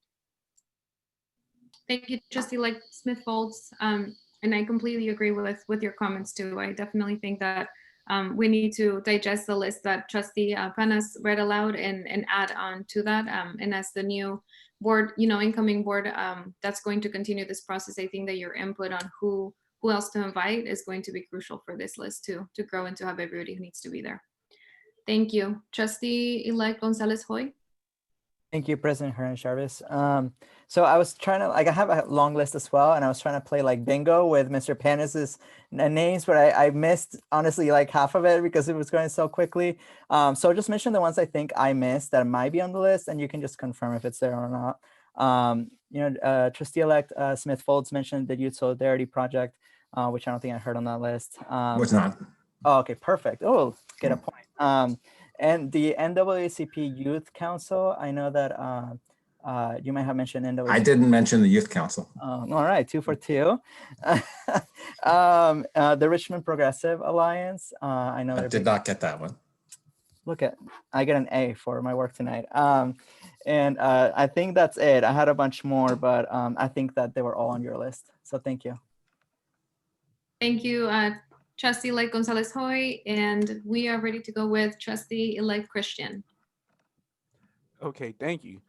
Thank you, Trustee-elect Smith-Foltz. And I completely agree with your comments too. I definitely think that we need to digest the list that Trustee Panas read aloud and add on to that. And as the new board, incoming board that's going to continue this process, I think that your input on who who else to invite is going to be crucial for this list too, to grow and to have everybody who needs to be there. Thank you. Trustee-elect Gonzalez-Hoy. Thank you, President Hernan Chavez. So I was trying to, like, I have a long list as well, and I was trying to play like bingo with Mr. Panis's names, but I missed, honestly, like half of it because it was going so quickly. So I'll just mention the ones I think I missed that might be on the list, and you can just confirm if it's there or not. Trustee-elect Smith Folds mentioned the Youth Solidarity Project, which I don't think I heard on that list. Was not. Oh, okay, perfect. Oh, get a point. And the NAACP Youth Council, I know that you might have mentioned NAACP. I didn't mention the Youth Council. All right, 2 for 2. The Richmond Progressive Alliance, I know. I did not get that one. Look at, I get an A for my work tonight. And I think that's it. I had a bunch more, but I think that they were all on your list. So thank you. Thank you, Trustee-elect Gonzalez-Hoy, and we are ready to go with Trustee-elect Christian. Okay, thank you.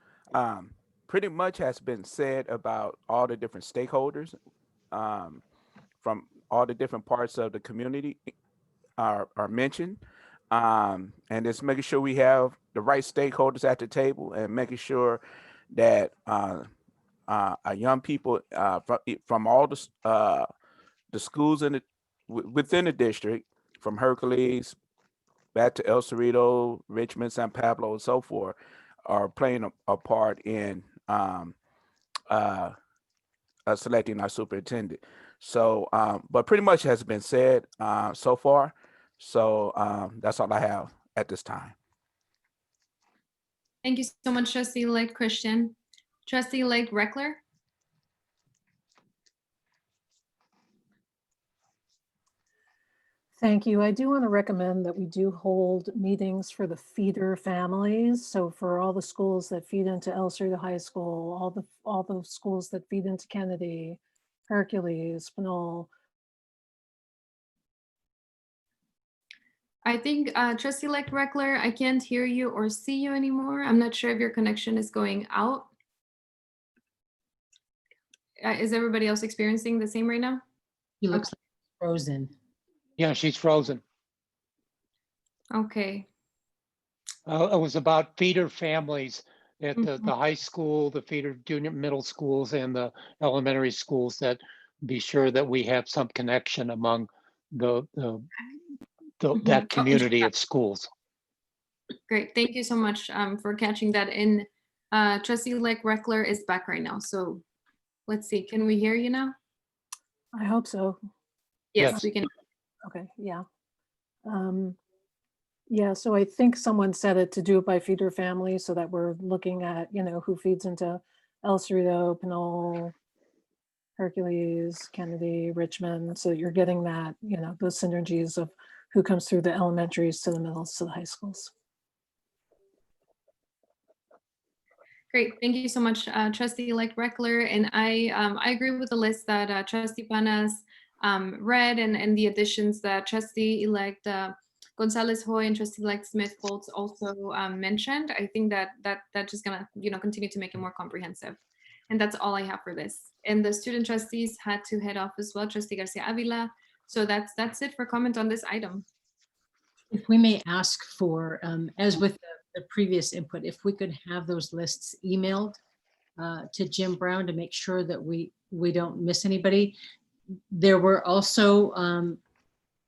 Pretty much has been said about all the different stakeholders from all the different parts of the community are mentioned. And it's making sure we have the right stakeholders at the table and making sure that our young people from all the schools within the district, from Hercules back to El Cerrito, Richmond, San Pablo, and so forth, are playing a part in selecting our superintendent. So, but pretty much has been said so far. So that's all I have at this time. Thank you so much, Trustee-elect Christian. Trustee-elect Reckler. Thank you. I do want to recommend that we do hold meetings for the feeder families. So for all the schools that feed into El Cerrito High School, all the schools that feed into Kennedy, Hercules, Pinole. I think Trustee-elect Reckler, I can't hear you or see you anymore. I'm not sure if your connection is going out. Is everybody else experiencing the same right now? He looks like frozen. Yeah, she's frozen. Okay. It was about feeder families at the high school, the feeder junior middle schools, and the elementary schools, that be sure that we have some connection among that community of schools. Great. Thank you so much for catching that in. Trustee-elect Reckler is back right now. So let's see. Can we hear you now? I hope so. Yes, we can. Okay, yeah. Yeah, so I think someone said it to do it by feeder family so that we're looking at, who feeds into El Cerrito, Pinole, Hercules, Kennedy, Richmond. So you're getting that, those synergies of who comes through the elementaries to the middles to the high schools. Great, thank you so much, Trustee-elect Reckler. And I agree with the list that Trustee Panas read and the additions that Trustee-elect Gonzalez-Hoy and Trustee-elect Smith Folds also mentioned. I think that's just gonna continue to make it more comprehensive. And that's all I have for this. And the student trustees had to head off as well, Trustee Garcia Avila. So that's it for comment on this item. If we may ask for, as with the previous input, if we could have those lists emailed to Jim Brown to make sure that we don't miss anybody. There were also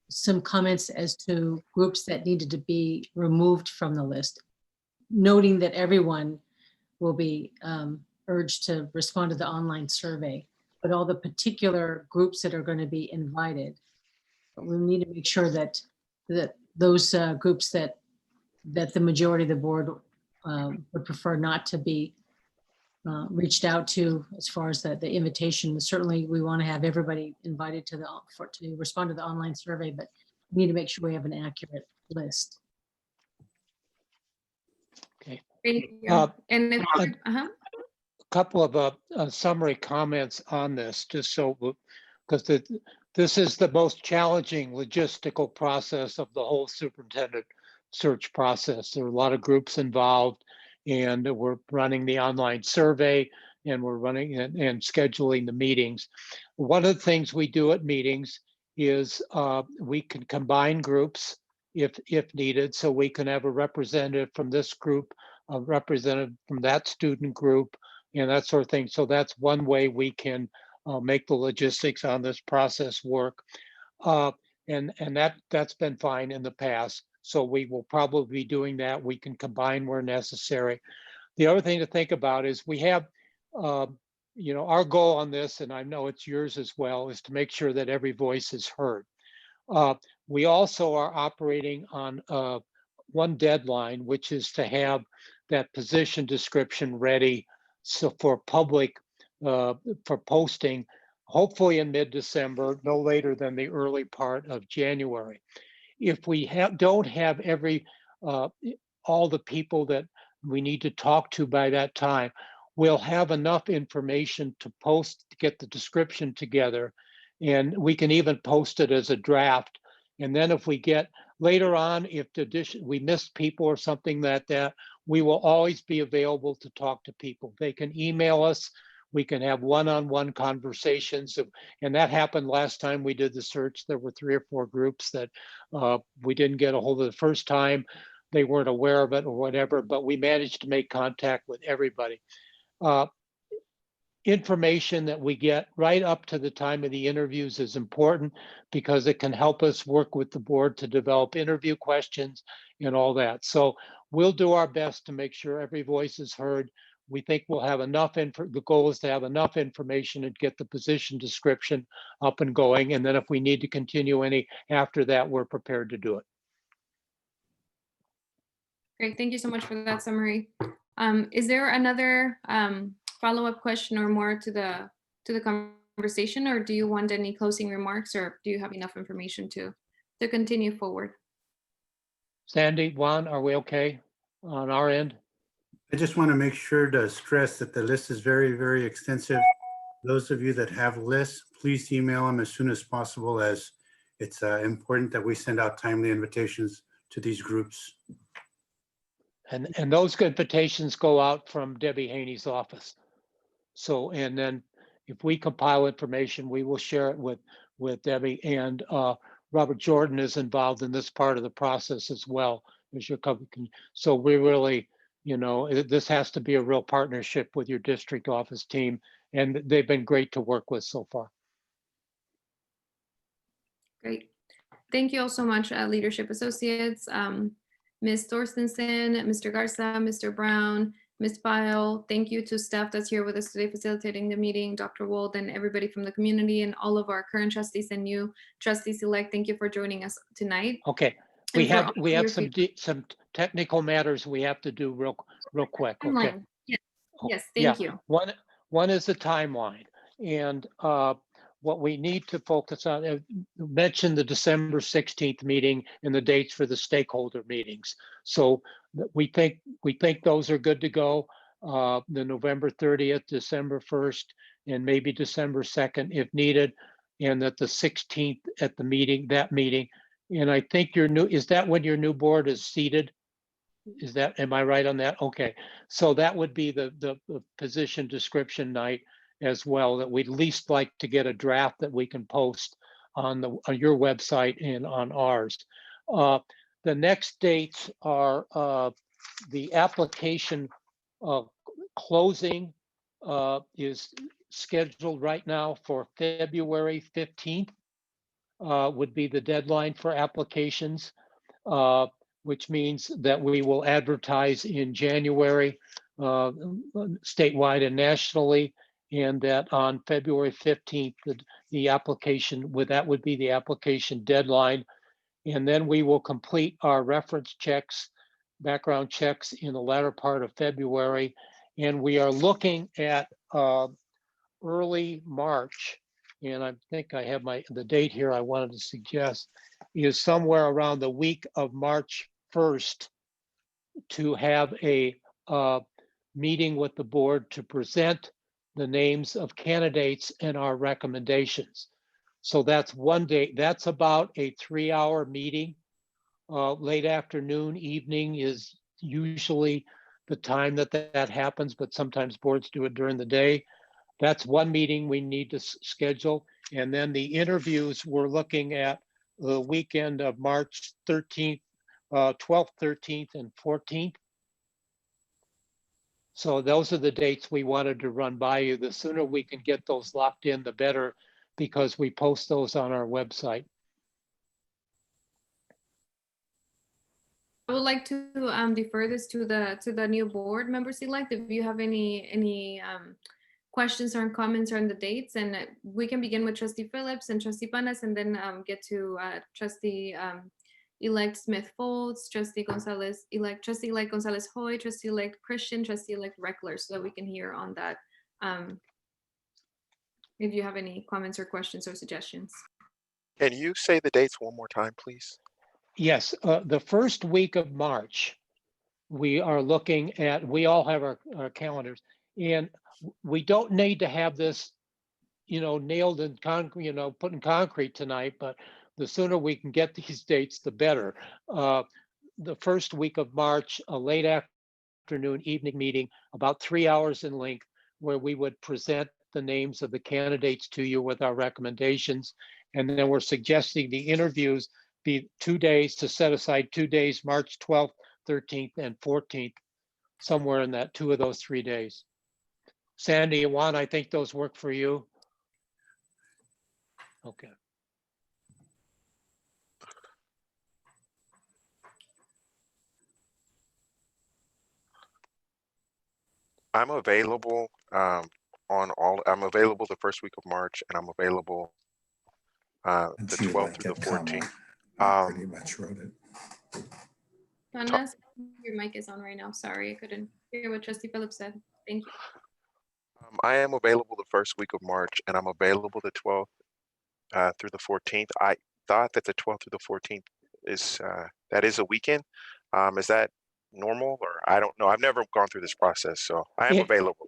some comments as to groups that needed to be removed from the list, noting that everyone will be urged to respond to the online survey, but all the particular groups that are going to be invited, we need to make sure that those groups that the majority of the board would prefer not to be reached out to as far as the invitation. Certainly we want to have everybody invited to respond to the online survey, but we need to make sure we have an accurate list. Okay. Thank you. And if a couple of summary comments on this, just so, because this is the most challenging logistical process of the whole superintendent search process. There are a lot of groups involved, and we're running the online survey, and we're running and scheduling the meetings. One of the things we do at meetings is we can combine groups if needed. So we can have a representative from this group, a representative from that student group, and that sort of thing. So that's one way we can make the logistics on this process work. And that's been fine in the past. So we will probably be doing that. We can combine where necessary. The other thing to think about is we have, our goal on this, and I know it's yours as well, is to make sure that every voice is heard. We also are operating on one deadline, which is to have that position description ready so for public, for posting, hopefully in mid-December, no later than the early part of January. If we don't have all the people that we need to talk to by that time, we'll have enough information to post, to get the description together, and we can even post it as a draft. And then if we get later on, if we missed people or something like that, we will always be available to talk to people. They can email us. We can have one-on-one conversations. And that happened last time we did the search. There were 3 or 4 groups that we didn't get a hold of the first time. They weren't aware of it or whatever, but we managed to make contact with everybody. Information that we get right up to the time of the interviews is important because it can help us work with the board to develop interview questions and all that. So we'll do our best to make sure every voice is heard. We think we'll have enough the goal is to have enough information and get the position description up and going. And then if we need to continue any after that, we're prepared to do it. Great, thank you so much for that summary. Is there another follow-up question or more to the conversation, or do you want any closing remarks, or do you have enough information to continue forward? Sandy, Juan, are we okay on our end? I just want to make sure to stress that the list is very, very extensive. Those of you that have lists, please email them as soon as possible, as it's important that we send out timely invitations to these groups. And those invitations go out from Debbie Haney's office. So, and then if we compile information, we will share it with Debbie, and Robert Jordan is involved in this part of the process as well as your company. So we really, this has to be a real partnership with your district office team, and they've been great to work with so far. Great. Thank you all so much, Leadership Associates, Ms. Thorstensen, Mr. Garza, Mr. Brown, Ms. Pyle. Thank you to staff that's here with us today facilitating the meeting, Dr. Wold, and everybody from the community, and all of our current trustees and new trustees elect. Thank you for joining us tonight. Okay, we have some technical matters we have to do real quick. Okay. Yes, thank you. One is the timeline, and what we need to focus on, mention the December 16th meeting and the dates for the stakeholder meetings. So we think those are good to go. The November 30th, December 1st, and maybe December 2nd if needed, and that the 16th at the meeting, And I think is that when your new board is seated? Am I right on that? Okay, so that would be the position description night as well, that we'd least like to get a draft that we can post on your website and on ours. The next dates are the application closing is scheduled right now for February 15th, would be the deadline for applications, which means that we will advertise in January statewide and nationally, and that on February 15th, the application that would be the application deadline. And then we will complete our reference checks, background checks in the latter part of February. And we are looking at early March, and I think I have the date here I wanted to suggest, is somewhere around the week of March 1st to have a meeting with the board to present the names of candidates and our recommendations. So that's one day. That's about a 3-hour meeting. Late afternoon, evening is usually the time that happens, but sometimes boards do it during the day. that's one meeting we need to schedule. And then the interviews, we're looking at the weekend of March 13th, 12th, 13th, and 14th. So those are the dates we wanted to run by you. The sooner we can get those locked in, the better, because we post those on our website. I would like to defer this to the new board members elect. If you have any questions or comments on the dates, and we can begin with Trustee Phillips and Trustee Panas, and then get to Trustee elect Smith Folds, Trustee Gonzalez elect, Trustee elect Gonzalez Hoy, Trustee elect Christian, Trustee elect Reckler, so that we can hear on that. If you have any comments or questions or suggestions. Can you say the dates one more time, please? Yes, the first week of March, we are looking at, we all have our calendars, and we don't need to have this, nailed in concrete, put in concrete tonight, but the sooner we can get these dates, the better. The first week of March, a late afternoon, evening meeting, about 3 hours in length, where we would present the names of the candidates to you with our recommendations. And then we're suggesting the interviews be 2 days, to set aside 2 days, March 12th, 13th, and 14th, somewhere in that 2 of those 3 days. Sandy and Juan, I think those work for you. Okay. I'm available I'm available the first week of March, and I'm available the 12th through the 14th. Pretty much wrote it. Panas, your mic is on right now. Sorry, I couldn't hear what Trustee Phillips said. Thank you. I am available the first week of March, and I'm available the 12th through the 14th. I thought that the 12th through the 14th is that is a weekend. Is that normal, or I don't know? I've never gone through this process, so I am available.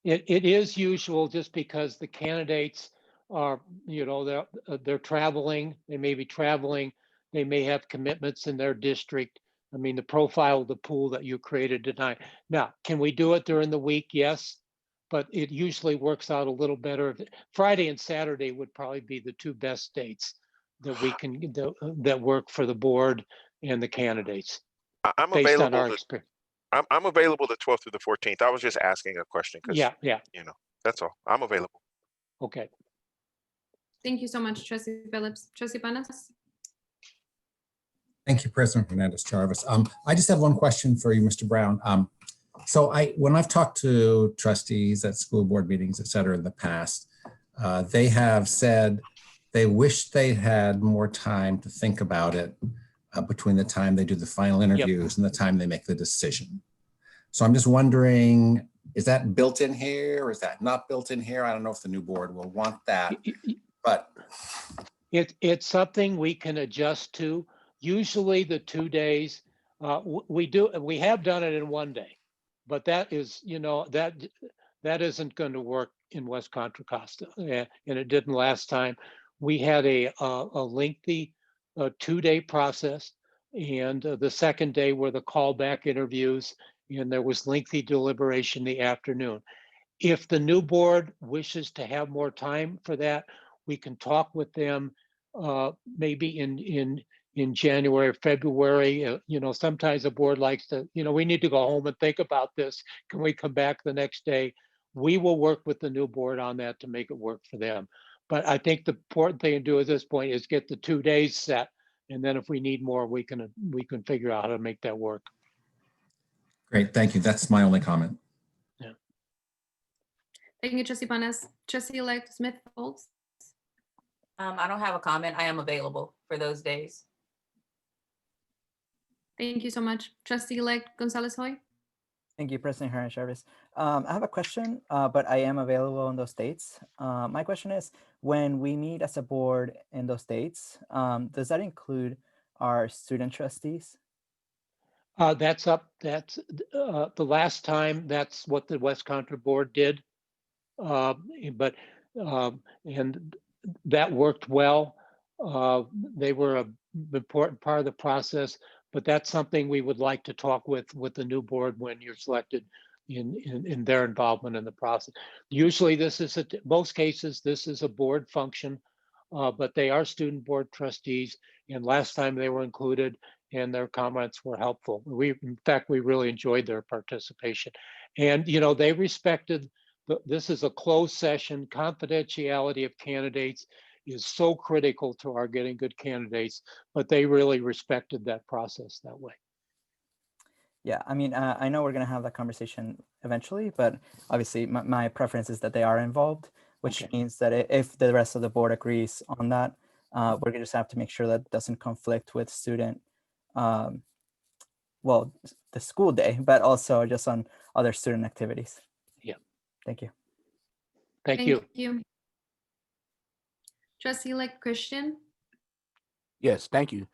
It is usual, just because the candidates are, they're traveling, they may be traveling, they may have commitments in their district. I mean, the profile of the pool that you created tonight. Now, can we do it during the week? Yes, but it usually works out a little better. Friday and Saturday would probably be the 2 best dates that we can, that work for the board and the candidates. I'm based available. on our experience. I'm available the 12th through the 14th. I was just asking a question because, Yeah. That's all. I'm available. Okay. Thank you so much, Trustee Phillips. Trustee Panas? Thank you, President Hernandez-Jarvis. I just have one question for you, Mr. Brown. So when I've talked to trustees at school board meetings, et cetera, in the past, they have said they wish they had more time to think about it between the time they do the final interviews and the time they make the decision. So I'm just wondering, is that built in here or is that not built in here? I don't know if the new board will want that, but. It's something we can adjust to. Usually the 2 days, we have done it in 1 day, but that is, that isn't going to work in West Contra Costa, and it didn't last time. We had a lengthy 2-day process, and the second day were the callback interviews, and there was lengthy deliberation in the afternoon. If the new board wishes to have more time for that, we can talk with them maybe in January or February. Sometimes the board likes to, we need to go home and think about this. Can we come back the next day? We will work with the new board on that to make it work for them. But I think the important thing to do at this point is get the 2 days set. And then if we need more, we can figure out how to make that work. Great, thank you. That's my only comment. Yeah. Thank you, Trustee Panas. Trustee-elect Smith Folds? I don't have a comment. I am available for those days. Thank you so much. Trustee-elect Gonzalez Hoy? Thank you, President Hernandez-Jarvis. I have a question, but I am available on those dates. My question is, when we meet as a board in those dates, does that include our student trustees? That's the last time, that's what the West Contra board did. And that worked well. They were an important part of the process, but that's something we would like to talk with the new board when you're selected. in their involvement in the process. Usually this is, most cases, this is a board function, but they are student board trustees. And last time they were included and their comments were helpful. In fact, we really enjoyed their participation. And, they respected, this is a closed session. Confidentiality of candidates is so critical to our getting good candidates, but they really respected that process that way. Yeah, I mean, I know we're going to have that conversation eventually, but obviously my preference is that they are involved, which means that if the rest of the board agrees on that, we're going to just have to make sure that it doesn't conflict with student, well, the school day, but also just on other student activities. Yeah. Thank you. Thank you. Trustee-elect Christian? Yes, thank you.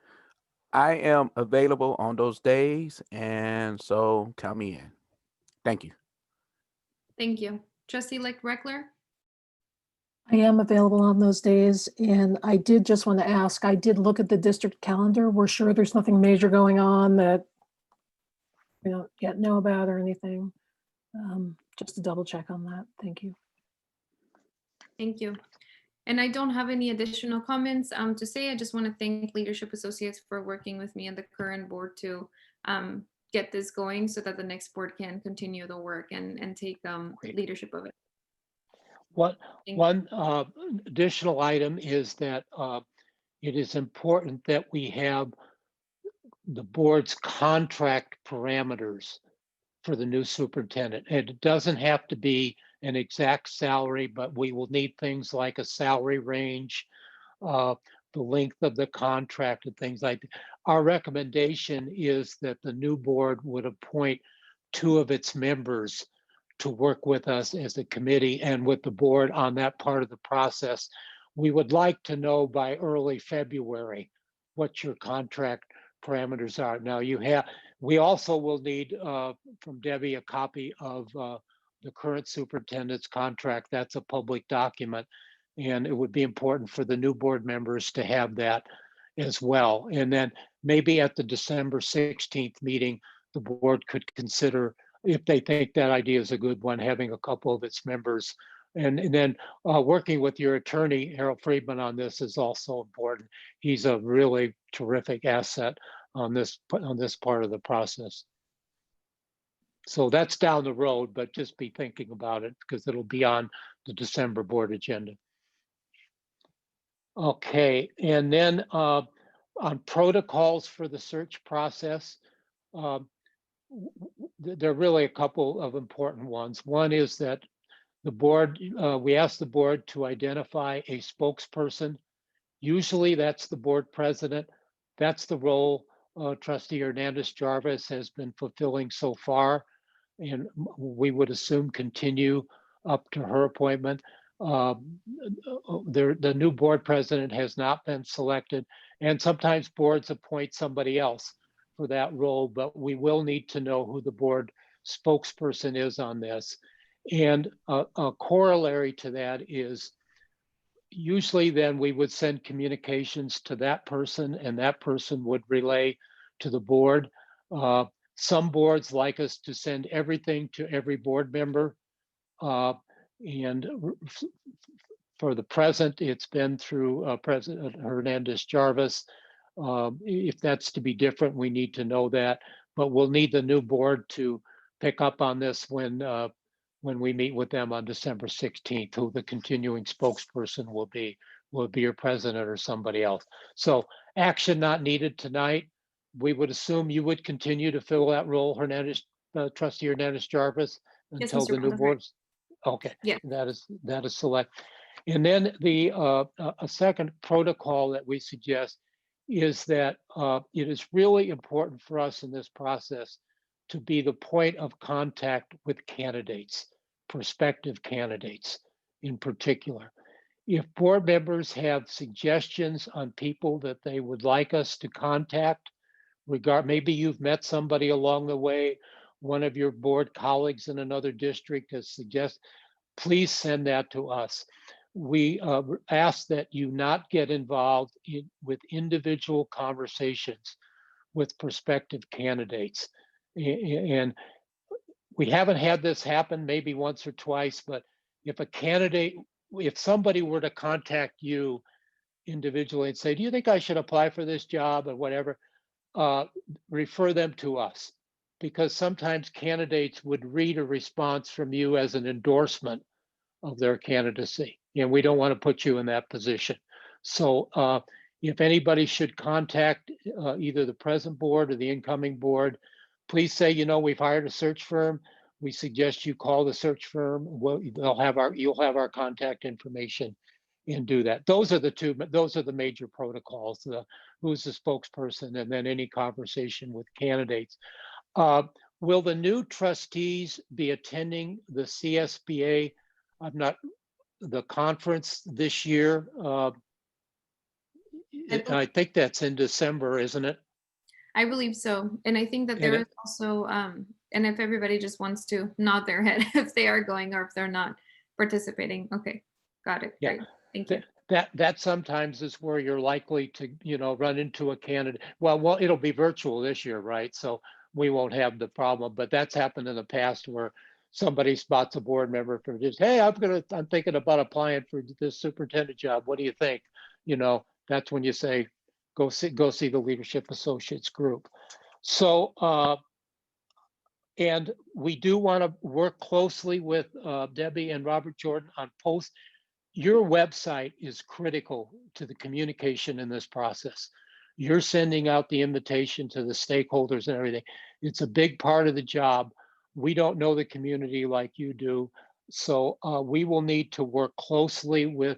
I am available on those days, and so count me in. Thank you. Thank you. Trustee-elect Reckler? I am available on those days, and I did just want to ask, I did look at the district calendar. We're sure there's nothing major going on that we don't yet know about or anything. Just to double check on that. Thank you. Thank you. And I don't have any additional comments to say. I just want to thank Leadership Associates for working with me and the current board to get this going so that the next board can continue the work and take leadership of it. One additional item is that it is important that we have the board's contract parameters for the new superintendent. And it doesn't have to be an exact salary, but we will need things like a salary range, the length of the contract and things like that. Our recommendation is that the new board would appoint 2 of its members to work with us as a committee and with the board on that part of the process. We would like to know by early February what your contract parameters are. Now we also will need from Debbie a copy of the current superintendent's contract. That's a public document, and it would be important for the new board members to have that as well. And then maybe at the December 16th meeting, the board could consider, if they think that idea is a good one, having a couple of its members. And then working with your attorney, Harold Friedman, on this is also important. He's a really terrific asset on this part of the process. So that's down the road, but just be thinking about it because it'll be on the December board agenda. Okay, and then on protocols for the search process, there are really a couple of important ones. One is that the board, we asked the board to identify a spokesperson. Usually that's the board president. That's the role Trustee Hernandez Jarvis has been fulfilling so far, and we would assume continue up to her appointment. The new board president has not been selected, and sometimes boards appoint somebody else for that role, but we will need to know who the board spokesperson is on this. And a corollary to that is usually then we would send communications to that person and that person would relay to the board. Some boards like us to send everything to every board member. And for the present, it's been through President Hernandez Jarvis. If that's to be different, we need to know that, but we'll need the new board to pick up on this when we meet with them on December 16th, who the continuing spokesperson will be your president or somebody else. So action not needed tonight. We would assume you would continue to fill that role, Trustee Hernandez Jarvis, until the new board. Okay, yeah, that is select. And then a second protocol that we suggest is that it is really important for us in this process to be the point of contact with candidates, prospective candidates in particular. If board members have suggestions on people that they would like us to contact, maybe you've met somebody along the way, one of your board colleagues in another district has suggested, please send that to us. We ask that you not get involved with individual conversations with prospective candidates. And we haven't had this happen, maybe once or twice, but if somebody were to contact you individually and say, do you think I should apply for this job or whatever, refer them to us. Because sometimes candidates would read a response from you as an endorsement of their candidacy. And we don't want to put you in that position. So if anybody should contact either the present board or the incoming board, please say, you know, we've hired a search firm. We suggest you call the search firm. You'll have our contact information and do that. Those are the major protocols, who's the spokesperson, and then any conversation with candidates. Will the new trustees be attending the CSBA, the conference this year? I think that's in December, isn't it? I believe so. And I think that there is also, and if everybody just wants to nod their head if they are going or if they're not participating. Okay, got it. Yeah. Great. Thank you. That sometimes is where you're likely to, you know, run into a candidate. Well, it'll be virtual this year, right? So we won't have the problem, but that's happened in the past where somebody spots a board member for just, hey, I'm thinking about applying for this superintendent job. What do you think? You know, that's when you say, go see the Leadership Associates group. So, and we do want to work closely with Debbie and Robert Jordan on post. Your website is critical to the communication in this process. You're sending out the invitation to the stakeholders and everything. It's a big part of the job. We don't know the community like you do. So we will need to work closely with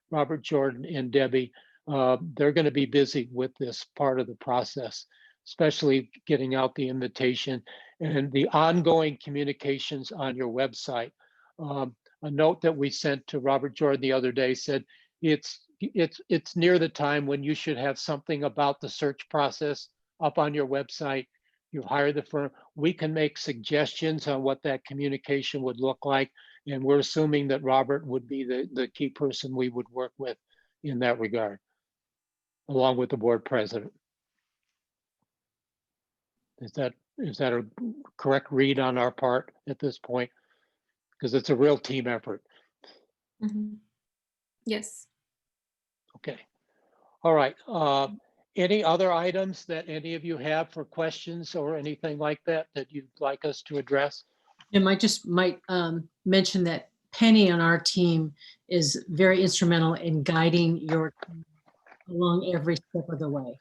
Robert Jordan and Debbie. They're going to be busy with this part of the process, especially getting out the invitation and the ongoing communications on your website. A note that we sent to Robert Jordan the other day said, it's near the time when you should have something about the search process up on your website. You've hired the firm. We can make suggestions on what that communication would look like. And we're assuming that Robert would be the key person we would work with in that regard, along with the board president. Is that a correct read on our part at this point? Because it's a real team effort. Mm-hmm. Yes. Okay. All right. Any other items that any of you have for questions or anything like that you'd like us to address? And I just might mention that Penny on our team is very instrumental in guiding your team along every step of the way.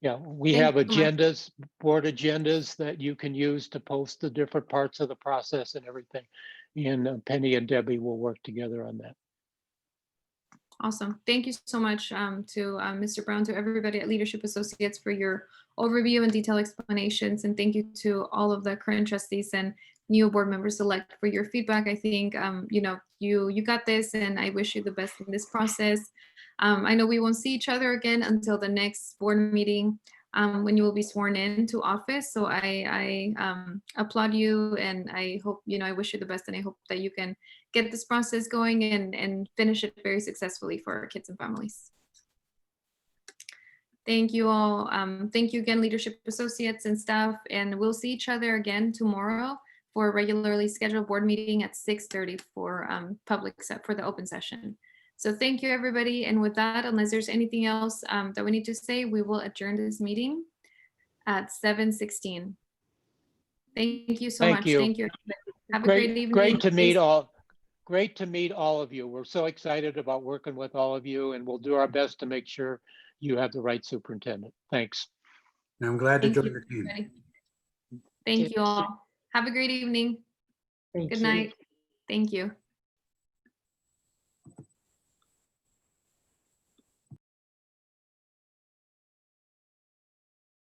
Yeah, we have agendas, board agendas that you can use to post the different parts of the process and everything. And Penny and Debbie will work together on that. Awesome. Thank you so much to Mr. Brown, to everybody at Leadership Associates for your overview and detailed explanations. And thank you to all of the current trustees and new board members elect for your feedback. I think, you know, you got this, and I wish you the best in this process. I know we won't see each other again until the next board meeting when you will be sworn into office. So I applaud you, and I hope, you know, I wish you the best, and I hope that you can get this process going and finish it very successfully for our kids and families. Thank you all. Thank you again, Leadership Associates and staff, and we'll see each other again tomorrow for a regularly scheduled board meeting at 6:30 for for the open session. So thank you, everybody. And with that, unless there's anything else that we need to say, we will adjourn this meeting at 7:16. Thank you so much. Thank you. Have a great evening. Great to meet all. Great to meet all of you. We're so excited about working with all of you, and we'll do our best to make sure you have the right superintendent. Thanks. I'm glad to join the team. Thank you all. Have a great evening. Good night. Thank you.